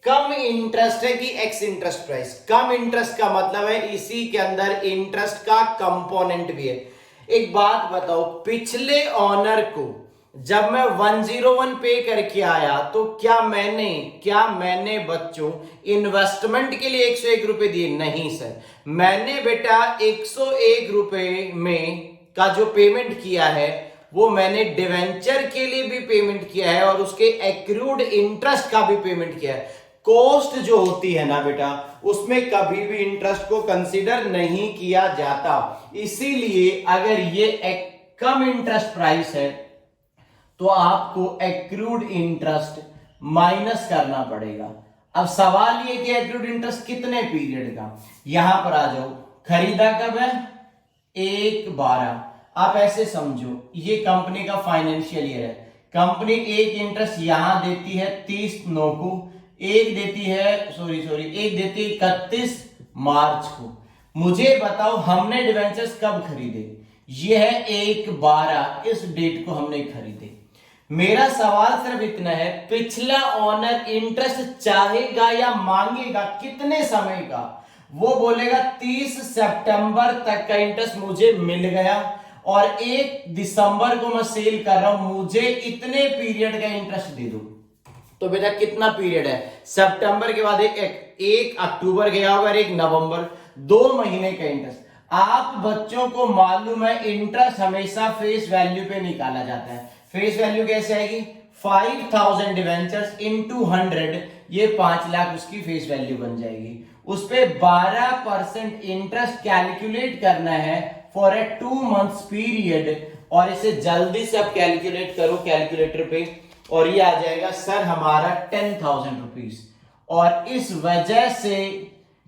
कम इंटरेस्ट है कि एक्स इंटरेस्ट प्राइस? कम इंटरेस्ट का मतलब है इसी के अंदर इंटरेस्ट का कंपोनेंट भी है। एक बात बताओ, पिछले ऑनर को जब मैं 101 पे करके आया तो क्या मैंने बच्चों इन्वेस्टमेंट के लिए 101 रुपए दिए? नहीं सर, मैंने बेटा 101 रुपए में का जो पेमेंट किया है वो मैंने डिवेंचर के लिए भी पेमेंट किया है और उसके एक्रूड इंटरेस्ट का भी पेमेंट किया है। कॉस्ट जो होती है ना बेटा, उसमें कभी भी इंटरेस्ट को कंसीडर नहीं किया जाता। इसीलिए अगर ये एक कम इंटरेस्ट प्राइस है तो आपको एक्रूड इंटरेस्ट माइनस करना पड़ेगा। अब सवाल ये कि एक्रूड इंटरेस्ट कितने पीरियड का? यहां पर आ जाओ, खरीदा कब है? 1/12। आप ऐसे समझो ये कंपनी का फाइनेंशियल ईयर है। कंपनी एक इंटरेस्ट यहां देती है 30/9 को, एक देती है 31 मार्च को। मुझे बताओ हमने डिवेंचर्स कब खरीदे? ये है 1/12, इस डेट को हमने खरीदे। मेरा सवाल सिर्फ इतना है, पिछला ऑनर इंटरेस्ट चाहेगा या मांगेगा कितने समय का? वो बोलेगा 30 सितंबर तक का इंटरेस्ट मुझे मिल गया और 1 दिसंबर को मैं सेल कर रहा हूं, मुझे इतने पीरियड का इंटरेस्ट दे दो। तो बेटा कितना पीरियड है? सितंबर के बाद एक अक्टूबर गया होगा, एक नवंबर, 2 महीने का इंटरेस्ट। आप बच्चों को मालूम है इंटरेस्ट हमेशा फेस वैल्यू पे निकाला जाता है। फेस वैल्यू कैसे आएगी? 5000 डिवेंचर्स इनटू 100, ये 5 लाख उसकी फेस वैल्यू बन जाएगी। उस पे 12% इंटरेस्ट कैलकुलेट करना है फॉर ए 2 मंथ्स पीरियड, और इसे जल्दी से आप कैलकुलेट करो कैलकुलेटर पे, और ये आ जाएगा सर हमारा 10,000 रुपीज। और इस वजह से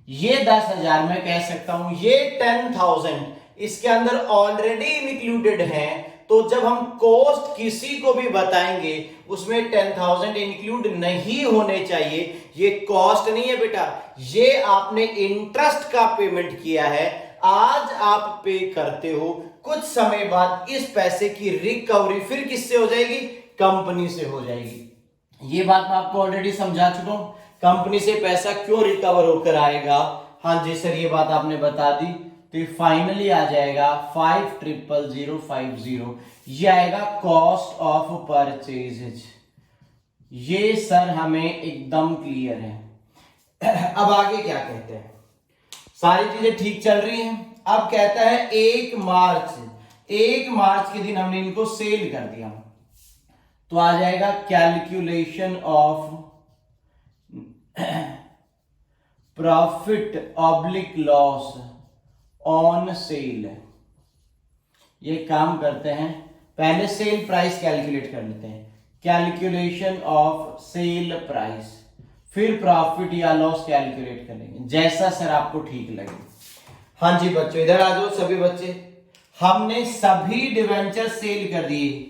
ये 10,000 मैं कह सकता हूं, ये 10,000 इसके अंदर ऑलरेडी इंक्लूडेड है। तो जब हम कॉस्ट किसी को भी बताएंगे उसमें 10,000 इंक्लूड नहीं होने चाहिए। ये कॉस्ट नहीं है बेटा, ये आपने इंटरेस्ट का पेमेंट किया है, आज आप पे करते हो, कुछ समय बाद इस पैसे की रिकवरी फिर किससे हो जाएगी? कंपनी से हो जाएगी। ये बात मैं आपको ऑलरेडी समझा चुका हूं, कंपनी से पैसा क्यों रिकवर होकर आएगा। हाँ जी सर ये बात आपने बता दी। तो फाइनली आ जाएगा 5,000,50। ये आएगा कॉस्ट ऑफ परचेज। ये सर हमें एकदम क्लियर है। अब आगे क्या कहते हैं? सारी चीजें ठीक चल रही हैं। अब कहता है 1 मार्च के दिन हमने इनको सेल कर दिया, तो आ जाएगा calculation of profit oblique loss on sale. ये काम करते हैं, पहले सेल प्राइस कैलकुलेट कर लेते हैं, कैलकुलेशन ऑफ सेल प्राइस, फिर प्रॉफिट या लॉस कैलकुलेट करेंगे, जैसा सर आपको ठीक लगे। हाँ जी बच्चों इधर आ जाओ सभी बच्चे। हमने सभी डिवेंचर सेल कर दिए,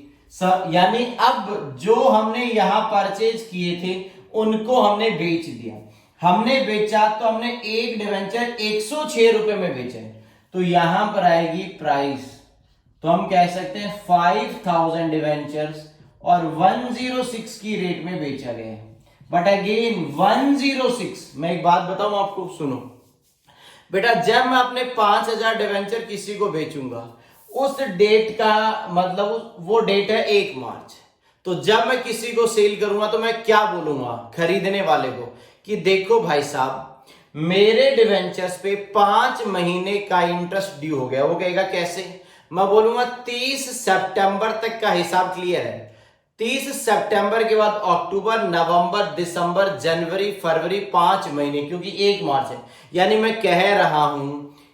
यानी अब जो हमने यहां परचेज किए थे उनको हमने बेच दिया। हमने बेचा तो हमने एक डिवेंचर 106 रुपए में बेचा है, तो यहां पर आएगी प्राइस तो हम कह सकते हैं 5000 डिवेंचर्स और 106 की रेट में बेचा गया है। बट अगेन 106, मैं एक बात बताऊं आपको, सुनो बेटा, जब मैं अपने 5000 डिवेंचर किसी को बेचूंगा, उस डेट का मतलब वो डेट है 1 मार्च। तो जब मैं किसी को सेल करूंगा तो मैं क्या बोलूंगा खरीदने वाले को कि देखो भाई साहब, मेरे डिवेंचर्स पे 5 महीने का इंटरेस्ट ड्यू हो गया। वो कहेगा कैसे? मैं बोलूंगा 30 सितंबर तक का हिसाब क्लियर है। 30 सितंबर के बाद अक्टूबर, नवंबर, दिसंबर, जनवरी, फरवरी, 5 महीने, क्योंकि 1 मार्च है। यानी मैं कह रहा हूं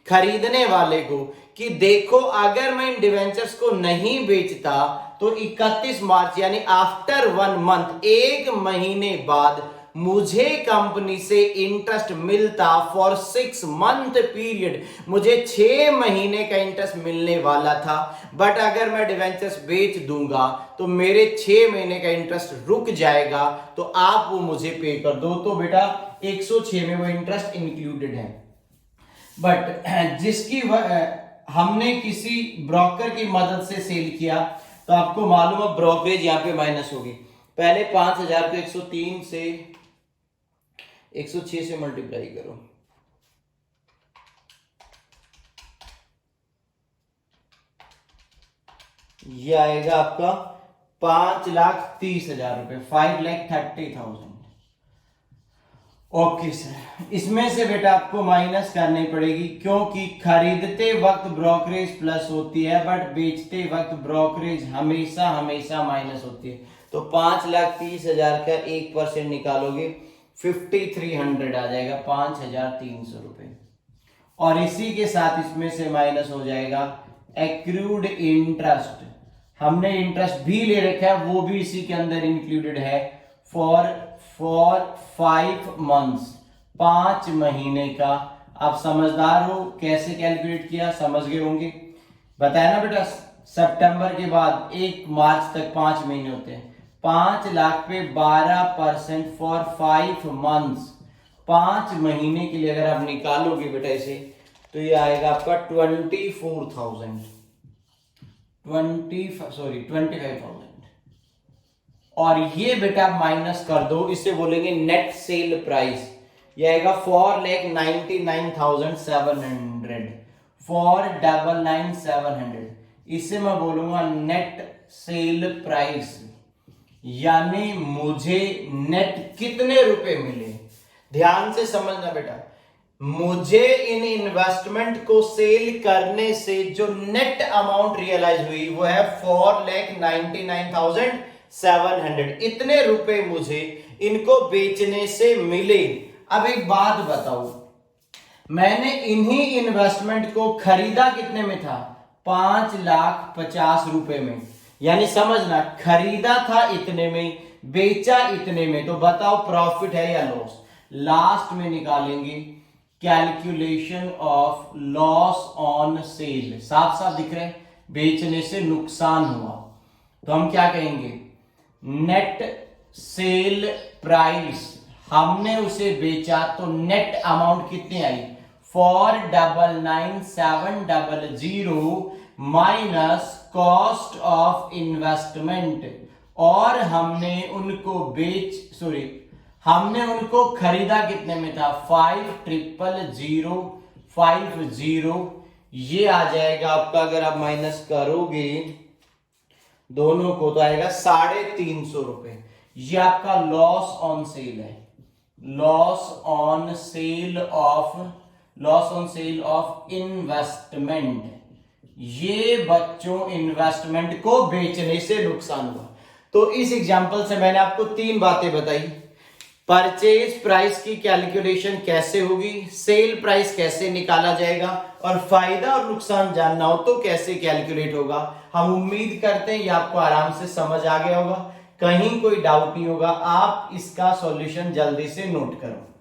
खरीदने वाले को कि देखो, अगर मैं इन डिवेंचर्स को नहीं बेचता तो 31 मार्च यानी आफ्टर 1 मंथ, 1 महीने बाद मुझे कंपनी से इंटरेस्ट मिलता फॉर 6 मंथ पीरियड। मुझे 6 महीने का इंटरेस्ट मिलने वाला था। बट अगर मैं डिवेंचर्स बेच दूंगा तो मेरे 6 महीने का इंटरेस्ट रुक जाएगा, तो आप वो मुझे पे कर दो। तो बेटा 106 में वो इंटरेस्ट इंक्लूडेड है। बट जिसकी हमने किसी ब्रोकर की मदद से सेल किया, तो आपको मालूम है ब्रोकरेज यहां पे माइनस होगी। पहले 5000 को 103 से 106 से मल्टीप्लाई करो, ये आएगा आपका 5,30,000 रुपए, 5,30,000। ओके सर, इसमें से बेटा आपको माइनस करनी पड़ेगी, क्योंकि खरीदते वक्त ब्रोकरेज प्लस होती है बट बेचते वक्त ब्रोकरेज हमेशा हमेशा माइनस होती है। तो 5,30,000 का 1% निकालोगे 5300 आ जाएगा, 5,300 रुपए। और इसी के साथ इसमें से माइनस हो जाएगा एक्रूड इंटरेस्ट। हमने इंटरेस्ट भी ले रखा है, वो भी इसी के अंदर इंक्लूडेड है फॉर 5 मंथ्स, 5 महीने का। आप समझदार हो, कैसे कैलकुलेट किया समझ गए होंगे। बताया ना बेटा, सितंबर के बाद 1 मार्च तक 5 महीने होते हैं। 5 लाख पे 12% फॉर 5 मंथ्स, 5 महीने के लिए अगर आप निकालोगे बेटा इसे, तो ये आएगा आपका 25,000। और ये बेटा माइनस कर दो, इसे बोलेंगे नेट सेल प्राइस। ये आएगा 4,99,700 4,99,700। इसे मैं बोलूंगा नेट सेल प्राइस, यानी मुझे नेट कितने रुपए मिले। ध्यान से समझना बेटा, मुझे इन इन्वेस्टमेंट को सेल करने से जो नेट अमाउंट रियलाइज हुई वो है 4,99,700। इतने रुपए मुझे इनको बेचने से मिले। अब एक बात बताओ, मैंने इन्हीं इन्वेस्टमेंट को खरीदा कितने में था? 5,50,000 रुपए में। यानी समझना, खरीदा था इतने में, बेचा इतने में। तो बताओ प्रॉफिट है या लॉस? लास्ट में निकालेंगे calculation of loss on sale. साफ साफ दिख रहा है, बेचने से नुकसान हुआ। तो हम क्या कहेंगे? नेट सेल प्राइस, हमने उसे बेचा तो नेट अमाउंट कितनी आई? 4,99,700 माइनस कॉस्ट ऑफ इन्वेस्टमेंट। और हमने उनको खरीदा कितने में था? 5,000,50। ये आ जाएगा आपका, अगर आप माइनस करोगे दोनों को तो आएगा 350 रुपए। ये आपका लॉस ऑन सेल है। Loss on sale of investment. ये बच्चों इन्वेस्टमेंट को बेचने से नुकसान हुआ। तो इस एग्जांपल से मैंने आपको 3 बातें बताई। परचेज प्राइस की कैलकुलेशन कैसे होगी, सेल प्राइस कैसे निकाला जाएगा, और फायदा और नुकसान जानना हो तो कैसे कैलकुलेट होगा। हम उम्मीद करते हैं ये आपको आराम से समझ आ गया होगा, कहीं कोई डाउट नहीं होगा। आप इसका सॉल्यूशन जल्दी से नोट करो।